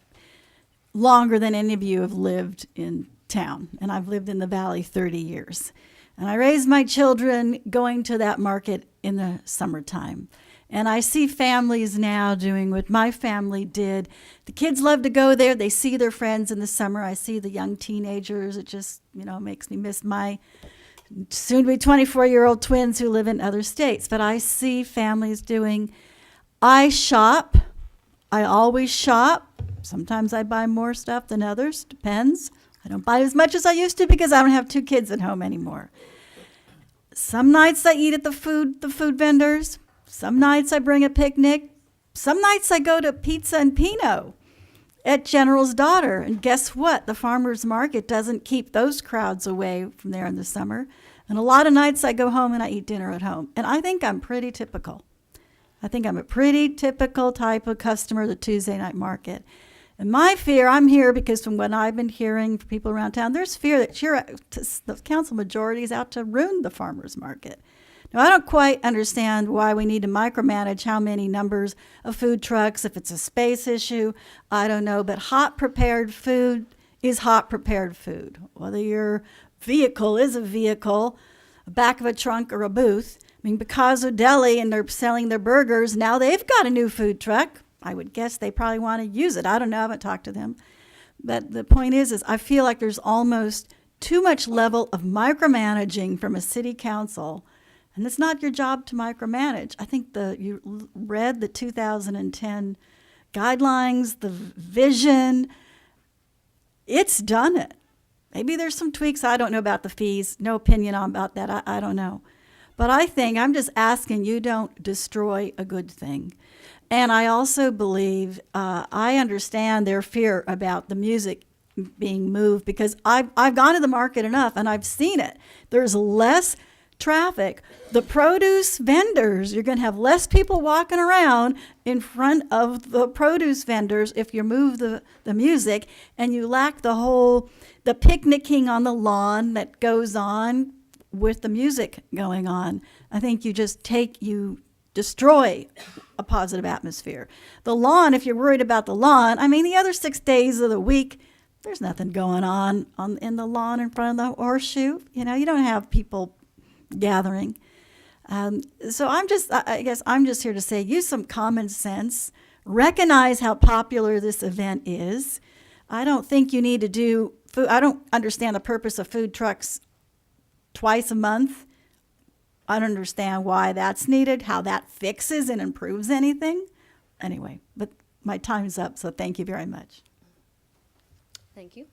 longer than any of you have lived in town, and I've lived in the valley 30 years. And I raised my children going to that market in the summertime. And I see families now doing what my family did. The kids love to go there. They see their friends in the summer. I see the young teenagers. It just, makes me miss my soon-to-be 24-year-old twins who live in other states. But I see families I shop. I always shop. Sometimes I buy more stuff than others. Depends. I don't buy as much as I used to because I don't have 2 kids at home anymore. Some nights I eat at the food vendors. Some nights I bring a picnic. Some nights I go to Pizza and Pinot at General's Daughter. And guess what? The farmers market doesn't keep those crowds away from there in the summer. And a lot of nights I go home and I eat dinner at home. And I think I'm pretty typical. I think I'm a pretty typical type of customer of the Tuesday night market. And my fear, I'm here because from what I've been hearing from people around town, there's fear that the council majority is out to ruin the farmers market. Now, I don't quite understand why we need to micromanage how many numbers of food trucks, if it's a space issue, I don't know. But hot prepared food is hot prepared food. Whether your vehicle is a vehicle, a back of a trunk or a booth. I mean, Picasso Deli, and they're selling their burgers, now they've got a new food truck. I would guess they probably want to use it. I don't know. I haven't talked to them. But the point is I feel like there's almost too much level of micromanaging from a city council. And it's not your job to micromanage. I think you read the 2010 guidelines, the vision. it's done it. Maybe there's some tweaks. I don't know about the fees. No opinion on about that. I don't know. But I think I'm just asking you don't destroy a good thing. And I also believe, I understand their fear about the music being moved because I've gone to the market enough and I've seen it. There's less traffic. The produce vendors, you're going to have less people walking around in front of the produce vendors if you move the music, and you lack the picnicking on the lawn that goes on with the music going on. I think you destroy a positive atmosphere. The lawn, if you're worried about the lawn, I mean, the other 6 days of the week, there's nothing going on in the lawn in front of the horseshoe. You don't have people gathering. So I guess I'm just here to say, use some common sense, recognize how popular this event is. I don't think you need to do food. I don't understand the purpose of food trucks twice a month. I don't understand why that's needed, how that fixes and improves anything. Anyway, but my time's up, so thank you very much. Thank you.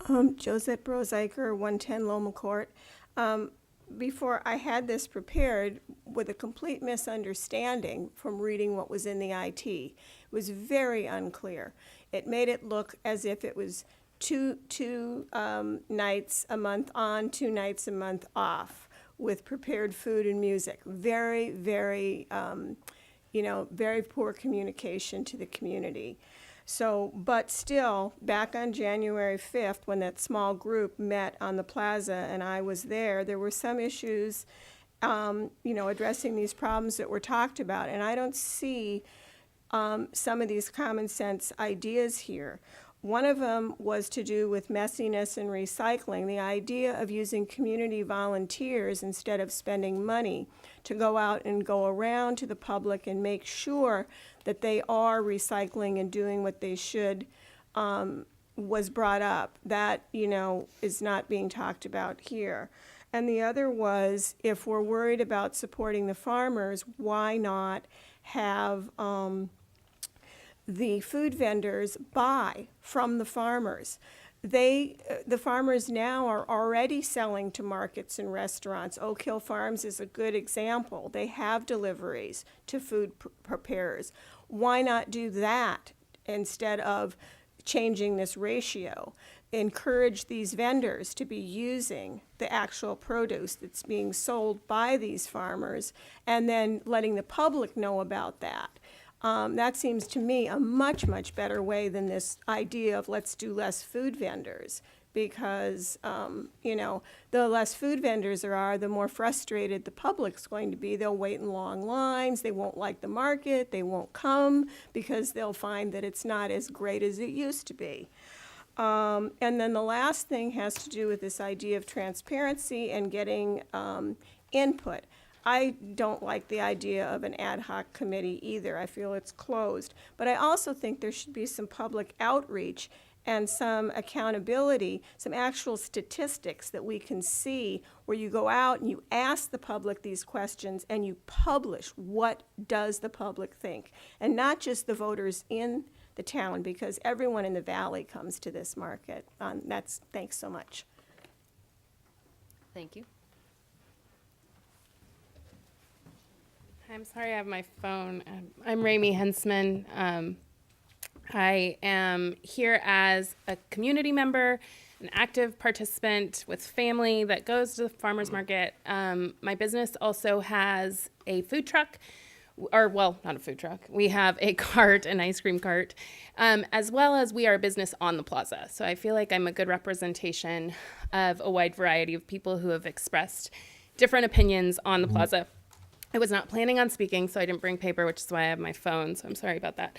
Josette Broziker, 110 Loma Court. Before I had this prepared with a complete misunderstanding from reading what was in the IT. It was very unclear. It made it look as if it was two nights a month on, 2 nights a month off with prepared food and music. Very, very, very poor communication to the community. So, but still, back on January 5th, when that small group met on the plaza and I was there were some issues, addressing these problems that were talked about. And I don't see some of these common sense ideas here. One of them was to do with messiness and recycling, the idea of using community volunteers instead of spending money to go out and go around to the public and make sure that they are recycling and doing what they should, was brought up. That, is not being talked about here. And the other was, if we're worried about supporting the farmers, why not have the food vendors buy from the farmers? The farmers now are already selling to markets and restaurants. Oak Hill Farms is a good example. They have deliveries to food preparers. Why not do that instead of changing this ratio? Encourage these vendors to be using the actual produce that's being sold by these farmers and then letting the public know about that. That seems to me a much, much better way than this idea of let's do less food vendors, because, the less food vendors there are, the more frustrated the public's going to be. They'll wait in long lines, they won't like the market, they won't come because they'll find that it's not as great as it used to be. And then the last thing has to do with this idea of transparency and getting input. I don't like the idea of an ad hoc committee either. I feel it's closed. But I also think there should be some public outreach and some accountability, some actual statistics that we can see where you go out and you ask the public these questions and you publish what does the public think, and not just the voters in the town, because everyone in the valley comes to this market. Thanks so much. Thank you. I'm sorry, I have my phone. I'm Ramey Hensman. I am here as a community member, an active participant with family that goes to the farmer's market. My business also has a food truck, not a food truck. We have a cart, an ice cream cart, as well as we are a business on the plaza. So I feel like I'm a good representation of a wide variety of people who have expressed different opinions on the plaza. I was not planning on speaking, so I didn't bring paper, which is why I have my phone, so I'm sorry about that.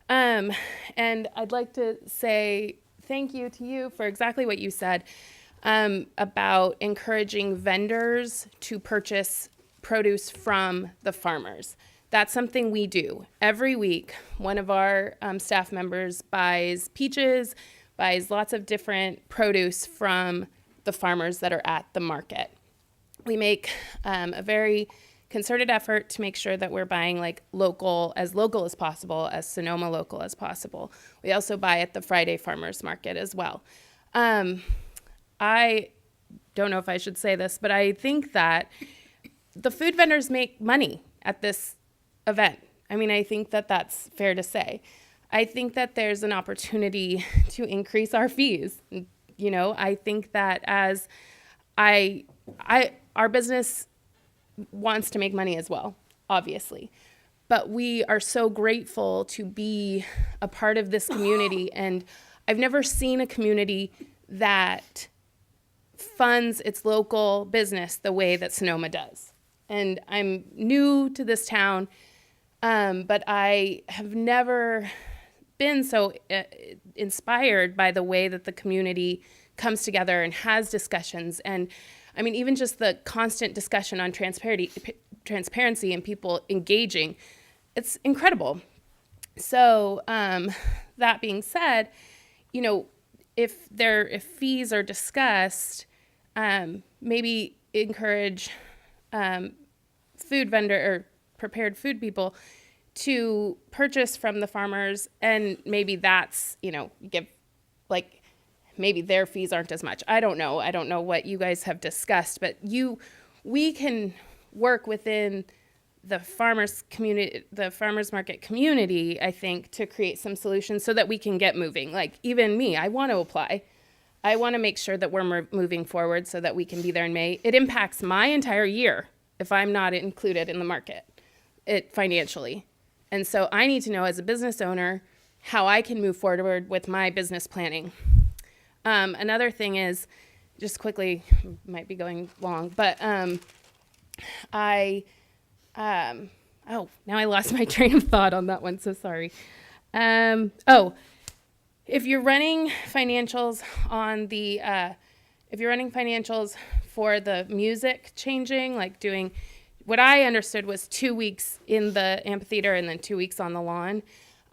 And I'd like to say thank you to you for exactly what you said about encouraging vendors to purchase produce from the farmers. That's something we do. Every week, one of our staff members buys peaches, buys lots of different produce from the farmers that are at the market. We make a very concerted effort to make sure that we're buying like local as possible, as Sonoma local as possible. We also buy at the Friday Farmers Market as well. I don't know if I should say this, but I think that the food vendors make money at this event. I mean, I think that that's fair to say. I think that there's an opportunity to increase our fees. You know, I think that as our business wants to make money as well, obviously. But we are so grateful to be a part of this community. And I've never seen a community that funds its local business the way that Sonoma does. And I'm new to this town, but I have never been so inspired by the way that the community comes together and has discussions. And I mean, even just the constant discussion on transparency and people engaging, it's incredible. So that being said, you know, if fees are discussed, maybe encourage food vendor or prepared food people to purchase from the farmers, and maybe that's, you know, give like maybe their fees aren't as much. I don't know. I don't know what you guys have discussed, but we can work within the farmers market community, I think, to create some solutions so that we can get moving. Like even me, I want to apply. I want to make sure that we're moving forward so that we can be there in May. It impacts my entire year if I'm not included in the market, financially. And so I need to know as a business owner how I can move forward with my business planning. Another thing is, just quickly, might be going long, but now I lost my train of thought on that one, so sorry. If you're running financials for the music changing, like doing, what I understood was 2 weeks in the amphitheater and then 2 weeks on the lawn.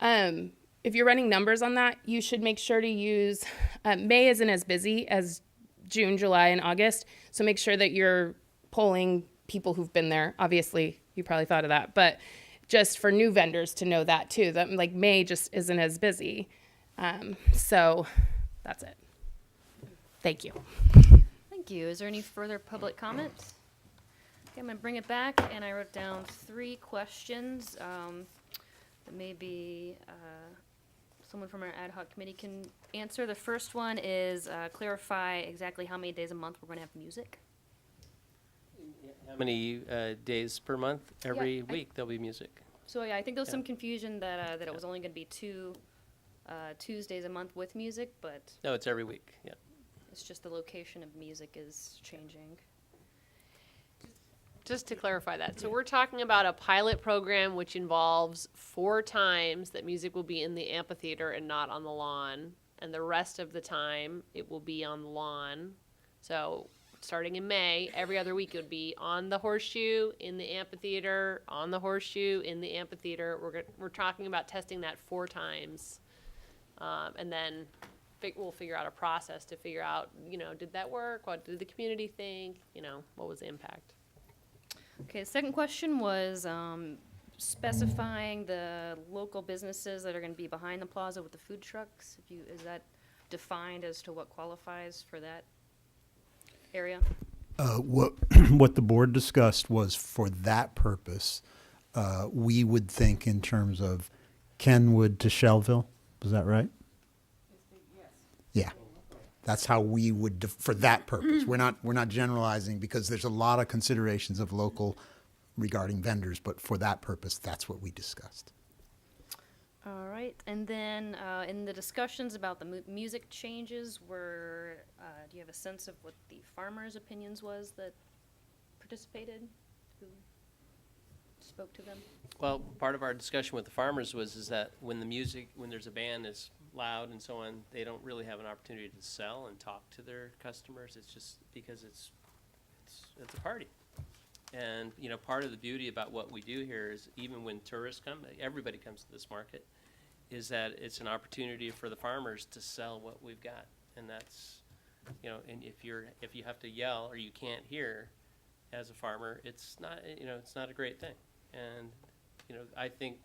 If you're running numbers on that, you should make sure to use, May isn't as busy as June, July, and August, so make sure that you're polling people who've been there. Obviously, you probably thought of that, but just for new vendors to know that too, that like May just isn't as busy. So that's it. Thank you. Thank you. Is there any further public comments? Okay, I'm gonna bring it back, and I wrote down 3 questions that maybe someone from our ad hoc committee can answer. The first one is clarify exactly how many days a month we're gonna have music. How many days per month? Every Yeah, week there'll be music. So yeah, I think there was Yeah. some confusion that it was only gonna be 2 Tuesdays a month with music, but No, it's every week, yeah. it's just the location of music is changing. Just to clarify that, so we're talking about a pilot program which involves 4 times that music will be in the amphitheater and not on the lawn, and the rest of the time it will be on the lawn. So starting in May, every other week it would be on the horseshoe, in the amphitheater, on the horseshoe, in the amphitheater. We're talking about testing that 4 times, and then we'll figure out a process to figure out, you know, did that work? What did the community think? You know, what was the impact? Okay, the second question was specifying the local businesses that are gonna be behind the plaza with the food trucks. Is that defined as to what qualifies for that area? What the board discussed was for that purpose, we would think in terms of Kenwood to Shellville. Was that right? Yeah. That's how we would, for that purpose. We're not generalizing because there's a lot of considerations of local regarding vendors, but for that purpose, that's what we discussed. All right, and then in the discussions about the music changes, do you have a sense of what the farmers' opinions was that participated, who spoke to them? Well, part of our discussion with the farmers is that when there's a band that's loud and so on, they don't really have an opportunity to sell and talk to their customers. It's just because it's a party. And, you know, part of the beauty about what we do here is even when tourists come, everybody comes to this market, is that it's an opportunity for the farmers to sell what we've got. And that's, you know, and if you have to yell or you can't hear, as a farmer, it's not, it's not a great thing. And, I think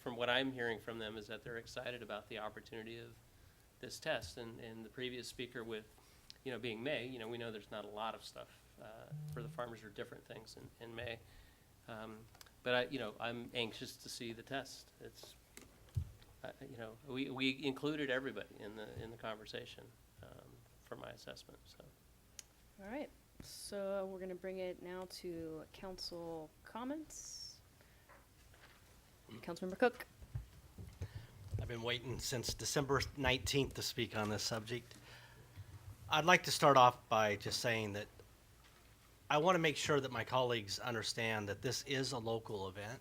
from what I'm hearing from them is that they're excited about the opportunity of this test. And the previous speaker with, being May, we know there's not a lot of stuff for the farmers or different things in May. But I'm anxious to see the test. It's, we included everybody in the conversation for my assessment. So. All right, so we're gonna bring it now to council comments. Councilmember Cook. I've been waiting since December 19th to speak on this subject. I'd like to start off by just saying that I want to make sure that my colleagues understand that this is a local event.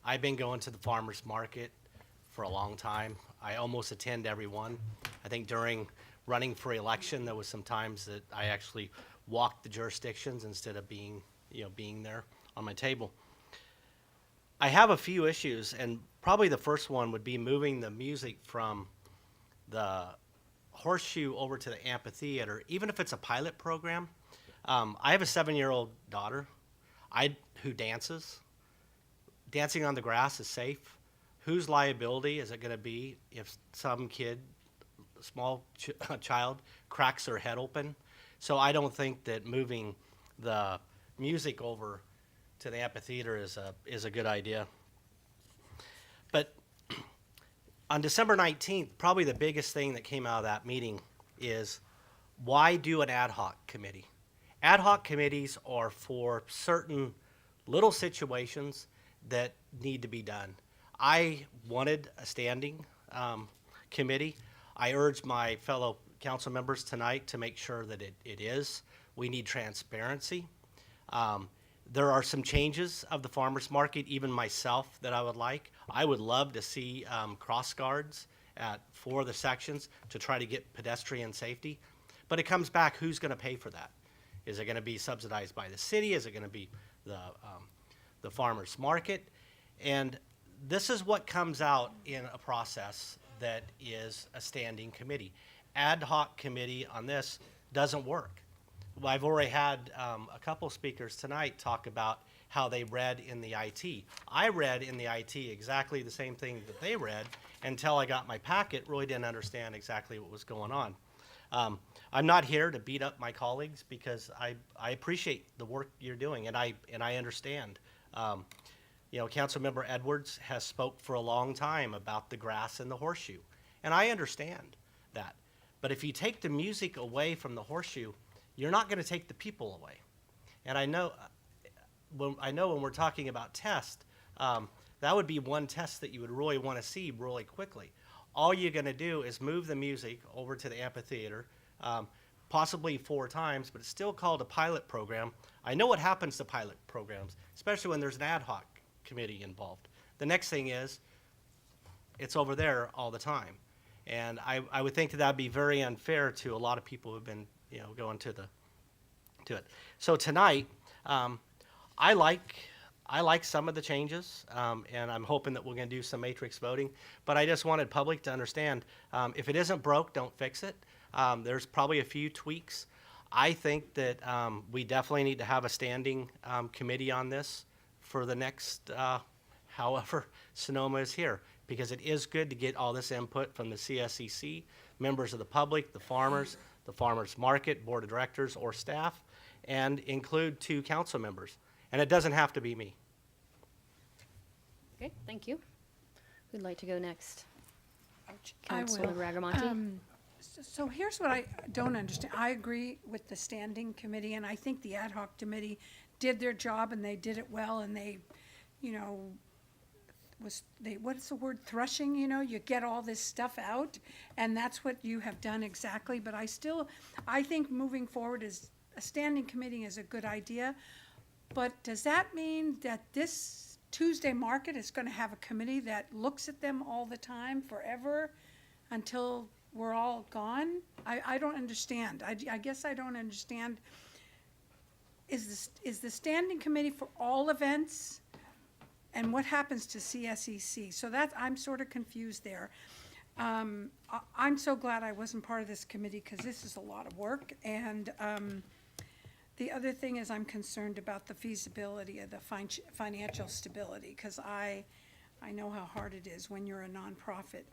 I've been going to the farmers market for a long time. I almost attend every one. I think during running for election, there was some times that I actually walked the jurisdictions instead of being there on my table. I have a few issues, and probably the first one would be moving the music from the horseshoe over to the amphitheater, even if it's a pilot program. I have a 7-year-old daughter who dances. Dancing on the grass is safe. Whose liability is it going to be if some kid, small child, cracks their head open? So I don't think that moving the music over to the amphitheater is a good idea. But on December 19th, probably the biggest thing that came out of that meeting is, why do an ad hoc committee? Ad hoc committees are for certain little situations that need to be done. I wanted a standing committee. I urge my fellow council members tonight to make sure that it is. We need transparency. There are some changes of the farmers market, even myself, that I would like. I would love to see cross guards at 4 of the sections to try to get pedestrian safety. But it comes back, who's going to pay for that? Is it going to be subsidized by the city? Is it going to be the farmers market? And this is what comes out in a process that is a standing committee. Ad hoc committee on this doesn't work. Well, I've already had a couple speakers tonight talk about how they read in the IT. I read in the IT exactly the same thing that they read until I got my packet, really didn't understand exactly what was going on. I'm not here to beat up my colleagues because I appreciate the work you're doing, and I understand. Councilmember Edwards has spoke for a long time about the grass and the horseshoe, and I understand that. But if you take the music away from the horseshoe, you're not going to take the people away. And I know when we're talking about test, that would be one test that you would really want to see really quickly. All you're going to do is move the music over to the amphitheater, possibly 4 times, but it's still called a pilot program. I know what happens to pilot programs, especially when there's an ad hoc committee involved. The next thing is, it's over there all the time. And I would think that would be very unfair to a lot of people who've been going to it. So tonight, I like some of the changes, and I'm hoping that we're going to do some matrix voting. But I just wanted public to understand, if it isn't broke, don't fix it. There's probably a few tweaks. I think that we definitely need to have a standing committee on this for the next, however Sonoma is here, because it is good to get all this input from the CSEC, members of the public, the farmers market, board of directors, or staff, and include 2 council members. And it doesn't have to be me. Okay, thank you. Who'd like to go next? I will. Councilman Ragamonti. So here's what I don't understand. I agree with the standing committee, and I think the ad hoc committee did their job, and they did it well, and they, what's the word, threshing, you get all this stuff out, and that's what you have done exactly. But I think moving forward is a standing committee is a good idea. But does that mean that this Tuesday market is going to have a committee that looks at them all the time, forever, until we're all gone? I don't understand. I guess I don't understand. Is the standing committee for all events? And what happens to CSEC? So I'm sort of confused there. I'm so glad I wasn't part of this committee because this is a lot of work. And The other thing is I'm concerned about the feasibility of the financial stability, because I know how hard it is when you're a nonprofit.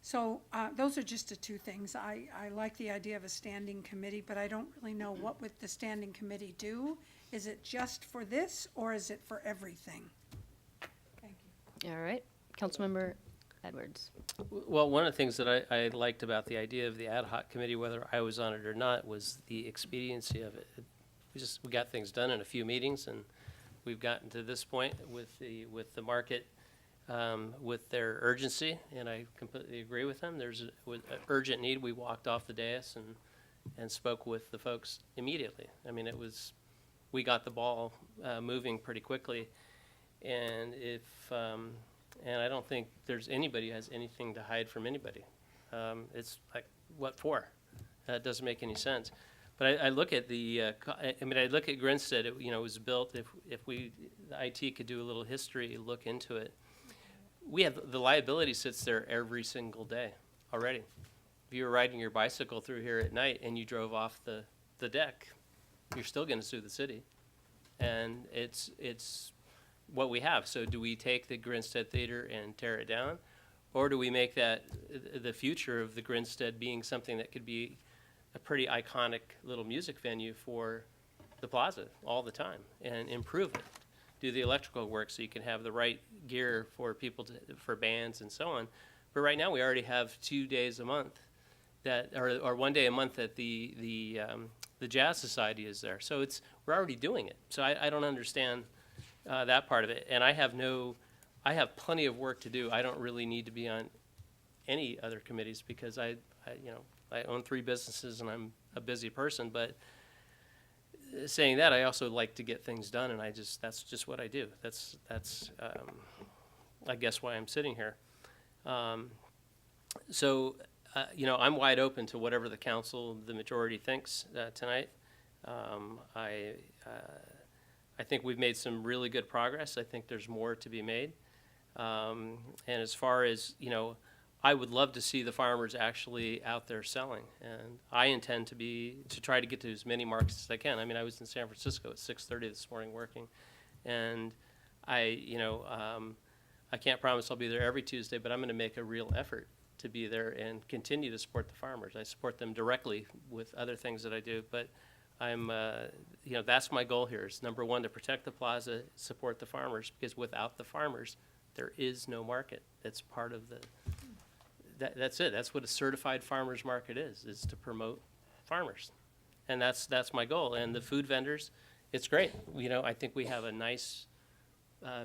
So those are just the two things. I like the idea of a standing committee, but I don't really know what would the standing committee do. Is it just for this, or is it for everything? Thank you. All right, Councilmember Edwards. Well, one of the things that I liked about the idea of the ad hoc committee, whether I was on it or not, was the expediency of it. We got things done in a few meetings, and we've gotten to this point with the market, with their urgency, and I completely agree with them. There's an urgent need. We walked off the dais and spoke with the folks immediately. I mean, we got the ball moving pretty quickly, and and I don't think there's anybody who has anything to hide from anybody. It's like, what for? That doesn't make any sense. But I look at I look at Grinstead. It was built. If the IT could do a little history, look into it. We have the liability sits there every single day already. If you were riding your bicycle through here at night and you drove off the deck, you're still going to sue the city, and it's what we have. So do we take the Grinstead Theater and tear it down, or do we make that the future of the Grinstead being something that could be a pretty iconic little music venue for the plaza all the time and improve it? Do the electrical work so you can have the right gear for people for bands and so on. But right now we already have 2 days a month or 1 day a month that the Jazz Society is there. So we're already doing it. So I don't understand that part of it. And I have plenty of work to do. I don't really need to be on any other committees because I own 3 businesses and I'm a busy person. But saying that, I also like to get things done, and that's just what I do. That's I guess why I'm sitting here. So I'm wide open to whatever the council, the majority thinks tonight. I think we've made some really good progress. I think there's more to be made. And as far as, I would love to see the farmers actually out there selling. And I intend to try to get to as many markets as I can. I mean, I was in San Francisco at 6:30 this morning working. And I can't promise I'll be there every Tuesday, but I'm going to make a real effort to be there and continue to support the farmers. I support them directly with other things that I do, but I'm, that's my goal here. Is number one, to protect the plaza, support the farmers, because without the farmers, there is no market. That's part of that's it. That's what a certified farmers market is to promote farmers. And that's my goal. And the food vendors, it's great. I think we have a nice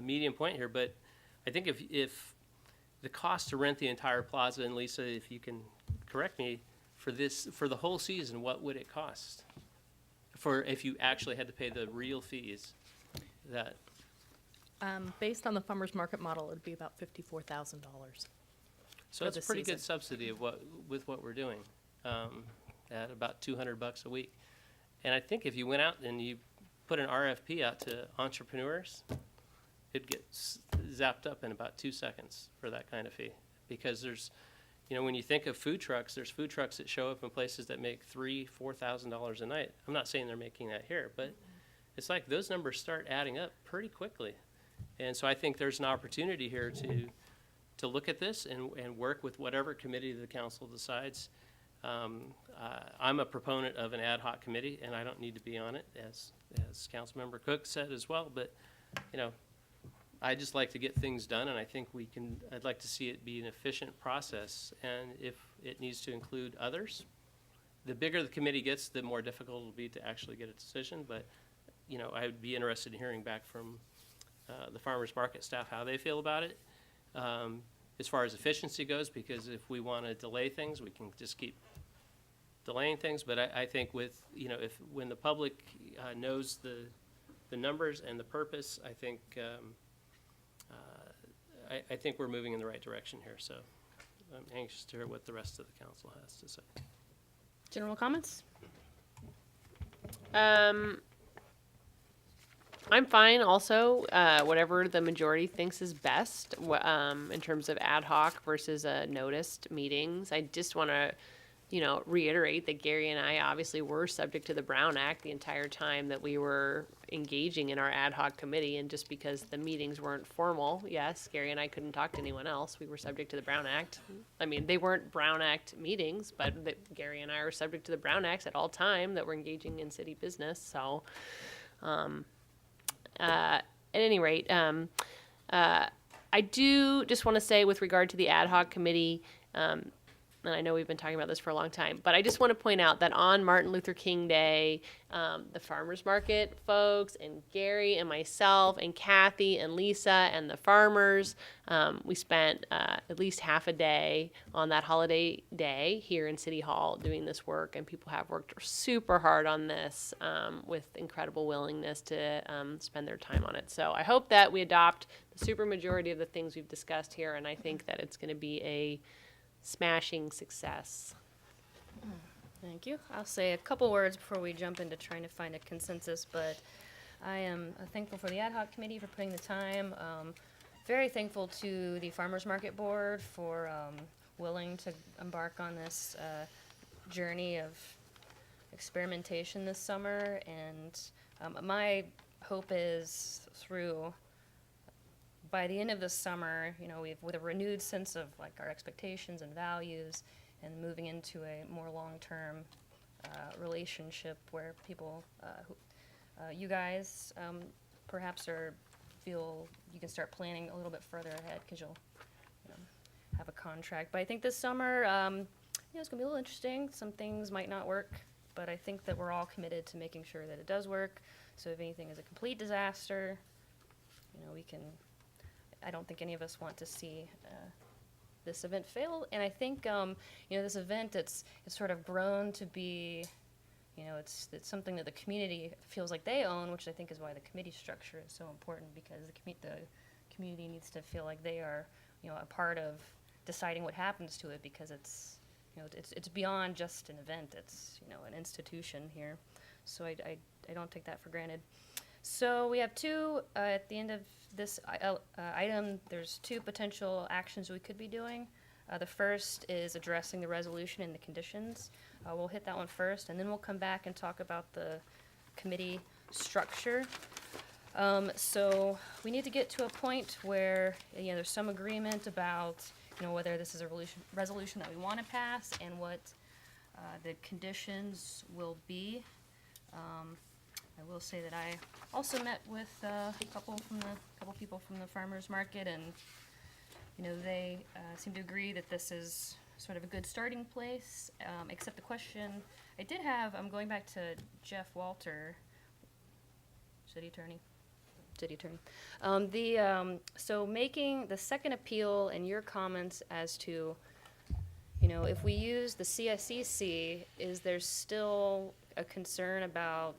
medium point here, but I think if the cost to rent the entire plaza, and Lisa, if you can correct me, for the whole season, what would it cost? If you actually had to pay the real fees, based on the farmer's market model, it would be about $54,000. So it's a pretty good subsidy with what we're doing, at about $200 a week. And I think if you went out and you put an RFP out to entrepreneurs, it'd get zapped up in about 2 seconds for that kind of fee. Because there's, when you think of food trucks, there's food trucks that show up in places that make $3,000-$4,000 a night. I'm not saying they're making that here, but it's like those numbers start adding up pretty quickly. And so I think there's an opportunity here to look at this and work with whatever committee the council decides. I'm a proponent of an ad hoc committee, and I don't need to be on it, as Councilmember Cook said as well. But I just like to get things done, and I think I'd like to see it be an efficient process. And if it needs to include others, the bigger the committee gets, the more difficult it'll be to actually get a decision. But I would be interested in hearing back from the farmers market staff how they feel about it. As far as efficiency goes, because if we want to delay things, we can just keep delaying things. But I think when the public knows the numbers and the purpose, I think I think we're moving in the right direction here. So I'm anxious to hear what the rest of the council has to say. General comments? I'm fine also, whatever the majority thinks is best in terms of ad hoc versus noticed meetings. I just want to reiterate that Gary and I obviously were subject to the Brown Act the entire time that we were engaging in our ad hoc committee. And just because the meetings weren't formal, yes, Gary and I couldn't talk to anyone else. We were subject to the Brown Act. I mean, they weren't Brown Act meetings, but Gary and I are subject to the Brown Acts at all time that we're engaging in city business. So, at any rate, I do just want to say with regard to the ad hoc committee, and I know we've been talking about this for a long time, but I just want to point out that on Martin Luther King Day, the farmers market folks and Gary and myself and Kathy and Lisa and the farmers, we spent at least half a day on that holiday day here in City Hall doing this work, and people have worked super hard on this with incredible willingness to spend their time on it. So I hope that we adopt the super majority of the things we've discussed here, and I think that it's going to be a smashing success. Thank you. I'll say a couple words before we jump into trying to find a consensus, but I am thankful for the ad hoc committee for putting the time. Very thankful to the Farmers Market Board for willing to embark on this journey of experimentation this summer. And my hope is by the end of the summer, with a renewed sense of like our expectations and values, and moving into a more long-term relationship where people, you guys, perhaps feel you can start planning a little bit further ahead because you'll have a contract. But I think this summer, it's gonna be a little interesting. Some things might not work, but I think that we're all committed to making sure that it does work. So if anything is a complete disaster, we can. I don't think any of us want to see this event fail. And I think, this event, it's sort of grown to be, it's something that the community feels like they own, which I think is why the committee structure is so important, because the community needs to feel like they are, a part of deciding what happens to it, because it's beyond just an event. It's, an institution here. So I don't take that for granted. So we have two, at the end of this item, there's two potential actions we could be doing. The first is addressing the resolution and the conditions. We'll hit that one first, and then we'll come back and talk about the committee structure. So we need to get to a point where, there's some agreement about, whether this is a resolution that we want to pass and what the conditions will be. I will say that I also met with a couple people from the farmers market, and they seem to agree that this is sort of a good starting place. Except the question I did have, I'm going back to Jeff Walter, city attorney. So making the second appeal and your comments as to, if we use the CSEC, is there still a concern about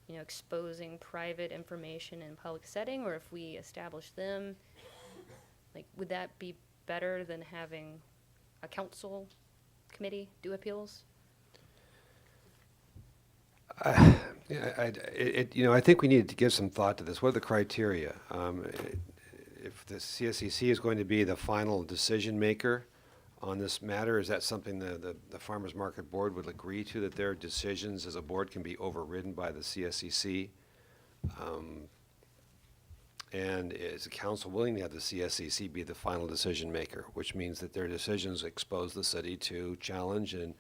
exposing private information in public setting, or if we establish them, would that be better than having a council committee do appeals? I think we need to give some thought to this. What are the criteria? If the CSEC is going to be the final decision maker on this matter, is that something the Farmers Market Board would agree to, that their decisions as a board can be overridden by the CSEC? And is the council willing to have the CSEC be the final decision maker, which means that their decisions expose the city to challenge and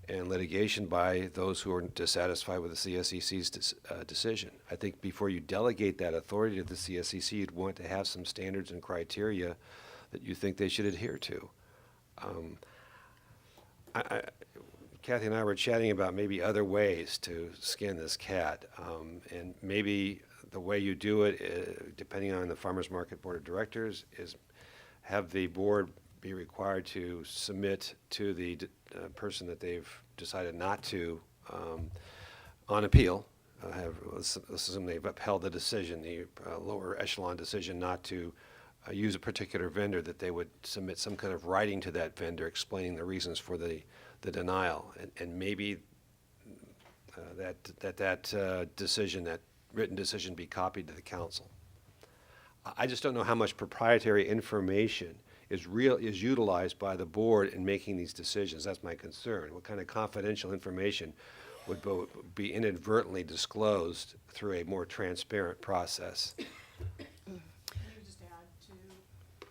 litigation by those who are dissatisfied with the CSEC's decision? I think before you delegate that authority to the CSEC, you'd want to have some standards and criteria that you think they should adhere to. Kathy and I were chatting about maybe other ways to skin this cat, and maybe the way you do it, depending on the Farmers Market Board of Directors, is have the board be required to submit to the person that they've decided not to, on appeal, let's assume they've upheld the decision, the lower echelon decision not to use a particular vendor, that they would submit some kind of writing to that vendor explaining the reasons for the denial, and maybe that decision, that written decision, be copied to the council. I just don't know how much proprietary information is utilized by the board in making these decisions. That's my concern. What kind of confidential information would be inadvertently disclosed through a more transparent process?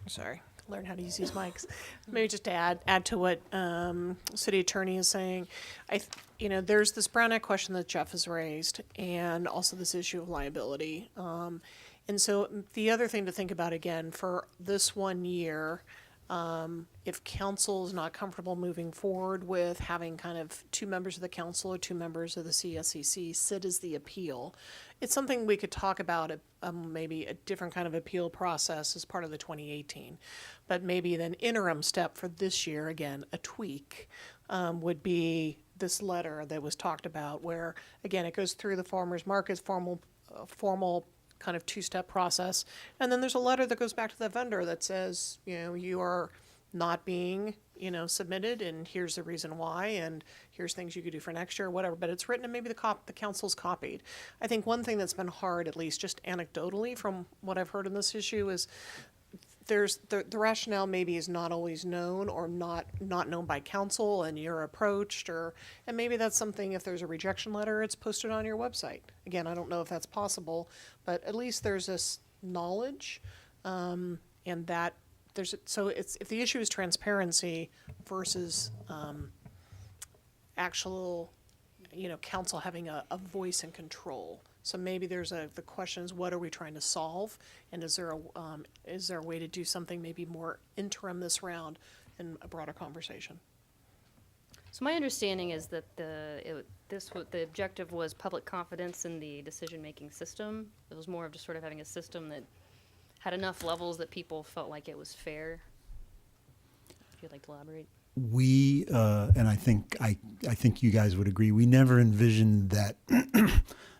Sorry, learn how to use these mics. Maybe just to add to what city attorney is saying. There's this Brown Act question that Jeff has raised, and also this issue of liability. And so the other thing to think about again for this 1 year, if council is not comfortable moving forward with having kind of 2 members of the council or 2 members of the CSEC sit as the appeal, it's something we could talk about, maybe a different kind of appeal process as part of the 2018. But maybe an interim step for this year, again, a tweak, would be this letter that was talked about where, again, it goes through the farmer's market, formal kind of 2-step process. And then there's a letter that goes back to the vendor that says, you are not being, submitted, and here's the reason why, and here's things you could do for next year or whatever. But it's written and maybe the council's copied. I think one thing that's been hard, at least just anecdotally from what I've heard in this issue, is there's the rationale maybe is not always known or not known by council, and you're approached, and maybe that's something, if there's a rejection letter, it's posted on your website. Again, I don't know if that's possible, but at least there's this knowledge, and that if the issue is transparency versus actual, council having a voice and control. So maybe there's the question is, what are we trying to solve? And is there a way to do something maybe more interim this round in a broader conversation? So my understanding is that the objective was public confidence in the decision-making system. It was more of just sort of having a system that had enough levels that people felt like it was fair. If you'd like to elaborate. We, and I think you guys would agree, we never envisioned that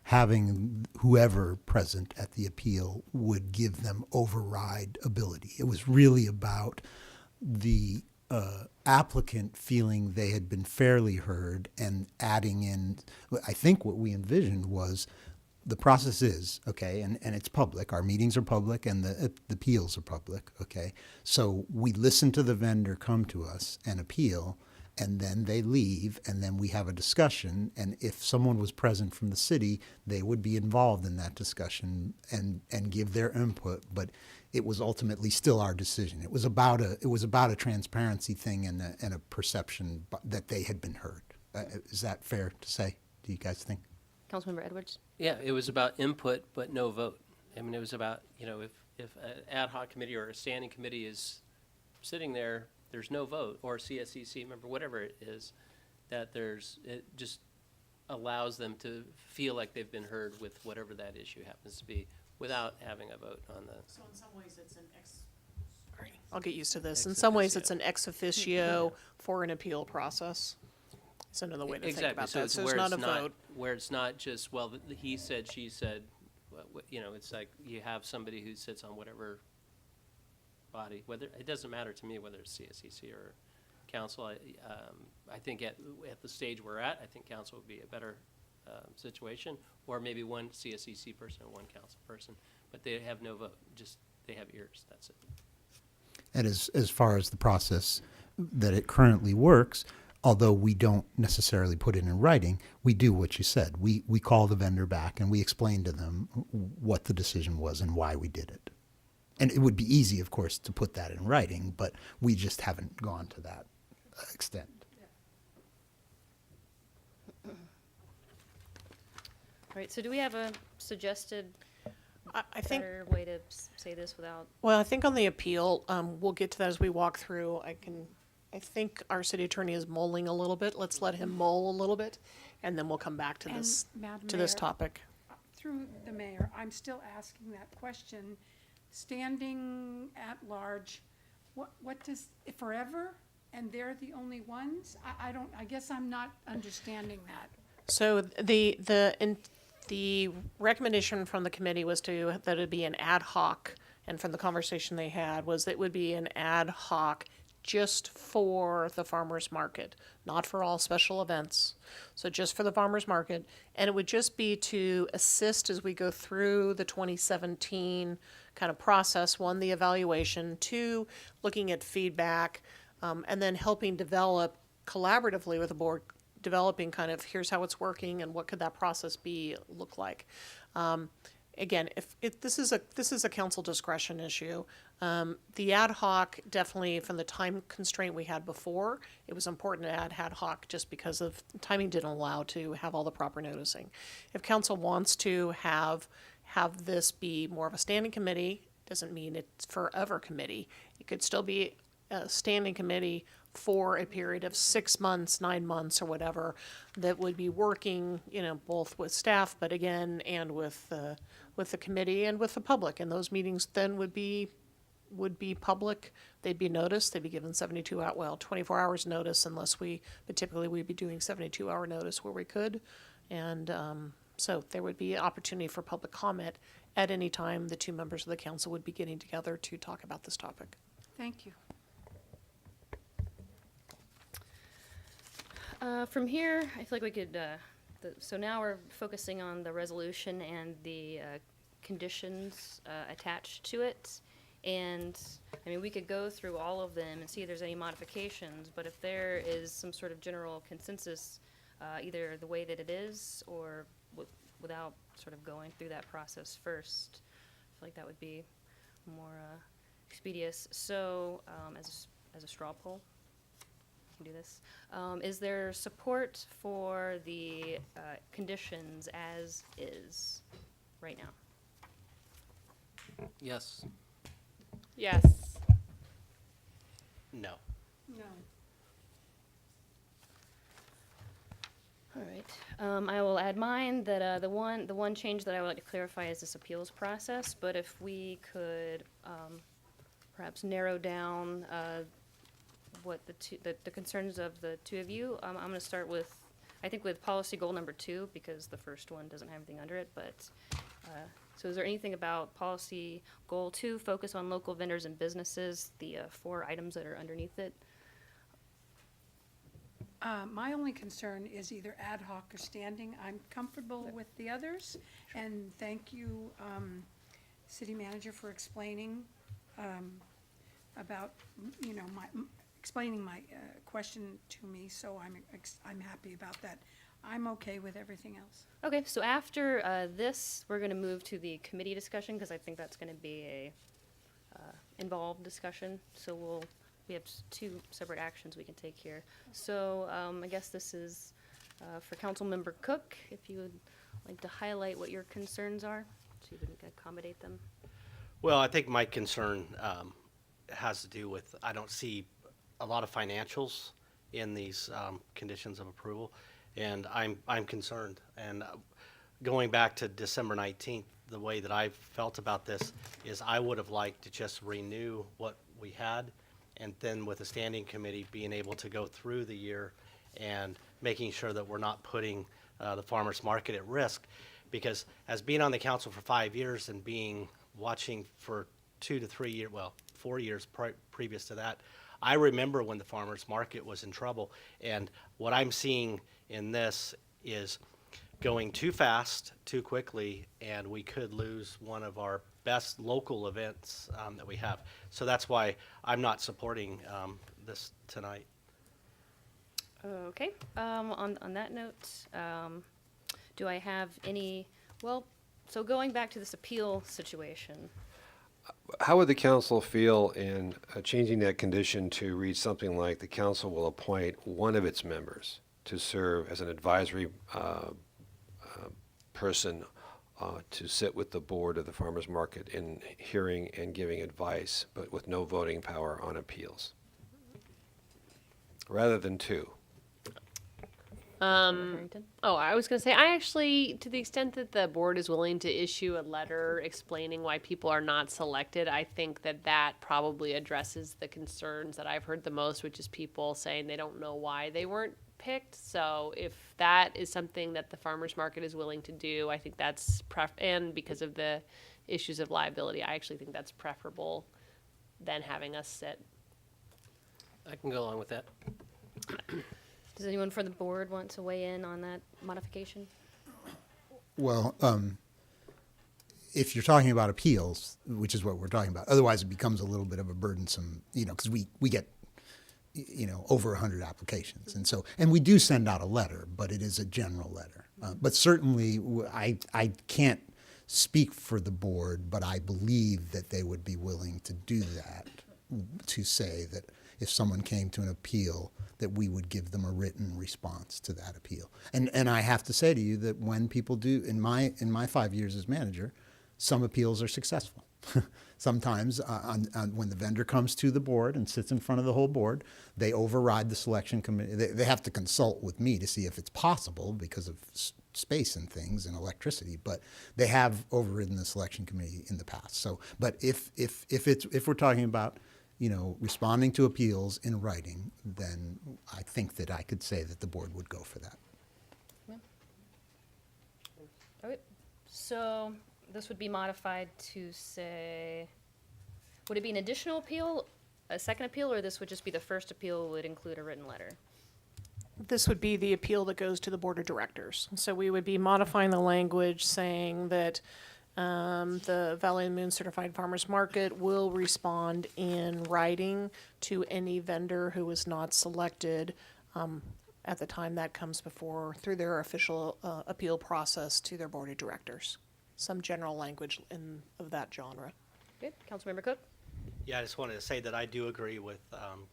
having whoever present at the appeal would give them override ability. It was really about the applicant feeling they had been fairly heard and adding in. I think what we envisioned was the process is, okay, and it's public. Our meetings are public and the appeals are public, okay? So we listen to the vendor come to us and appeal, and then they leave, and then we have a discussion, and if someone was present from the city, they would be involved in that discussion and give their input, but it was ultimately still our decision. It was about a transparency thing and a perception that they had been heard. Is that fair to say? Do you guys think? Councilmember Edwards? Yeah, it was about input, but no vote. I mean, it was about, if an ad hoc committee or a standing committee is sitting there, there's no vote, or a CSEC member, whatever it is, it just allows them to feel like they've been heard with whatever that issue happens to be, without having a vote on the. So in some ways it's I'll get used to this. In some ways it's an ex officio for an appeal process. It's another way to think about that. So it's not a vote. Where it's not just, well, he said, she said, it's like you have somebody who sits on whatever body, it doesn't matter to me whether it's CSEC or council. I think at the stage we're at, I think council would be a better situation, or maybe one CSEC person and one council person, but they have no vote, just they have ears, that's it. And as far as the process that it currently works, although we don't necessarily put it in writing, we do what you said. We call the vendor back and we explain to them what the decision was and why we did it. And it would be easy, of course, to put that in writing, but we just haven't gone to that extent. All right, so do we have a suggested I think better way to say this without? Well, I think on the appeal, we'll get to that as we walk through. I think our city attorney is mulling a little bit. Let's let him mull a little bit, and then we'll come back to this Madam this Mayor, topic. Through the mayor, I'm still asking that question. Standing at large, what does, forever? And they're the only ones? I guess I'm not understanding that. So the recommendation from the committee was that it'd be an ad hoc, and from the conversation they had was that it would be an ad hoc just for the farmer's market, not for all special events. So just for the farmer's market. And it would just be to assist as we go through the 2017 kind of process. One, the evaluation. Two, looking at feedback, and then helping develop collaboratively with the board, developing kind of here's how it's working and what could that process look like. Again, if this is a council discretion issue. The ad hoc, definitely from the time constraint we had before, it was important to add ad hoc just because of timing didn't allow to have all the proper noticing. If council wants to have this be more of a standing committee, doesn't mean it's forever committee. It could still be a standing committee for a period of 6 months, 9 months, or whatever, that would be working, both with staff, but again, and with the committee and with the public. And those meetings then would be public. They'd be noticed. They'd be given 24 hours notice, but typically we'd be doing 72-hour notice where we could. And so there would be opportunity for public comment at any time the two members of the council would be getting together to talk about this topic. Thank you. From here, I feel like we could, so now we're focusing on the resolution and the conditions attached to it. And, I mean, we could go through all of them and see if there's any modifications, but if there is some sort of general consensus, either the way that it is or without sort of going through that process first, I feel like that would be more expeditious. So, as a straw poll, we can do this. Is there support for the conditions as is right now? Yes. Yes. No. No. All right. I will add mine that the one change that I would like to clarify is this appeals process. But if we could perhaps narrow down what the concerns of the two of you. I'm going to start with, I think, with policy goal number 2 because the first one doesn't have anything under it. But so is there anything about policy goal 2, focus on local vendors and businesses, the 4 items that are underneath it? My only concern is either ad hoc or standing. I'm comfortable with the others, and thank you, City Manager, for explaining about, explaining my question to me. So I'm happy about that. I'm okay with everything else. Okay, so after this, we're going to move to the committee discussion because I think that's going to be a involved discussion. So we have 2 separate actions we can take here. So I guess this is for Councilmember Cook, if you would like to highlight what your concerns are, so you can accommodate them. Well, I think my concern has to do with, I don't see a lot of financials in these conditions of approval, and I'm concerned. And going back to December 19th, the way that I felt about this is I would have liked to just renew what we had, and then with a standing committee being able to go through the year and making sure that we're not putting the farmers market at risk. Because as being on the council for 5 years and watching for 2 to 3 years, 4 years previous to that, I remember when the farmers market was in trouble. And what I'm seeing in this is going too fast, too quickly, and we could lose one of our best local events that we have. So that's why I'm not supporting this tonight. Okay. On that note, do I have any? Well, so going back to this appeal situation. How would the council feel in changing that condition to read something like the council will appoint one of its members to serve as an advisory person to sit with the board of the farmers market in hearing and giving advice, but with no voting power on appeals, rather than 2? I was going to say, I actually, to the extent that the board is willing to issue a letter explaining why people are not selected, I think that probably addresses the concerns that I've heard the most, which is people saying they don't know why they weren't picked. So if that is something that the farmers market is willing to do, I think that's and because of the issues of liability, I actually think that's preferable than having us sit. I can go along with that. Does anyone from the board want to weigh in on that modification? Well, if you're talking about appeals, which is what we're talking about, otherwise it becomes a little bit of a burdensome, because we get, over 100 applications. And we do send out a letter, but it is a general letter. But certainly, I can't speak for the board, but I believe that they would be willing to do that, to say that if someone came to an appeal, that we would give them a written response to that appeal. And I have to say to you that when people do, in my 5 years as manager, some appeals are successful. Sometimes when the vendor comes to the board and sits in front of the whole board, they override the selection committee. They have to consult with me to see if it's possible because of space and things and electricity, but they have overridden the selection committee in the past. So, but if we're talking about responding to appeals in writing, then I think that I could say that the board would go for that. All right, so this would be modified to say, would it be an additional appeal, a second appeal, or this would just be the first appeal would include a written letter? This would be the appeal that goes to the board of directors. So we would be modifying the language saying that the Valley of the Moon Certified Farmers Market will respond in writing to any vendor who was not selected at the time that comes before, through their official appeal process to their board of directors. Some general language of that genre. Good. Councilmember Cook? Yeah, I just wanted to say that I do agree with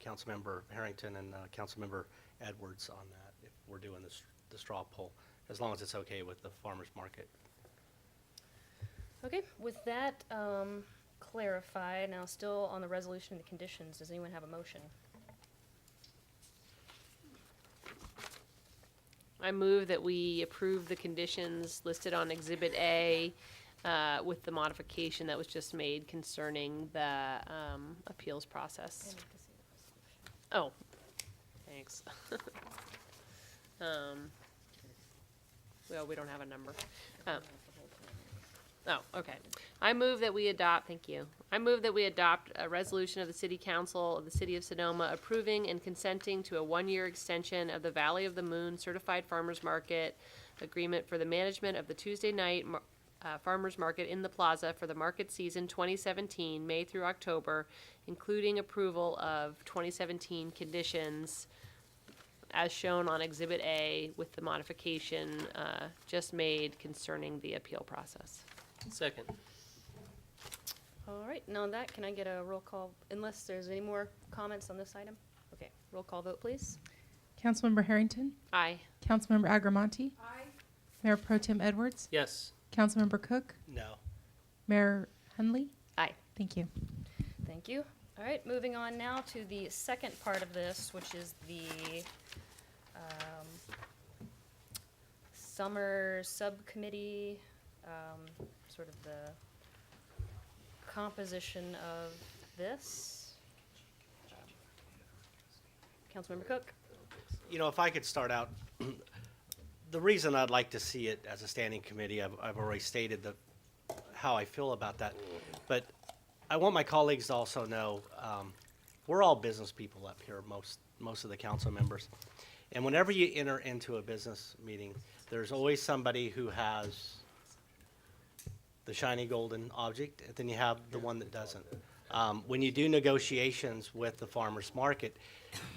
Councilmember Harrington and Councilmember Edwards on that, if we're doing the straw poll, as long as it's okay with the farmers market. Okay, with that clarified, now still on the resolution and the conditions, does anyone have a motion? I move that we approve the conditions listed on Exhibit A with the modification that was just made concerning the appeals process. Oh, thanks. Well, we don't have a number. Oh, okay. I move that we adopt, thank you. I move that we adopt a resolution of the City Council of the City of Sonoma approving and consenting to a 1-year extension of the Valley of the Moon Certified Farmers Market agreement for the management of the Tuesday night farmers market in the plaza for the market season 2017, May through October, including approval of 2017 conditions as shown on Exhibit A with the modification just made concerning the appeal process. Second. All right, now on that, can I get a roll call, unless there's any more comments on this item? Okay, roll call vote, please. Councilmember Harrington? Aye. Councilmember Agramonte? Aye. Mayor Pro Tem Edwards? Yes. Councilmember Cook? No. Mayor Hunley? Aye. Thank you. Thank you. All right, moving on now to the second part of this, which is the summer subcommittee, sort of the composition of this. Councilmember Cook? If I could start out, the reason I'd like to see it as a standing committee, I've already stated how I feel about that. But I want my colleagues to also know, we're all business people up here, most of the council members. And whenever you enter into a business meeting, there's always somebody who has the shiny golden object, and then you have the one that doesn't. When you do negotiations with the farmers market,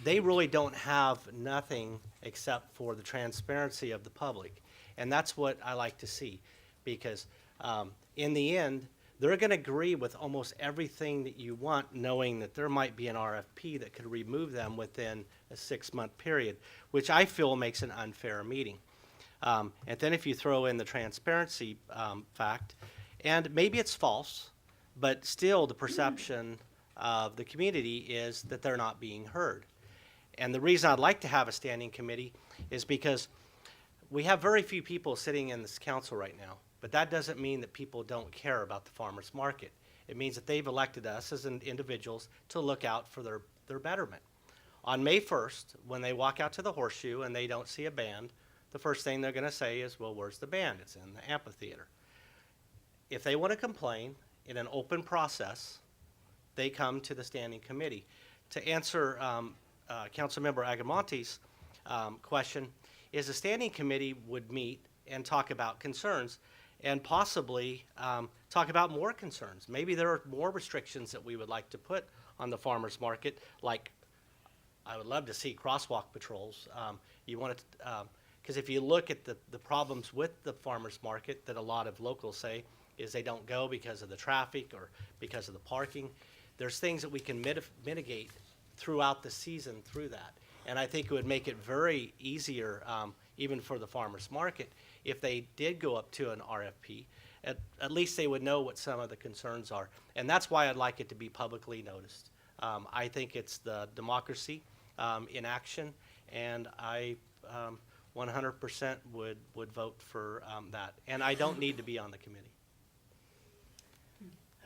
they really don't have nothing except for the transparency of the public. And that's what I like to see, because in the end, they're going to agree with almost everything that you want, knowing that there might be an RFP that could remove them within a 6-month period, which I feel makes an unfair meeting. And then if you throw in the transparency fact, and maybe it's false, but still the perception of the community is that they're not being heard. And the reason I'd like to have a standing committee is because we have very few people sitting in this council right now, but that doesn't mean that people don't care about the farmers market. It means that they've elected us as individuals to look out for their betterment. On May 1st, when they walk out to the horseshoe and they don't see a band, the first thing they're going to say is, well, where's the band? It's in the amphitheater. If they want to complain in an open process, they come to the standing committee. To answer Councilmember Agamonte's question, is a standing committee would meet and talk about concerns and possibly talk about more concerns. Maybe there are more restrictions that we would like to put on the farmers market, like I would love to see crosswalk patrols. You want to, because if you look at the problems with the farmers market that a lot of locals say is they don't go because of the traffic or because of the parking. There's things that we can mitigate throughout the season through that. And I think it would make it very easier, even for the farmers market, if they did go up to an RFP. At least they would know what some of the concerns are. And that's why I'd like it to be publicly noticed. I think it's the democracy in action, and I 100% would vote for that. And I don't need to be on the committee.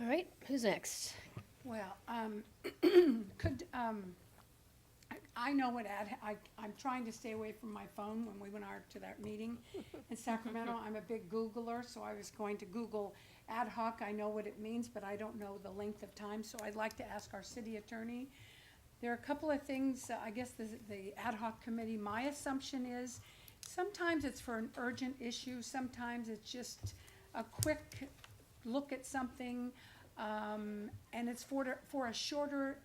All right, who's next? Well, I know what I'm trying to stay away from my phone when we went out to that meeting in Sacramento. I'm a big Googler, so I was going to Google ad hoc. I know what it means, but I don't know the length of time, so I'd like to ask our city attorney. There are a couple of things, I guess the ad hoc committee, my assumption is sometimes it's for an urgent issue, sometimes it's just a quick look at something, and it's for a shorter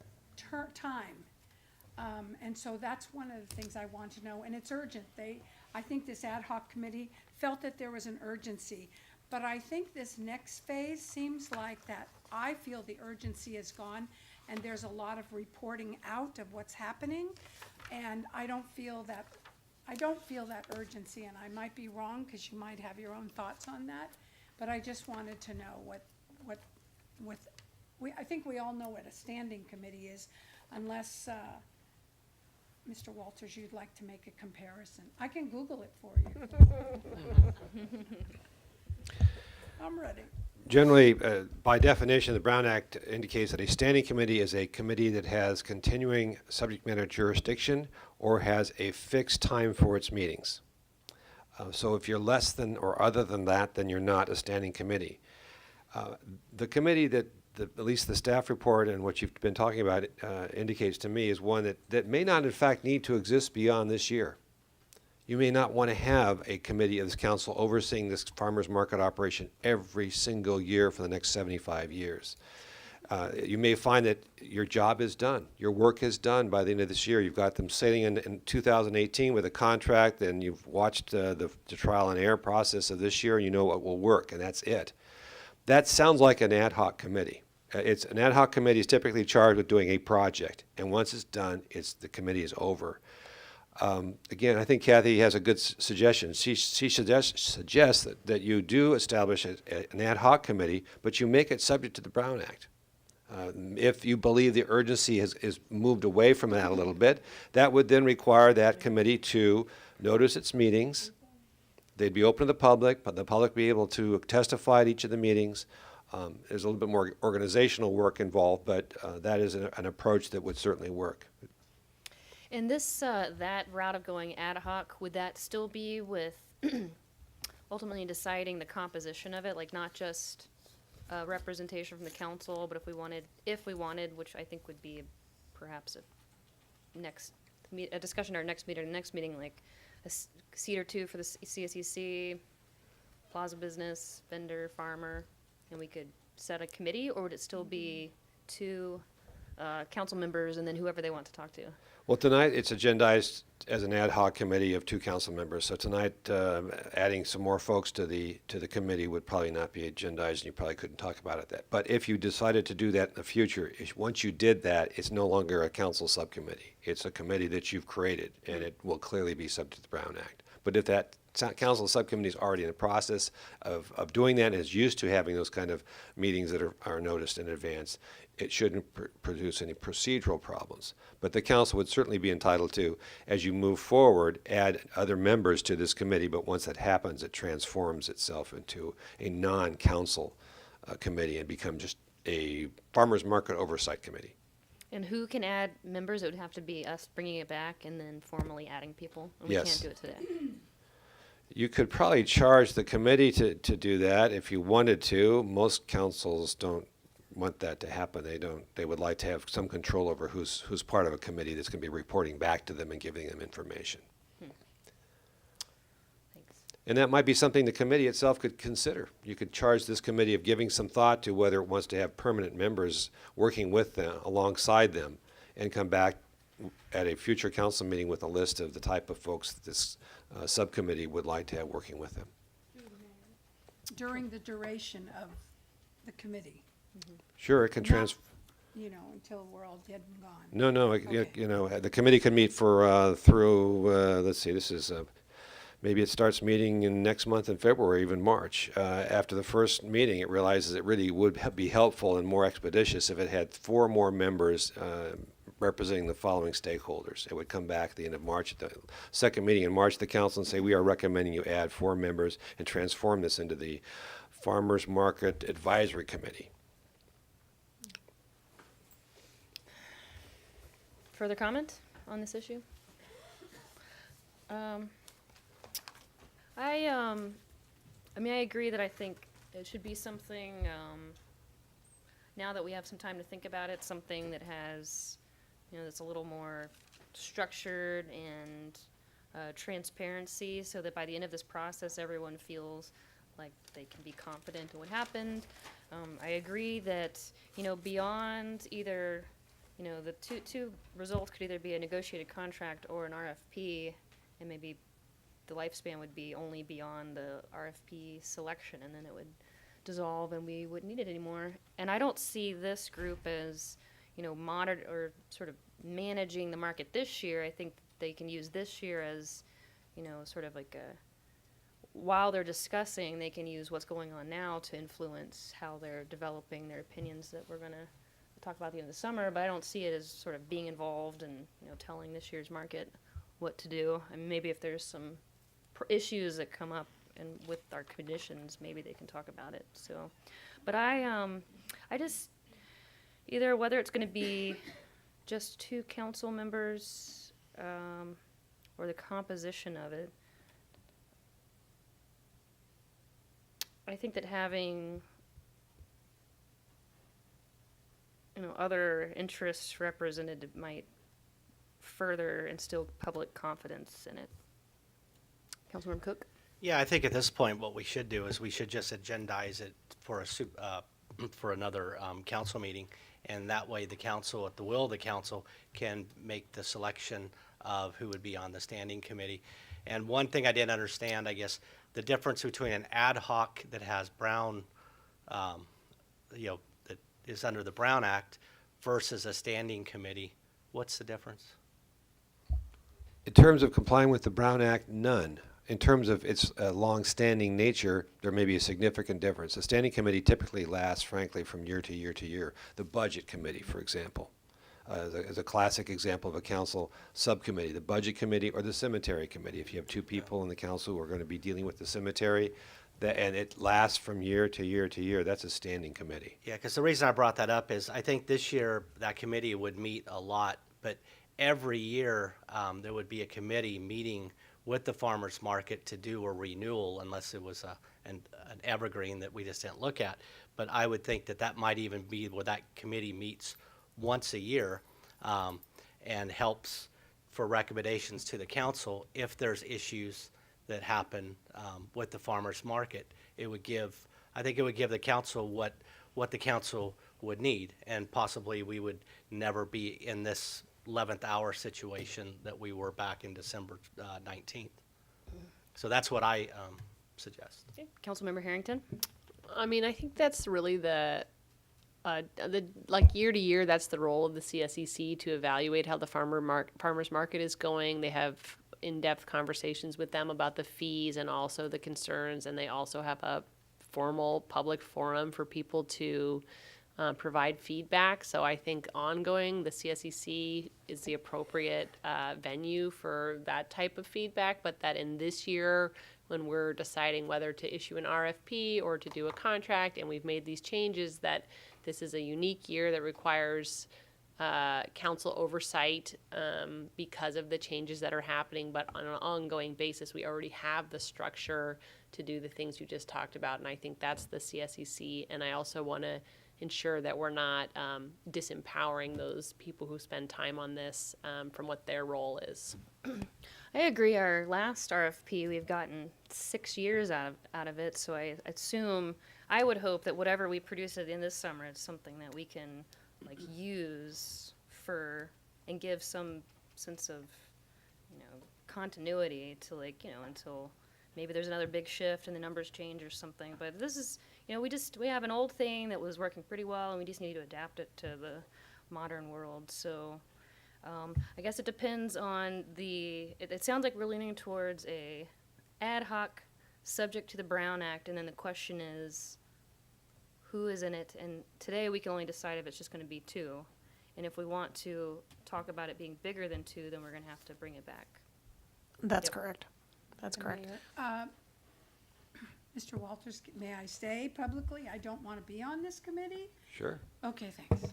time. And so that's one of the things I want to know, and it's urgent. I think this ad hoc committee felt that there was an urgency, but I think this next phase seems like that I feel the urgency is gone, and there's a lot of reporting out of what's happening, and I don't feel that urgency, and I might be wrong, because you might have your own thoughts on that, but I just wanted to know I think we all know what a standing committee is, unless, Mr. Walters, you'd like to make a comparison. I can Google it for you. I'm ready. Generally, by definition, the Brown Act indicates that a standing committee is a committee that has continuing subject matter jurisdiction or has a fixed time for its meetings. So if you're less than or other than that, then you're not a standing committee. The committee that at least the staff report and what you've been talking about indicates to me is one that may not in fact need to exist beyond this year. You may not want to have a committee of this council overseeing this farmers market operation every single year for the next 75 years. You may find that your job is done. Your work is done by the end of this year. You've got them sitting in 2018 with a contract, and you've watched the trial and error process of this year, and you know what will work, and that's it. That sounds like an ad hoc committee. It's an ad hoc committee is typically charged with doing a project, and once it's done, the committee is over. Again, I think Kathy has a good suggestion. She suggests that you do establish an ad hoc committee, but you make it subject to the Brown Act. If you believe the urgency is moved away from that a little bit, that would then require that committee to notice its meetings. They'd be open to the public, but the public be able to testify at each of the meetings. There's a little bit more organizational work involved, but that is an approach that would certainly work. And this, that route of going ad hoc, would that still be with ultimately deciding the composition of it, like not just representation from the council, but if we wanted, which I think would be perhaps a discussion at our next meeting, like a seat or two for the CSEC, plaza business, vendor, farmer, and we could set a committee, or would it still be two council members and then whoever they want to talk to? Well, tonight it's agendized as an ad hoc committee of 2 council members. So tonight, adding some more folks to the committee would probably not be agendized, and you probably couldn't talk about it. But if you decided to do that in the future, once you did that, it's no longer a council subcommittee. It's a committee that you've created, and it will clearly be subject to the Brown Act. But if that council subcommittee is already in the process of doing that and is used to having those kind of meetings that are noticed in advance, it shouldn't produce any procedural problems. But the council would certainly be entitled to, as you move forward, add other members to this committee, but once that happens, it transforms itself into a non-council committee and becomes just a farmers market oversight committee. And who can add members? It would have to be us bringing it back and then formally adding people, and we Yes. can't do it today. You could probably charge the committee to do that if you wanted to. Most councils don't want that to happen. They would like to have some control over who's part of a committee that's going to be reporting back to them and giving them information. And that might be something the committee itself could consider. You could charge this committee of giving some thought to whether it wants to have permanent members working with them, alongside them, and come back at a future council meeting with a list of the type of folks that this subcommittee would like to have working with them. During the duration of the committee, Sure, it can you know, until we're all dead and gone. No, Okay. you know, the committee can meet for, through, let's see, this is, maybe it starts meeting in next month in February, even March. After the first meeting, it realizes it really would be helpful and more expeditious if it had 4 more members representing the following stakeholders. It would come back at the end of March, at the second meeting in March, the council, and say, we are recommending you add 4 members and transform this into the Farmers Market Advisory Committee. Further comment on this issue? I mean, I agree that I think it should be something, now that we have some time to think about it, something that has, you know, that's a little more structured and transparency, so that by the end of this process, everyone feels like they can be confident in what happened. I agree that, you know, beyond either, you know, the two results could either be a negotiated contract or an RFP, and maybe the lifespan would be only beyond the RFP selection, and then it would dissolve and we wouldn't need it anymore. And I don't see this group as, you know, monitor or sort of managing the market this year. I think they can use this year as, you know, sort of like a, while they're discussing, they can use what's going on now to influence how they're developing their opinions that we're going to talk about at the end of the summer. But I don't see it as sort of being involved and, you know, telling this year's market what to do. I mean, maybe if there's some issues that come up and with our conditions, maybe they can talk about it. So, but I just, either whether it's going to be just 2 council members or the composition of it, I think that having, you know, other interests represented might further instill public confidence in it. Councilmember Cook? Yeah, I think at this point, what we should do is we should just agendize it for for another council meeting, and that way the council, at the will of the council, can make the selection of who would be on the standing committee. And one thing I didn't understand, I guess, the difference between an ad hoc that has Brown, you know, that is under the Brown Act versus a standing committee. What's the difference? In terms of complying with the Brown Act, none. In terms of its long-standing nature, there may be a significant difference. The standing committee typically lasts, frankly, from year to year to year. The budget committee, for example, is a classic example of a council subcommittee. The budget committee or the cemetery committee. If you have 2 people in the council who are going to be dealing with the cemetery, and it lasts from year to year to year, that's a standing committee. Yeah, because the reason I brought that up is I think this year that committee would meet a lot, but every year there would be a committee meeting with the farmers market to do a renewal, unless it was an evergreen that we just didn't look at. But I would think that that might even be where that committee meets once a year and helps for recommendations to the council if there's issues that happen with the farmers market. It would give, I think it would give the council what the council would need, and possibly we would never be in this 11th hour situation that we were back in December 19th. So that's what I suggest. Okay. Councilmember Harrington? I mean, I think that's really the like year to year, that's the role of the CSEC to evaluate how the farmers market is going. They have in-depth conversations with them about the fees and also the concerns, and they also have a formal public forum for people to provide feedback. So I think ongoing, the CSEC is the appropriate venue for that type of feedback, but that in this year, when we're deciding whether to issue an RFP or to do a contract, and we've made these changes, that this is a unique year that requires council oversight because of the changes that are happening, but on an ongoing basis, we already have the structure to do the things you just talked about, and I think that's the CSEC. And I also want to ensure that we're not disempowering those people who spend time on this from what their role is. I agree. Our last RFP, we've gotten 6 years out of it. So I assume, I would hope that whatever we produce at the end of this summer is something that we can like use for and give some sense of, you know, continuity to, like, you know, until maybe there's another big shift and the numbers change or something. But this is, you know, we have an old thing that was working pretty well, and we just need to adapt it to the modern world. So I guess it depends on it sounds like we're leaning towards a ad hoc subject to the Brown Act, and then the question is, who is in it? And today we can only decide if it's just going to be 2. And if we want to talk about it being bigger than 2, then we're going to have to bring it back. That's correct. That's correct. Mr. Walters, may I say publicly, I don't want to be on this committee? Sure. Okay, thanks.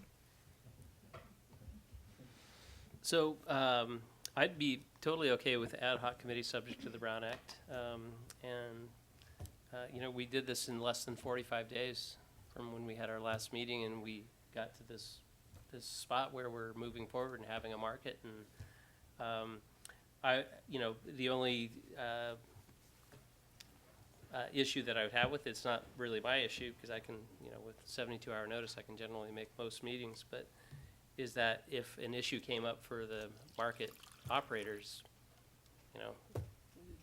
So I'd be totally okay with ad hoc committee subject to the Brown Act. You know, we did this in less than 45 days from when we had our last meeting, and we got to this spot where we're moving forward and having a market. And you know, the only issue that I would have with it's not really my issue, because I can, you know, with 72-hour notice, I can generally make most meetings, but is that if an issue came up for the market operators, you know,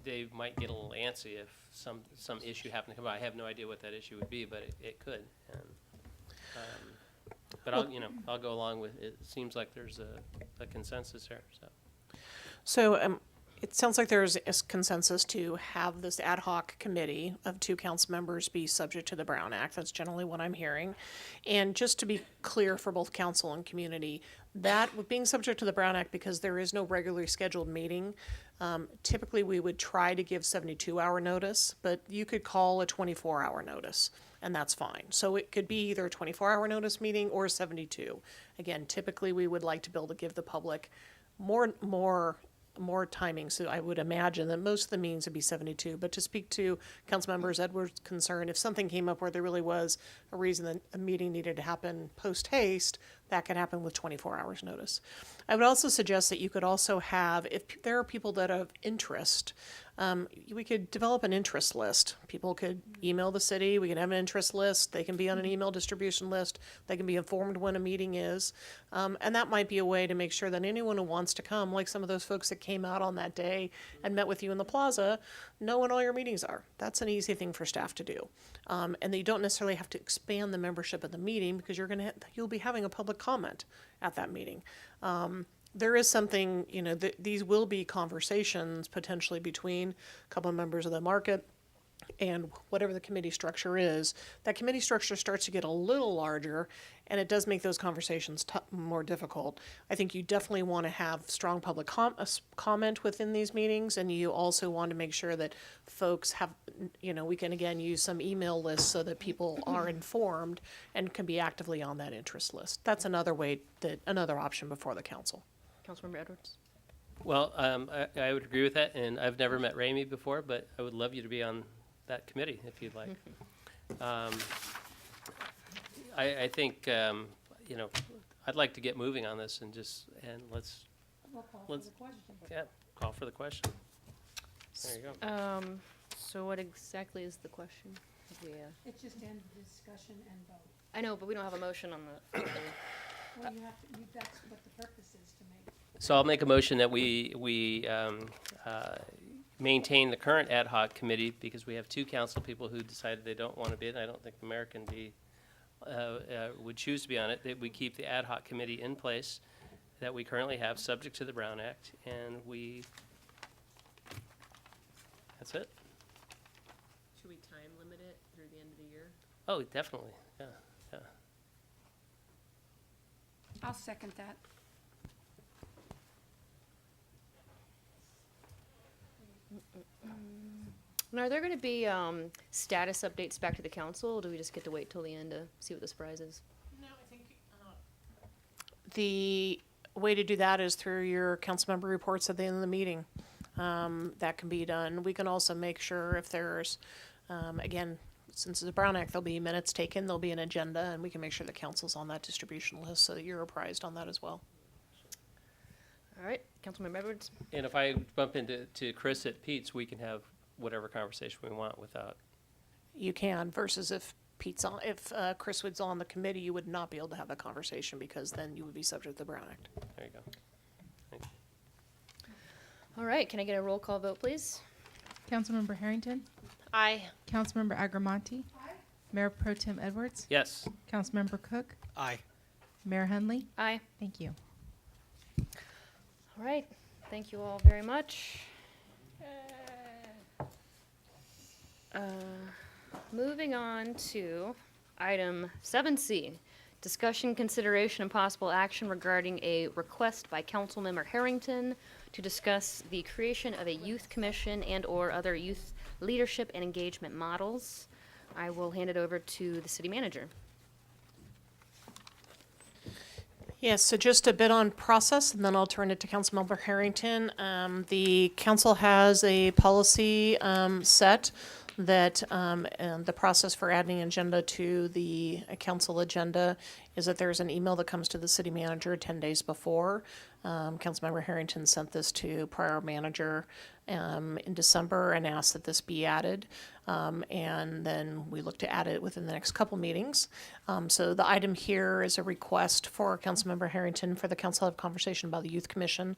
they might get a little antsy if some issue happened to come up. I have no idea what that issue would be, but it could. And, but I'll go along with it. It seems like there's a consensus there. So it sounds like there's a consensus to have this ad hoc committee of 2 council members be subject to the Brown Act. That's generally what I'm hearing. And just to be clear for both council and community, that with being subject to the Brown Act, because there is no regularly scheduled meeting, typically we would try to give 72-hour notice, but you could call a 24-hour notice, and that's fine. So it could be either a 24-hour notice meeting or 72. Again, typically we would like to be able to give the public more timing, so I would imagine that most of the meetings would be 72. But to speak to Councilmember Edwards' concern, if something came up where there really was a reason that a meeting needed to happen post haste, that could happen with 24 hours notice. I would also suggest that you could also have, if there are people that have interest, we could develop an interest list. People could email the city, we can have an interest list, they can be on an email distribution list, they can be informed when a meeting is, and that might be a way to make sure that anyone who wants to come, like some of those folks that came out on that day and met with you in the plaza, know when all your meetings are. That's an easy thing for staff to do. And that you don't necessarily have to expand the membership of the meeting, because you'll be having a public comment at that meeting. There is something, you know, these will be conversations potentially between a couple of members of the market and whatever the committee structure is. That committee structure starts to get a little larger, and it does make those conversations more difficult. I think you definitely want to have strong public comment within these meetings, and you also want to make sure that folks have, you know, we can again use some email lists so that people are informed and can be actively on that interest list. That's another option before the council. Councilmember Edwards. Well, I would agree with that, and I've never met Ramey before, but I would love you to be on that committee if you'd like. I think you know, I'd like to get moving on this and let's We'll call for the question. yeah, call for the question. There you go. So what exactly is the question? It's just end the discussion and vote. I know, but we don't have a motion on the. Well, that's what the purpose is to make. So I'll make a motion that we maintain the current ad hoc committee, because we have 2 council people who decided they don't want to be it. I don't think the mayor can would choose to be on it. That we keep the ad hoc committee in place that we currently have, subject to the Brown Act, and that's it. Should we time limit it through the end of the year? Oh, definitely, yeah. I'll second that. And are there going to be status updates back to the council, or do we just get to wait till the end to see what the surprise is? No, I think the way to do that is through your council member reports at the end of the meeting. That can be done. We can also make sure if there's, again, since it's a Brown Act, there'll be minutes taken, there'll be an agenda, and we can make sure the council's on that distribution list so that you're apprised on that as well. All right, Councilmember Edwards? And if I bump into Chris at Pete's, we can have whatever conversation we want without. You can, versus if Chris Wood's on the committee, you would not be able to have that conversation because then you would be subject to the Brown Act. There you go. Thank you. All right, can I get a roll call vote, please? Councilmember Harrington. Aye. Councilmember Agramonte. Mayor Pro Tem Edwards. Yes. Councilmember Cook. Aye. Mayor Hunley. Aye. Thank you. All right, thank you all very much. Moving on to item 7C, discussion, consideration, and possible action regarding a request by Councilmember Harrington to discuss the creation of a youth commission and/or other youth leadership and engagement models. I will hand it over to the city manager. Yes, so just a bit on process, and then I'll turn it to Councilmember Harrington. The council has a policy set that, and the process for adding an agenda to the council agenda is that there's an email that comes to the city manager 10 days before. Councilmember Harrington sent this to prior manager in December and asked that this be added. And then we look to add it within the next couple meetings. So the item here is a request for Councilmember Harrington for the council to have a conversation about the Youth Commission.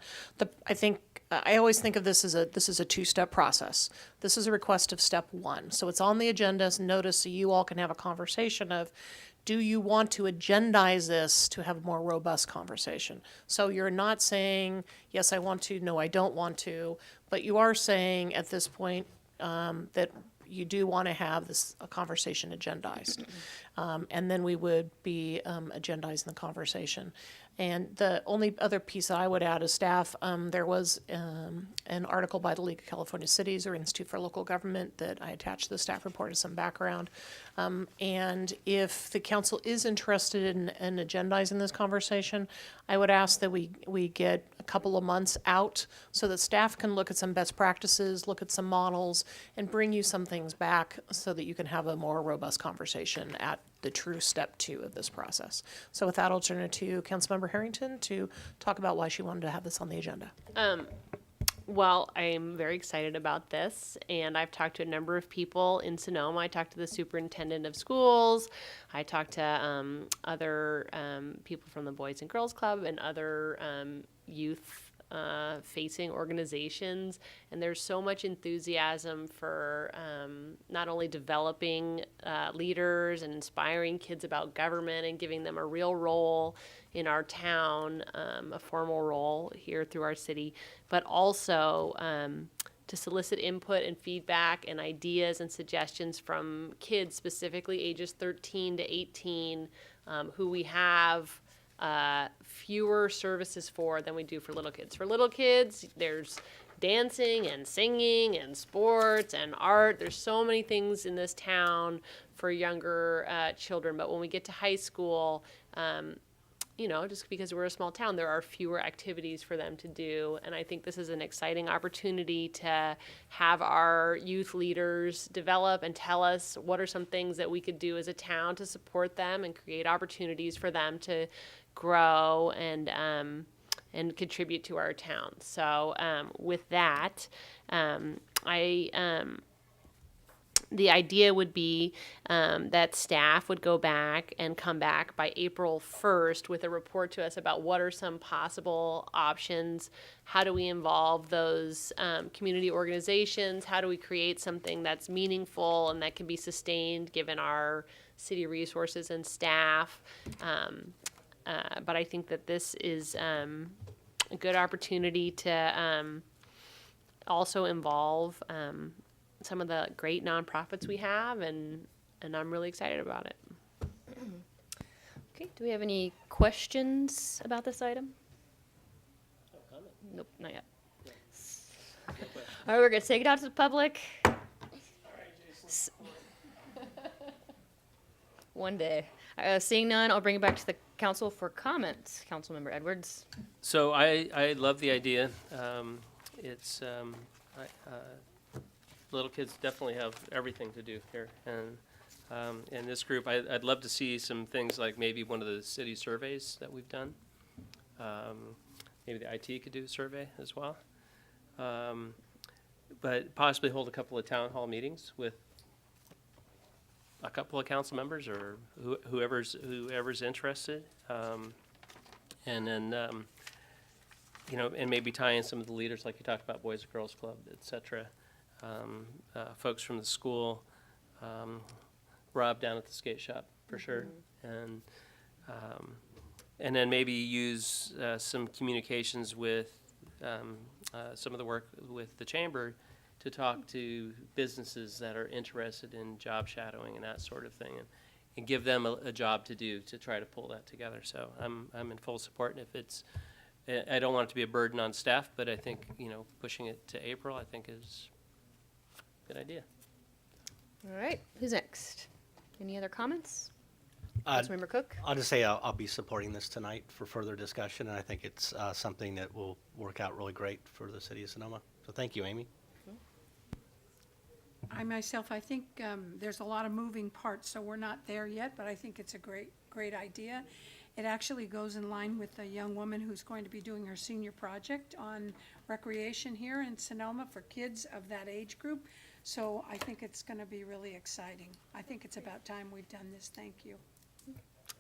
I always think of this as a two-step process. This is a request of step one. So it's on the agenda as notice so you all can have a conversation of, do you want to agendize this to have a more robust conversation? So you're not saying, yes, I want to, no, I don't want to, but you are saying at this point that you do want to have a conversation agendized. And then we would be agendizing the conversation. And the only other piece that I would add as staff, there was an article by the League of California Cities or Institute for Local Government that I attached to the staff report as some background. And if the council is interested in agendizing this conversation, I would ask that we get a couple of months out so that staff can look at some best practices, look at some models, and bring you some things back so that you can have a more robust conversation at the true step two of this process. So with that, I'll turn it to Councilmember Harrington to talk about why she wanted to have this on the agenda. Well, I'm very excited about this, and I've talked to a number of people in Sonoma. I talked to the superintendent of schools. I talked to other people from the Boys and Girls Club and other youth facing organizations, and there's so much enthusiasm for not only developing leaders and inspiring kids about government and giving them a real role in our town, a formal role here through our city, but also to solicit input and feedback and ideas and suggestions from kids, specifically ages 13 to 18, who we have fewer services for than we do for little kids. For little kids, there's dancing and singing and sports and art. There's so many things in this town for younger children. But when we get to high school, just because we're a small town, there are fewer activities for them to do. And I think this is an exciting opportunity to have our youth leaders develop and tell us what are some things that we could do as a town to support them and create opportunities for them to grow and contribute to our town. So with that, the idea would be that staff would go back and come back by April 1st with a report to us about what are some possible options, how do we involve those community organizations, how do we create something that's meaningful and that can be sustained given our city resources and staff. But I think that this is a good opportunity to also involve some of the great nonprofits we have, and I'm really excited about it. Okay, do we have any questions about this item? Nope, not yet. All right, we're going to take it out to the public. One day. Seeing none, I'll bring it back to the council for comments. Councilmember Edwards. So I love the idea. Little kids definitely have everything to do here, and And this group, I'd love to see some things like maybe one of the city surveys that we've done. Maybe the IT could do a survey as well. But possibly hold a couple of town hall meetings with a couple of council members or whoever's interested. And then, you know, and maybe tie in some of the leaders, like you talked about, Boys and Girls Club, et cetera. Folks from the school, Rob down at the skate shop, for sure. And then maybe use some communications with some of the work with the chamber to talk to businesses that are interested in job shadowing and that sort of thing, and give them a job to do to try to pull that together. So I'm in full support. And if it's, I don't want it to be a burden on staff, but I think, you know, pushing it to April, I think is a good idea. All right, who's next? Any other comments? Councilmember Cook? I'll just say I'll be supporting this tonight for further discussion, and I think it's something that will work out really great for the city of Sonoma. So thank you, Amy. I think there's a lot of moving parts, so we're not there yet, but I think it's a great idea. It actually goes in line with a young woman who's going to be doing her senior project on recreation here in Sonoma for kids of that age group. So I think it's going to be really exciting. I think it's about time we've done this. Thank you.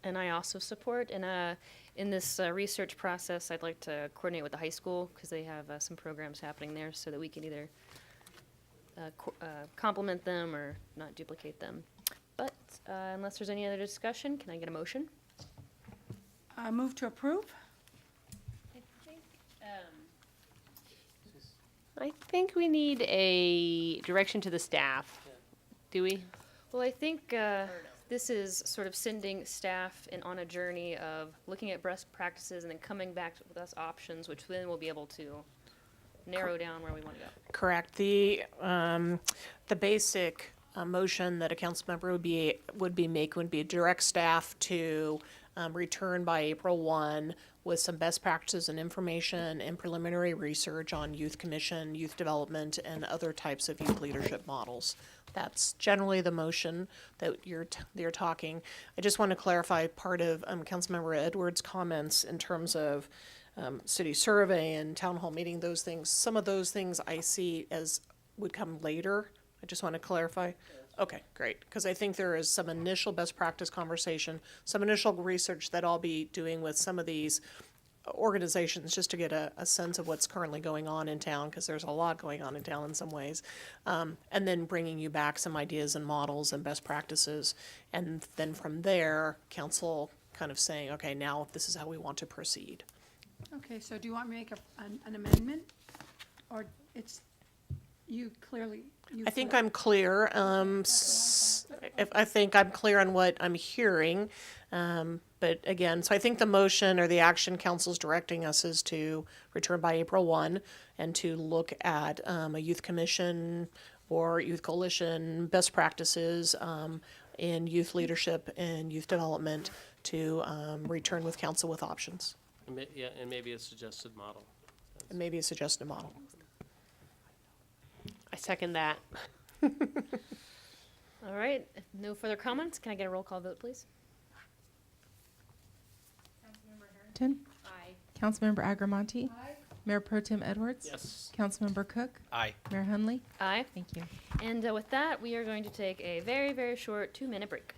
And I also support, and in this research process, I'd like to coordinate with the high school, because they have some programs happening there, so that we can either complement them or not duplicate them. But unless there's any other discussion, can I get a motion? Move to approve? I think we need a direction to the staff. Do we? Well, I think this is sort of sending staff on a journey of looking at best practices and then coming back with us options, which then we'll be able to narrow down where we want to go. Correct. The basic motion that a council member would be making would be direct staff to return by April 1 with some best practices and information and preliminary research on youth commission, youth development, and other types of youth leadership models. That's generally the motion that you're talking. I just want to clarify part of Councilmember Edwards' comments in terms of city survey and town hall meeting, those things. Some of those things I see as would come later. I just want to clarify. Okay, great, because I think there is some initial best practice conversation, some initial research that I'll be doing with some of these organizations just to get a sense of what's currently going on in town, because there's a lot going on in town in some ways, and then bringing you back some ideas and models and best practices, and then from there, council kind of saying, okay, now this is how we want to proceed. Okay, so do you want me to make an amendment? Or it's, you clearly... I think I'm clear. I think I'm clear on what I'm hearing. But again, so I think the motion or the action council's directing us is to return by April 1 and to look at a youth commission or youth coalition best practices in youth leadership and youth development to return with council with options. Yeah, and maybe a suggested model. And maybe a suggested model. I second that. All right, if no further comments. Can I get a roll call vote, please? Harrington? Aye. Councilmember Agramonte? Aye. Mayor Pro Tem Edwards? Yes. Councilmember Cook? Aye. Mayor Hunley? Aye. Thank you. And with that, we are going to take a very, very short 2-minute break.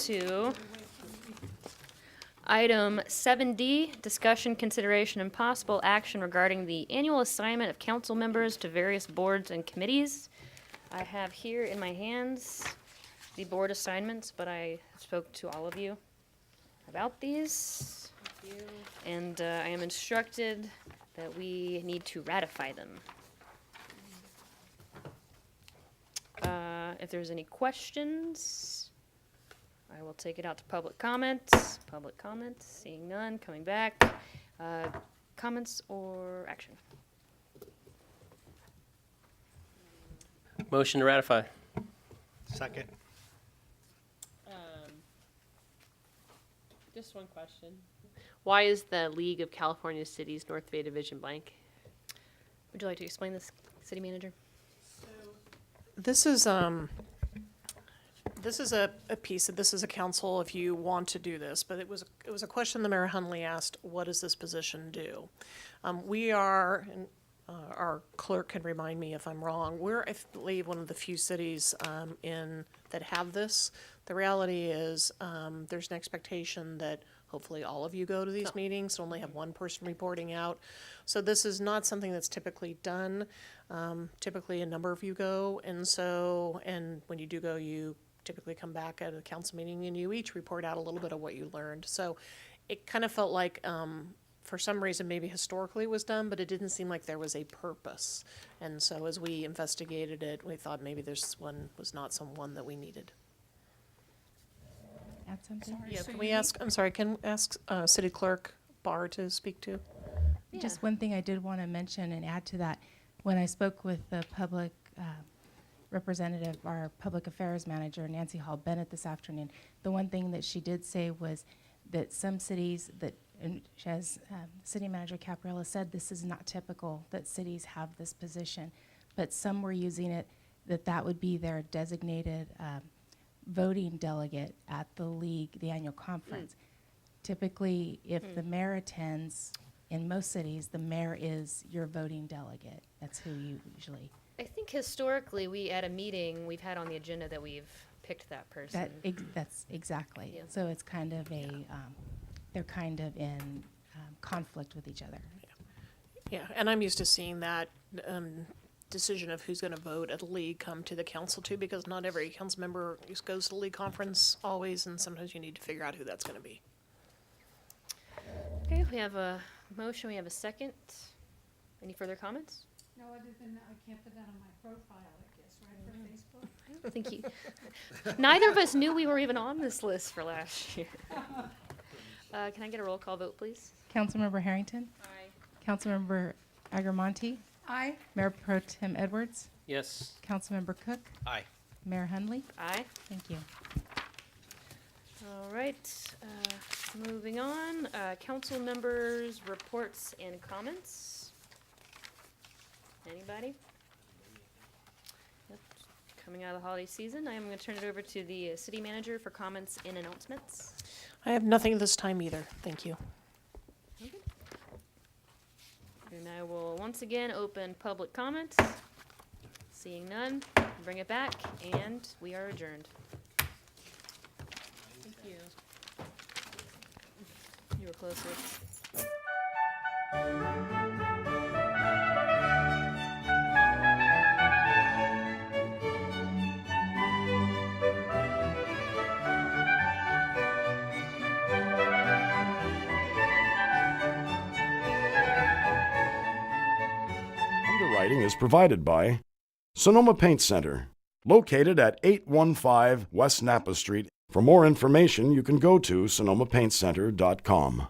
To item 7D, discussion, consideration, and possible action regarding the annual assignment of council members to various boards and committees. I have here in my hands the board assignments, but I spoke to all of you about these. And I am instructed that we need to ratify them. If there's any questions, I will take it out to public comments. Public comments, seeing none, coming back. Comments or action? Motion to ratify. Second. Just one question. Why is the League of California Cities North Bay Division blank? Would you like to explain this, city manager? This is a piece, this is a council if you want to do this, but it was a question the Mayor Hunley asked, what does this position do? We are, and our clerk can remind me if I'm wrong, we're, I believe, one of the few cities that have this. The reality is there's an expectation that hopefully all of you go to these meetings, only have one person reporting out. So this is not something that's typically done. Typically a number of you go, and when you do go, you typically come back at a council meeting and you each report out a little bit of what you learned. So it kind of felt like for some reason maybe historically it was done, but it didn't seem like there was a purpose. And so as we investigated it, we thought maybe this one was not one that we needed. Add something? Yeah, can we ask, can we ask City Clerk Barr to speak to? Just one thing I did want to mention and add to that, when I spoke with the public representative, our public affairs manager, Nancy Hall Bennett, this afternoon, the one thing that she did say was that some cities that, and as City Manager Caprella said, this is not typical that cities have this position, but some were using it that would be their designated voting delegate at the league, the annual conference. Typically, if the mayor attends, in most cities, the mayor is your voting delegate. That's who you usually. I think historically, we, at a meeting, we've had on the agenda that we've picked that person. That's exactly. Yeah. So it's kind of they're kind of in conflict with each other. Yeah, and I'm used to seeing that decision of who's going to vote at the league come to the council too, because not every council member just goes to the league conference always, and sometimes you need to figure out who that's going to be. Okay, we have a motion, we have a second. Any further comments? No, other than I can't put that on my profile, I guess, right, for Facebook? I don't think you, neither of us knew we were even on this list for last year. Can I get a roll call vote, please? Councilmember Harrington? Aye. Councilmember Agarmonte? Aye. Mayor Pro Tem Edwards? Yes. Councilmember Cook? Aye. Mayor Hunley? Aye. Thank you. All right, moving on, council members' reports and comments. Anybody? Yep. Coming out of the holiday season, I am going to turn it over to the city manager for comments and announcements. I have nothing this time either. Thank you. Okay. And I will once again open public comments. Seeing none, bring it back, and we are adjourned. Thank you. You were closer. Underwriting is provided by Sonoma Paint Center, located at 815 West Napa Street. For more information, you can go to sonomapaintcenter.com.